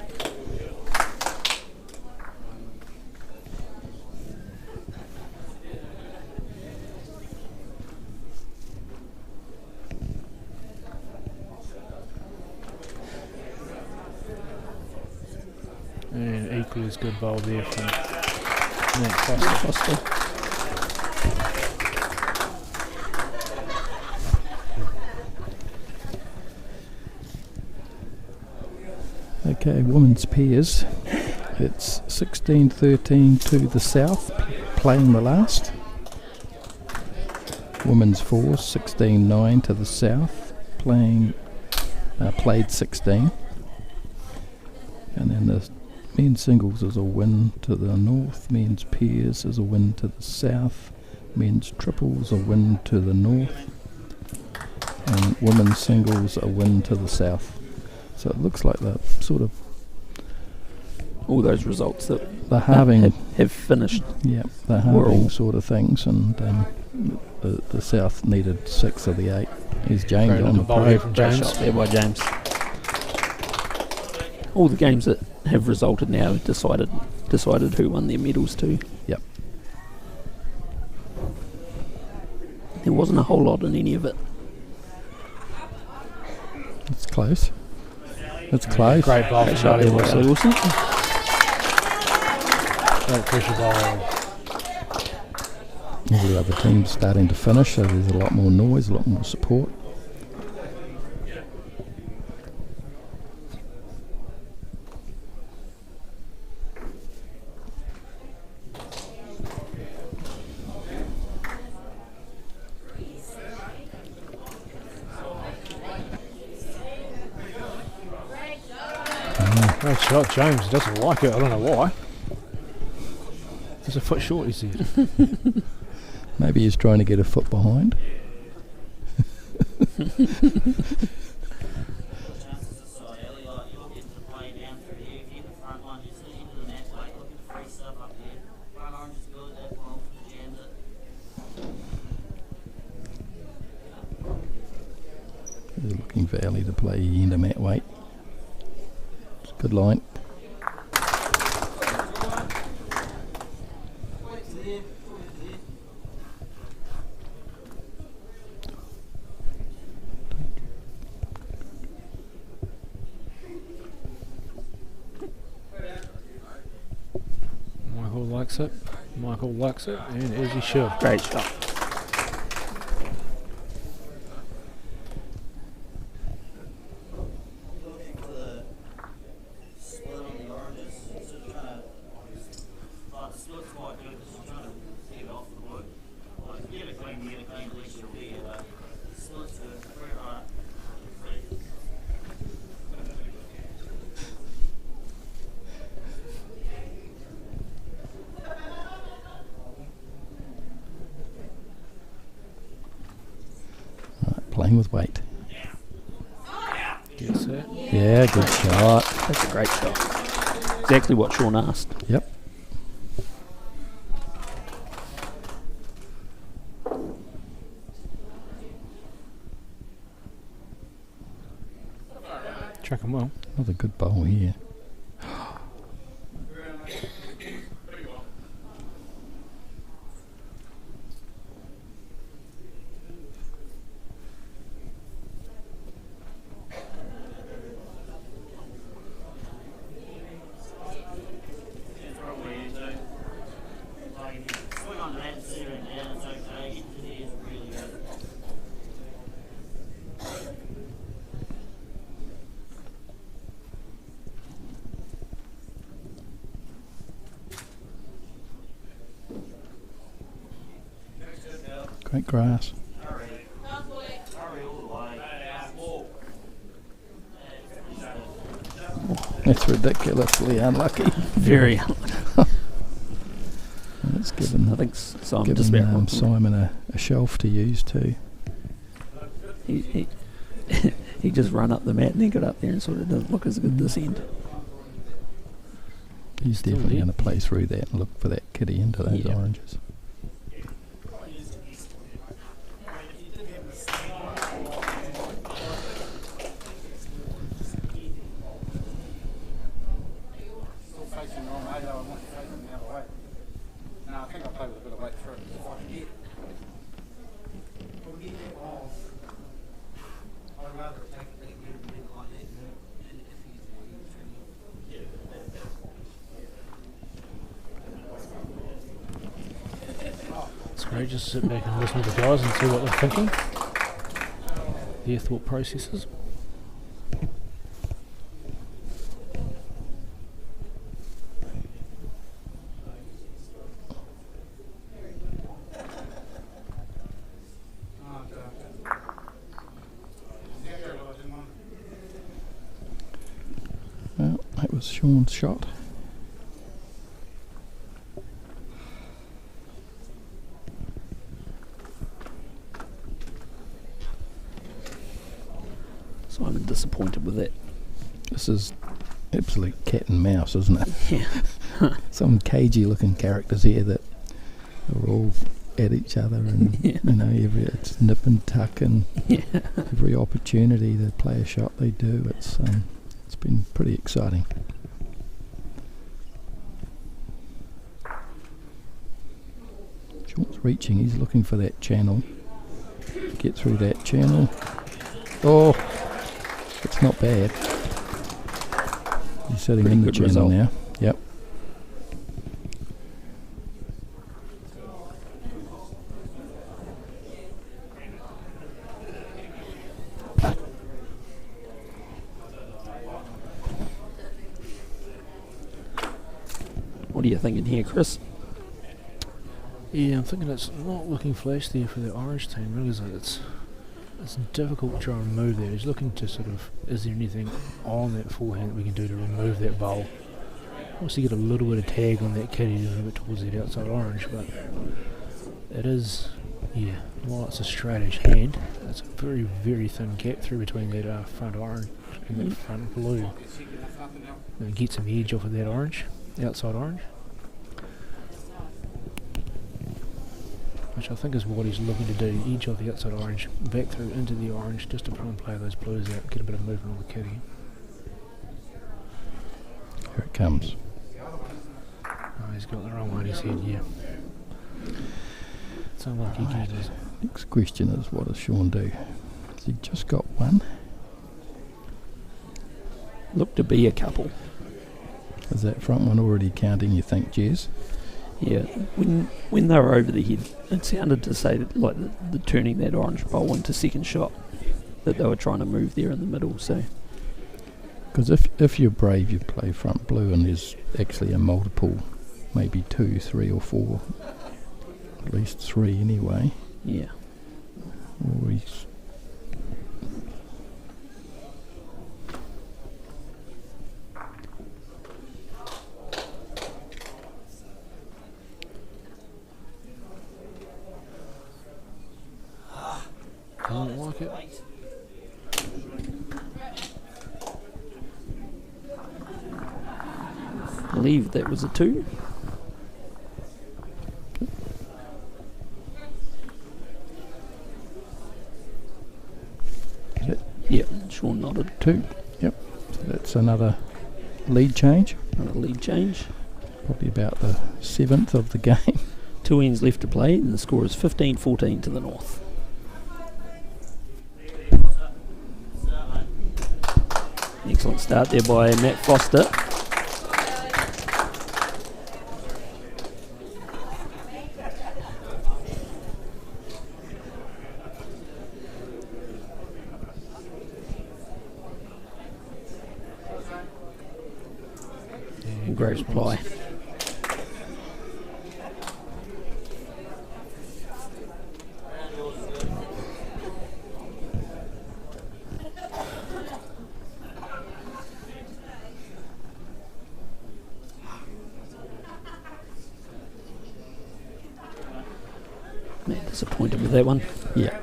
And equally as good bowl there from Nate Foster. Okay, women's pairs. It's 16-13 to the south, playing the last. Women's fours, 16-9 to the south, played 16. And then the men's singles is a win to the north, men's pairs is a win to the south, men's triples a win to the north, and women's singles a win to the south. So it looks like the sort of All those results that the halving, have finished. yeah, the We're halving all- sort of things, and the south needed 6 of the 8. Here's James Great on the little bowl there pro. from Great James. shot there by James. All the games that have resulted now have decided who won their medals too. Yep. There wasn't a whole lot in any of it. It's close. It's close. Great bowl Great from shot Charlie there by Wilson. Charlie Wilson. Great pressure bowl. All the other teams starting to finish, so there's a lot more noise, a lot more support. Great shot, James. He doesn't like it. I don't know why. He's a foot short, he said. Maybe he's trying to get a foot behind. Chances are so early, like you're getting to play down through here. If you hit the front one, just into the net weight, looking for free stuff up here. Front orange is good, that ball jams it. He's looking for Ali to play into mat weight. It's a good line. Michael likes it. Michael likes it, and as he should. Great shot. Looking for the split on the oranges. So trying to, like, the split's quite good because you're trying to get it off the wood. Like, if you get it clean, at least you'll be here, but the split's good. Very right. Right, playing with weight. Gets that. Yeah, good shot. That's a great shot. Exactly what Sean asked. Yep. Track him well. Another good bowl here. It's probably you too. Like, if you swing on that and sit it down, it's okay. Hitting it is really good. Great grass. Hurry all the way. That's ridiculously unlucky. Very. It's given, I think Simon just about given right. Simon a shelf to use too. He he just run up the mat and then got up there and sort of doesn't look as good this end. He's Still definitely there. going to play through that and look for that kitty into those Yeah. oranges. Still facing the wrong way, though. I want you facing the other way. No, I think I'll play with a bit of weight through. I'd rather take it like that. And if he's It's great just to sit back and listen to the guys and see what they're thinking, their thought processes. Well, that was Sean's shot. Simon disappointed with that. This is absolute cat and mouse, isn't it? Yeah. Some cagey looking characters here that are all at each other and Yeah. it's nip and tuck, and Yeah. every opportunity to play a shot they do, it's been pretty exciting. Sean's reaching, he's looking for that channel. Get through that channel. Oh, it's not bad. He's sitting Pretty in the good channel result. now. Yep. What are you thinking here, Chris? Yeah, I'm thinking it's not looking flash there for the orange team, really, is it? It's difficult to try and remove that. He's looking to sort of, is there anything on that forehand that we can do to remove that bowl? Obviously get a little bit of tag on that kitty a little bit towards that outside orange, but it is, yeah, while it's a straight-edge hand, it's a very, very thin gap through between that front orange and that front blue. And it gets some edge off of that orange, outside orange. Which I think is what he's looking to do, edge off the outside orange, back through into the orange, just to try and play those blues out, get a bit of movement on the kitty. Here it comes. Oh, he's got the wrong one in his head, yeah. It's unlucky Right. geezers. Next question is, what does Sean do? Has he just got one? Look to be a couple. Is that front one already counting, you think, Jez? Yeah, when they were over the head, it sounded to say that, like the turning that orange bowl into second shot, that they were trying to move there in the middle. So Because if you're brave, you play front blue, and there's actually a multiple, maybe 2, 3 or 4, at least 3 anyway. yeah, Or he's Don't like it. I believe that was a 2. is it Yeah, Sean nodded. 2. Yep. So that's another lead change. Another lead change. Probably about the 7th of the game. 2 ends left to play, and the score is 15-14 to the North. Excellent start there by Matt Foster. Yeah, Great reply. Man, disappointed with that one. Yeah.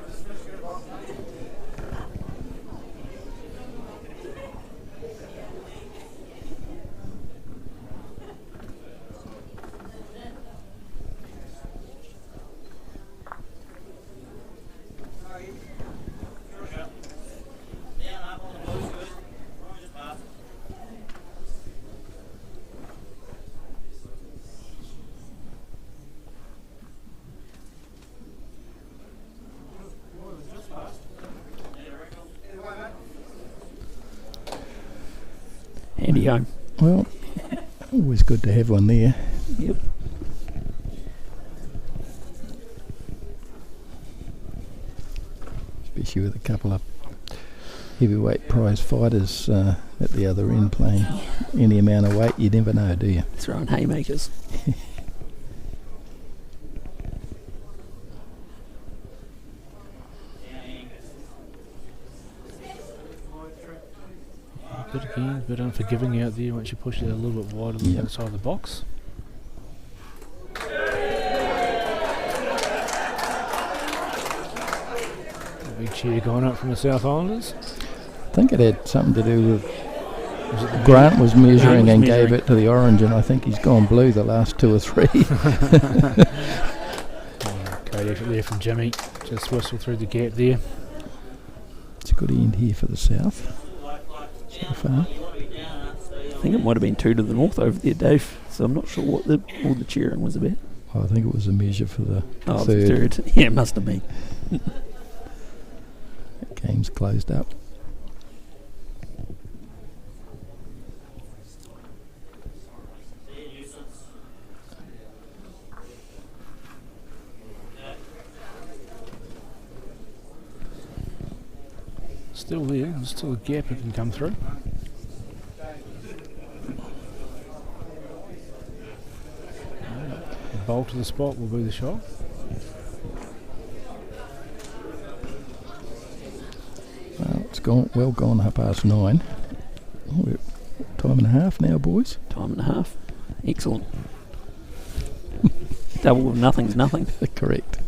Down, up on the ball's good. Right, just pass it. Handy home. Well, always good to have one there. Yep. Especially with a couple of heavyweight prize fighters at the other end playing any amount of weight. You never know, do you? Throwing haymakers. Bit again, a bit unforgiving out there once you push it a little bit wider than the outside of the box. A big cheer going up from the South Islanders. I think it had something to do with Grant was measuring and gave it to the orange, and I think he's gone blue the last 2 or 3. Great effort there from Jimmy. Just whistle through the gap there. It's a good end here for the South so far. I think it might have been 2 to the north over there, Dave. So I'm not sure what all the cheering was about. I think it was a measure for the Oh, third. third. Yeah, it must have been. Game's closed up. Still there, there's still a gap it can come through. The bowl to the spot will be the shot. Well, it's gone 9:30. We're time and a half now, boys. Time and a half. Excellent. Double of nothing's nothing. Correct.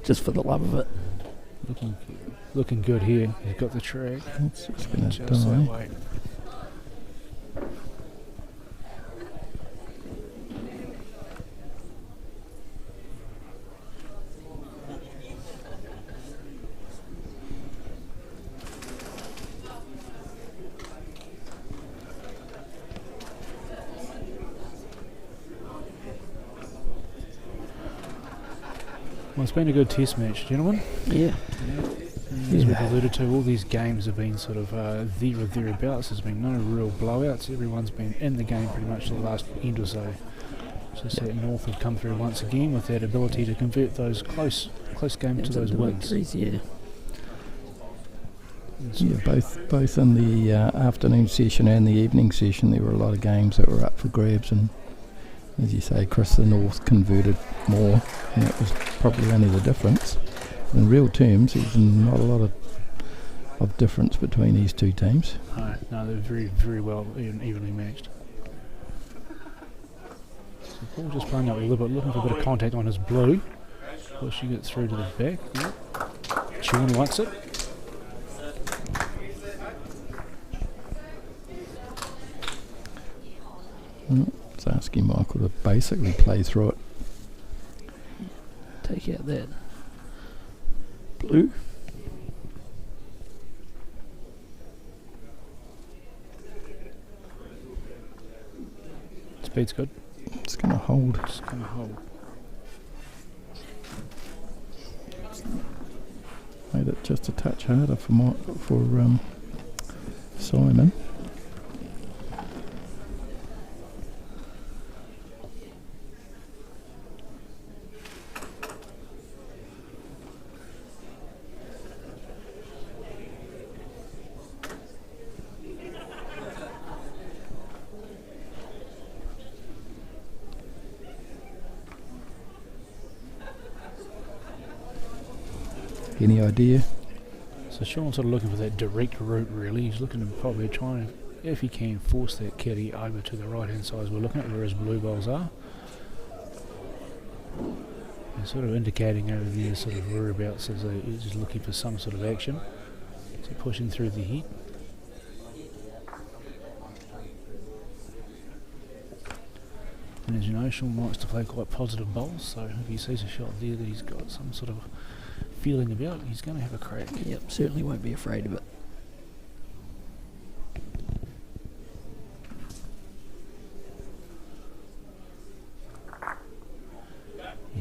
Just for the love of it. Looking good here. He's got the track. It's just going to Just that die. way. Well, it's been a good test match, gentlemen. Yeah. As we've alluded to, all these games have been sort of there or thereabouts. There's been no real blowouts. Everyone's been in the game pretty much for the last end or so. Just that North have come through once again with that ability to convert those close games to those wins. Victories, yeah. Yeah, both in the afternoon session and the evening session, there were a lot of games that were up for grabs, and as you say, Chris, the North converted more, and that was probably only the difference. In real terms, there's not a lot of difference between these two teams. No, they're very, very well evenly matched. So Paul just playing up a little bit, looking for a bit of contact on his blue. Pushing it through to the back. Yep. Sean wants it. It's asking Michael to basically play through it. Take out that blue. Speed's good. It's going to hold. Just going to hold. Made it just a touch harder for Simon. Any idea? So Sean's sort of looking for that direct route, really. He's looking to probably try and if he can force that caddy over to the right hand side as we're looking at where his blue balls are. And sort of indicating over there sort of whereabouts as he's just looking for some sort of action. So pushing through the heat. And as you know, Sean likes to play quite positive bowls, so if he sees a shot there that he's got some sort of feeling about, he's going to have a crack. Yep, certainly won't be afraid of it.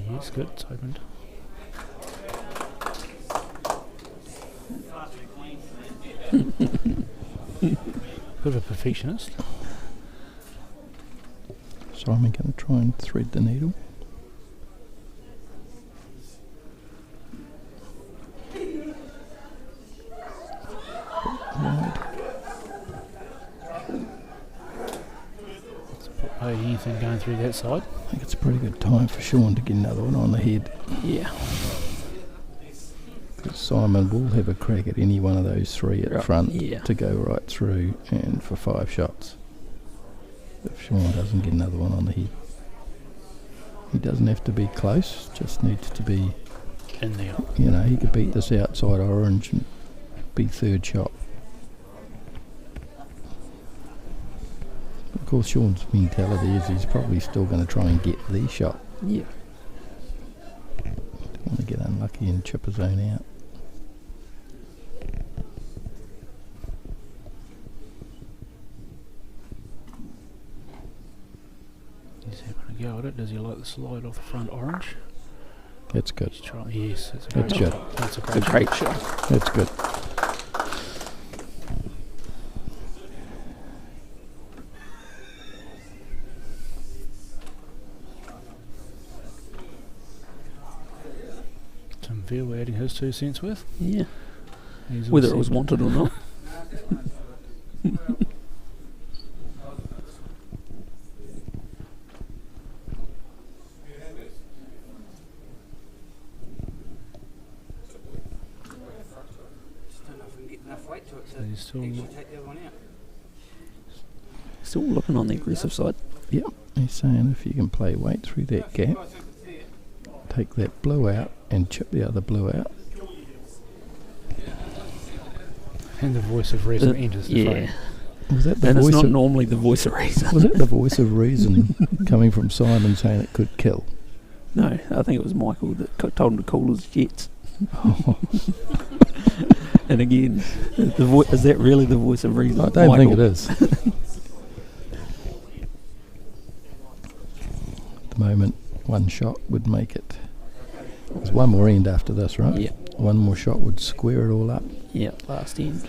Yes, good, it's opened. Bit of a perfectionist. So I'm going to try and thread the needle. Wide. Anything going through that side? I think it's a pretty good time for Sean to get another one on the head. Yeah. Because Simon will have a crack at any one of those three at front to go right through and for 5 shots. If Sean doesn't get another one on the head. He doesn't have to be close, just needs to be in there. You know, he could beat this outside orange and be 3rd shot. Of course, Sean's mentality is he's probably still going to try and get the shot. Yeah. Don't want to get unlucky and chip his own out. He's having a go at it. Does he like the slide off the front orange? That's good. Yes, that's a That's great good. shot. That's a It's a great shot. That's good. Tim Veal adding his 2 cents worth. Yeah. He's Whether all it was set. wanted or not. So he's still Still looking on the aggressive side. Yep, he's saying if you can play weight through that gap, take that blue out and chip the other blue out. and the voice of reason enters the frame. Was that the And it's voice not of, normally the voice of reason. was it the voice of reason coming from Simon saying it could kill? No, I think it was Michael that told him to cool his jets. And again, is that really the voice of reason? I don't think it Michael? is. At the moment, one shot would make it. There's one more end after this, right? Yeah. One more shot would square it all up Yeah, last end.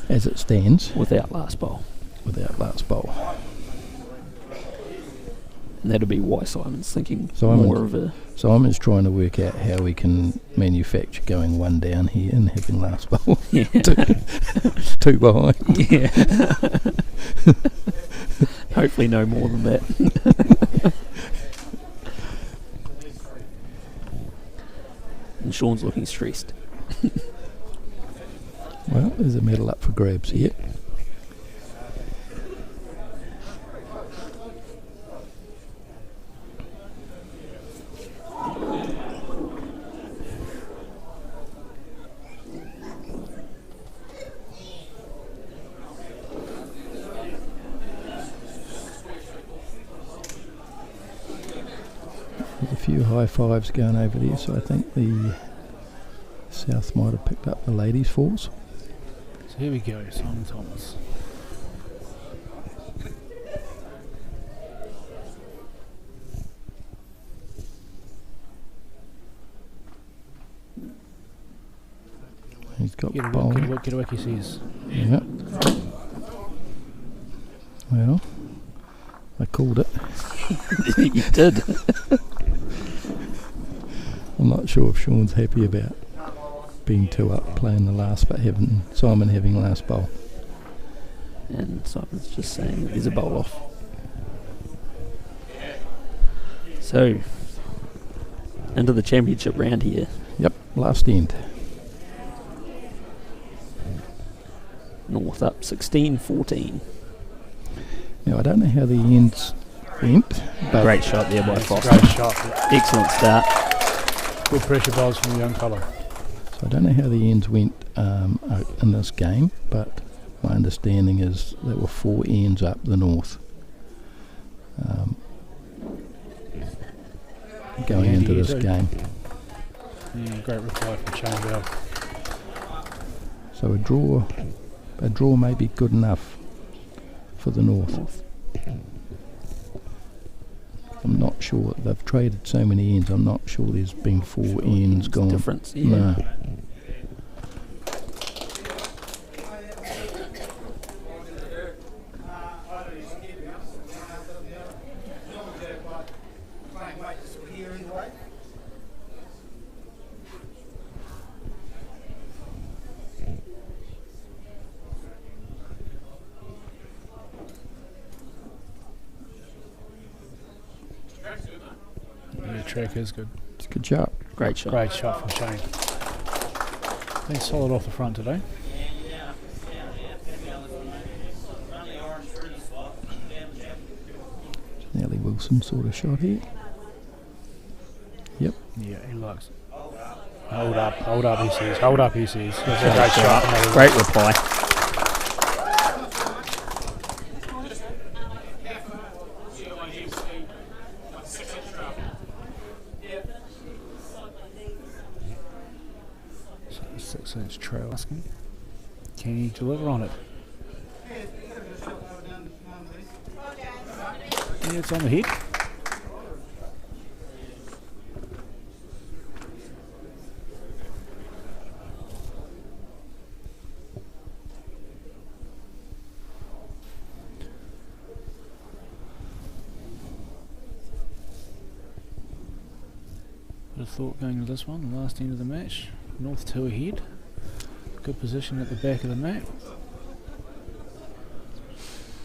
as it stands Without last bowl. without last bowl. And that'll be why Simon's thinking Simon- more of a... Simon's trying to work out how we can manufacture going one down here and having last bowl. Yeah. two behind. Yeah. Hopefully no more than that. And Sean's looking stressed. Well, there's a medal up for grabs here. There's a few high fives going over there, so I think the South might have picked up the ladies' fours. So here we go, Simon Thomas. He's got Get a bowl. look, get a look, he says. Yeah. Well, I called it. You did. I'm not sure if Sean's happy about being 2 up playing the last, but Simon having last bowl. And Simon's just saying that there's a bowl off. So, into the championship round here. Yep, last end. North up 16-14. Now I don't know how the ends went, but Great shot there by Foster. Great shot. Excellent start. Good pressure bowls from the young fella. so I don't know how the ends went in this game, but my understanding is there were 4 ends up the north. Going into this game. Yeah, great reply from Shane Bell. So a draw may be good enough for the north. I'm not sure, they've traded so many ends, I'm not sure there's been 4 ends gone. Difference, yeah. No. The track is good. It's a good shot. Great shot. Great shot from Shane. Been solid off the front today. Nelly Wilson sort of shot here. Yep. Yeah, he likes it. Hold up, he says. Hold up, he says. That's a great shot. from Nelly Great Wilson. reply. So 6-inch trail asking. Can he deliver on it? Yeah, it's on the head. Bit of thought going to this one, the last end of the match. North 2 ahead. Good position at the back of the map.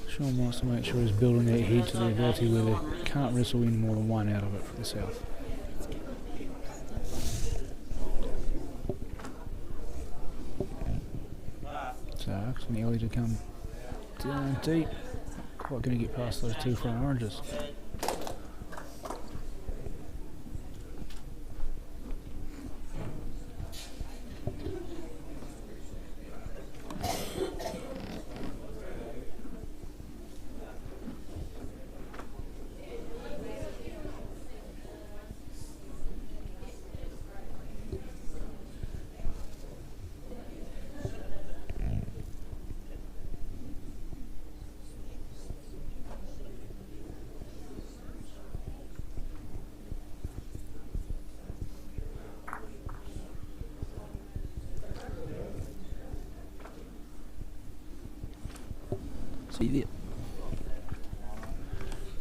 Sean wants to make sure he's building that head to the ability where they can't wrestle any more than one out of it from the south. So asking Ellie to come down deep. Quite going to get past those 2 front oranges. See there.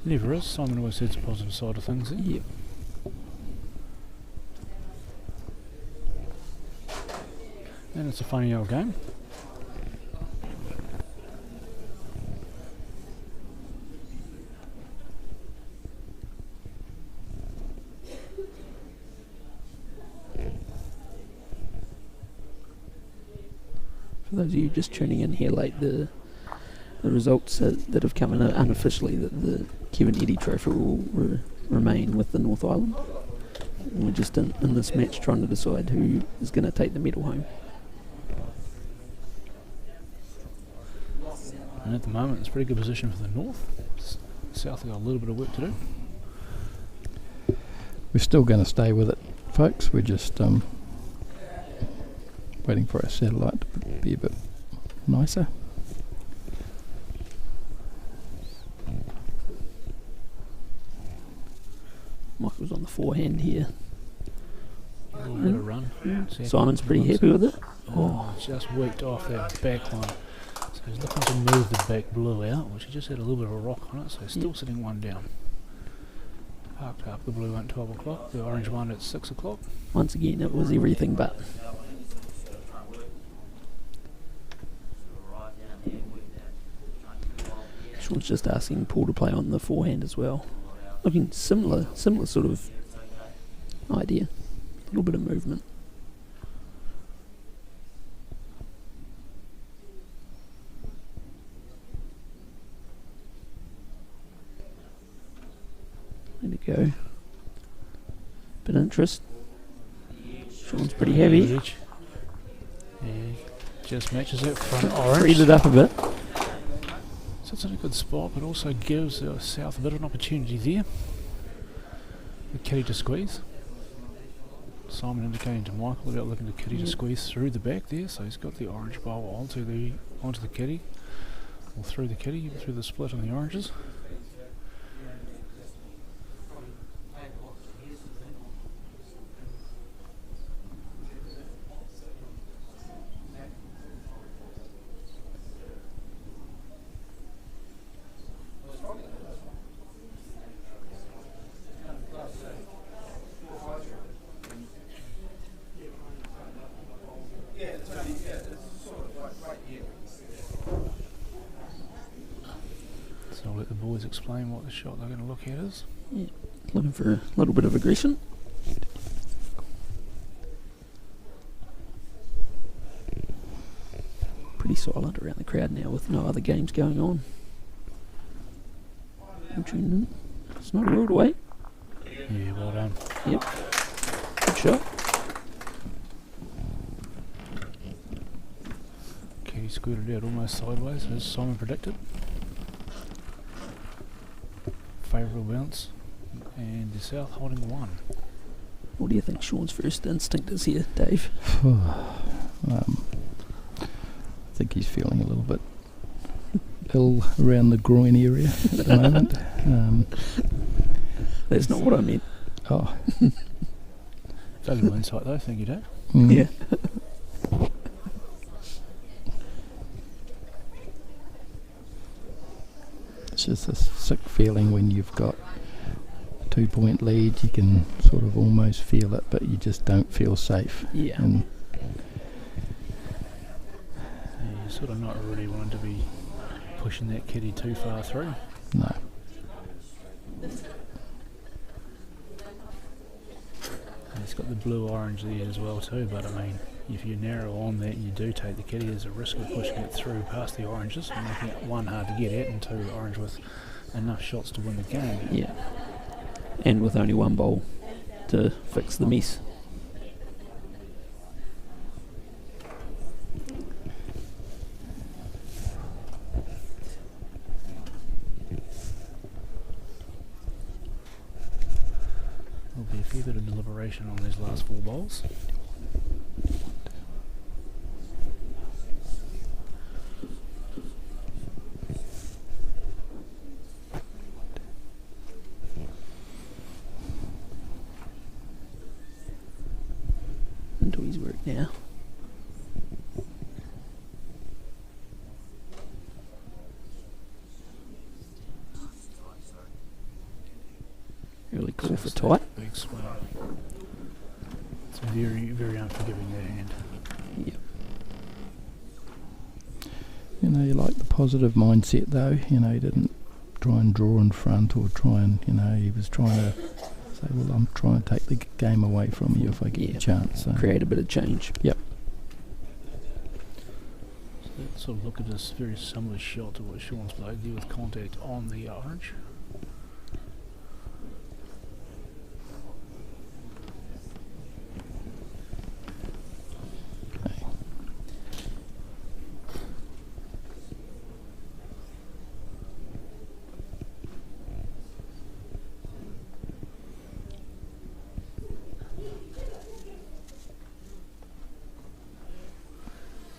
Never is. Simon always says the positive side of things there. Yep. And it's a funny old game. For those of you just tuning in here late, the results that have come in unofficially that the Kevin Eddy Trophy will remain with the North Island. And we're just in this match trying to decide who is going to take the medal home. And at the moment, it's a pretty good position for the North. South have got a little bit of work to do. We're still going to stay with it, folks. We're just waiting for our satellite to be a bit nicer. Michael's on the forehand here. A little bit of run. See if Simon's he pretty wants happy it. with it. Oh, just weaked off that back line. So he's looking to move the back blue out, which he just had a little bit of a rock on it, so he's still sitting one down. Parked up the blue one at 12 o'clock, the orange one at 6 o'clock. Once again, it was everything but. Sean's just asking Paul to play on the forehand as well. Looking similar sort of idea. A little bit of movement. Let it go. Bit of interest. Sean's pretty heavy. Edge. And just matches it front orange. Read it up a bit. So it's in a good spot, but also gives South a bit of an opportunity there. The kitty to squeeze. Simon indicating to Michael about looking at the kitty to squeeze through the back there, so he's got the orange bowl onto the kitty, or through the kitty, through the split on the oranges. So I'll let the boys explain what the shot they're going to look at is. Yeah. Looking for a little bit of aggression. Pretty silent around the crowd now with no other games going on. I'm tuned in. It's not a world away. Yeah, well done. Yep. Good shot. Kitty scooted out almost sideways, as Simon predicted. Favourable bounce, and the South holding one. What do you think Sean's first instinct is here, Dave? I think he's feeling a little bit ill around the groin area at the moment. That's not what I meant. Oh, Valuable insight though, thank you, Dave. Yeah. It's just a sick feeling when you've got a 2-point lead. You can sort of almost feel it, but you just don't feel safe. Yeah. And You're sort of not really wanting to be pushing that kitty too far through. no, And it's got the blue-orange there as well too, but I mean, if you narrow on that and you do take the kitty, there's a risk of pushing it through past the oranges and making it one hard to get at, and two orange with enough shots to win the game. Yeah. And with only one bowl to fix the mess. There'll be a fair bit of deliberation on these last 4 bowls. Into his work now. Really call for tight. Big swing. It's very, very unforgiving, their hand. Yep. you know, you like the positive mindset though. You know, he didn't try and draw in front or try and, you know, he was trying to say, well, I'm trying to take the game away from you if I get a chance. So. Create a bit of change. Yep. So let's sort of look at this very similar shot to what Sean's played there with contact on the orange.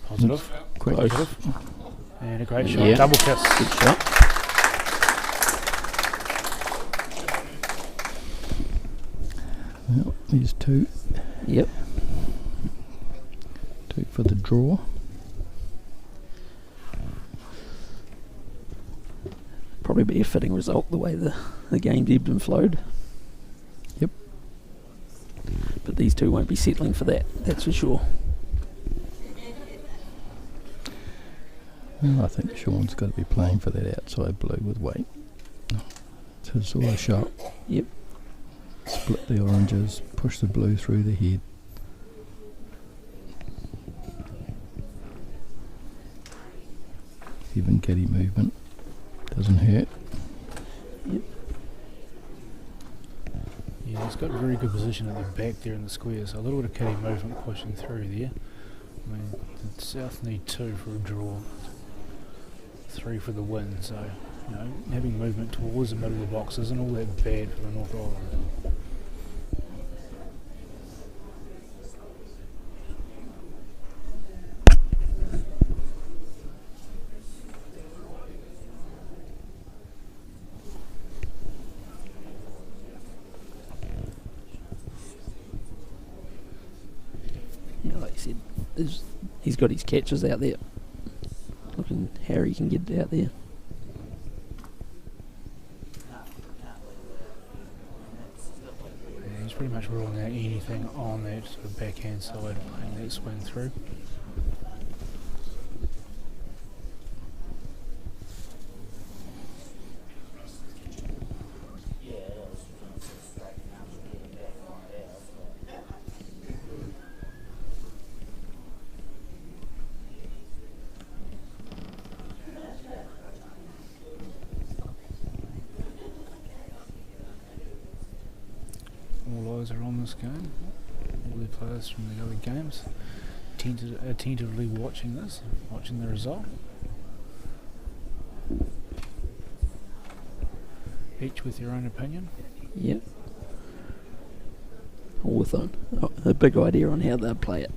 Positive. Quick. Positive. And a great shot. Yeah. Double kiss. Good shot. Well, there's two. Yep. Two for the draw. Probably be a fitting result the way the game's ebbed and flowed. Yep. But these two won't be settling for that, that's for sure. Well, I think Sean's got to be playing for that outside blue with weight. It's his sort of shot. Yep. Split the oranges, push the blue through the head. Even kitty movement. Doesn't hurt. Yep. he's got a very good position at the back there in the square, so a little bit of kitty movement pushing through there. I mean, the South need 2 for a draw, 3 for the win, so having movement towards the middle of the box isn't all that bad for the North Island. Yeah, like you said, he's got his catches out there. Looking how he can get it out there. Yeah, he's pretty much ruling out anything on that sort of backhand side, playing that swing through. All eyes are on this game. All the players from the other games attentively watching this, watching the result. Each with your own opinion. Yep. All with a big idea on how they'll play it.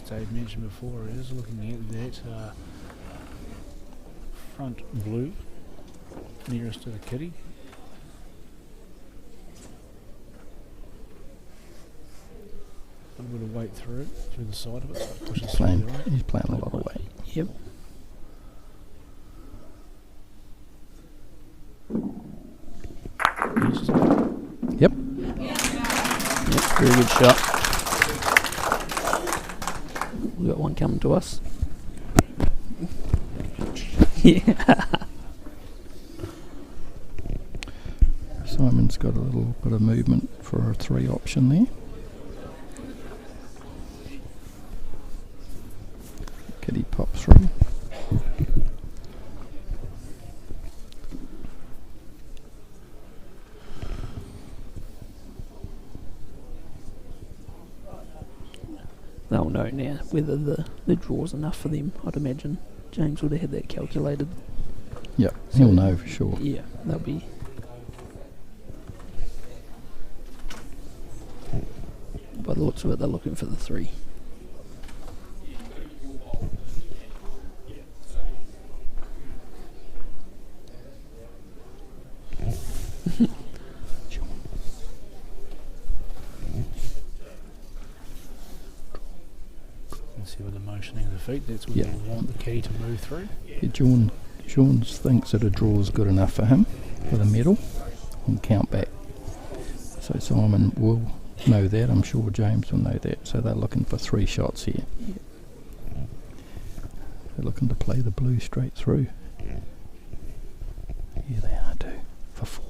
Dave mentioned before, is looking at that front blue nearest to the kitty. A little bit of weight through the side of it, so it pushes through the right. He's playing a lot of weight. Yep. Yep. Yep, very good shot. We've got one coming to us. Yeah. Simon's got a little bit of movement for a 3 option there. Kitty pop through. They'll know now whether the draw's enough for them, I'd imagine. James would have had that calculated. Yep, he'll know for sure. Yeah, they'll be... By the looks of it, they're looking for the 3. See with the motioning of the feet, that's where Yeah. you want the kitty to move through. Yeah, John thinks that a draw is good enough for him, for the medal, and count back. So Simon will know that, I'm sure James will know that, so they're looking for 3 shots here. Yeah. They're looking to play the blue straight through. Here they are too, for 4.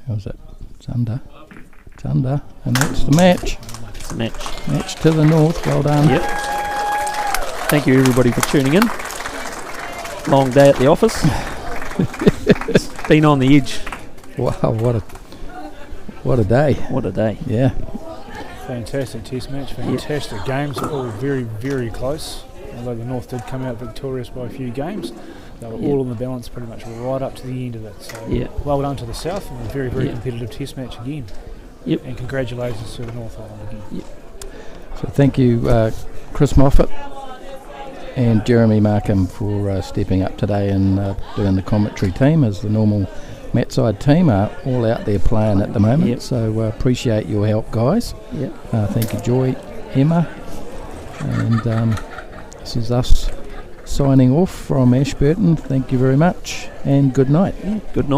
How's it? It's under. It's under, and that's the match. It's a match. Match to the north, well done. Yep. Thank you everybody for tuning in. Long day at the office. It's been on the edge. Wow, what a day. What a day. Yeah. Fantastic test match, fantastic games, all very, very close. Although the North did come out victorious by a few games, they were all in the balance pretty much right up to the end of it. So well done to the South, and a very, very competitive test match again. Yep. And congratulations to the North Island again. Yep. So thank you, Chris Moffat and Jeremy Markham for stepping up today and doing the commentary team, as the normal Matside team are all out there playing at the moment. Yep. So appreciate your help, guys. Yep. Thank you, Joy, Emma, and this is us signing off from Ashburton. Thank you very much, and good night. Good night.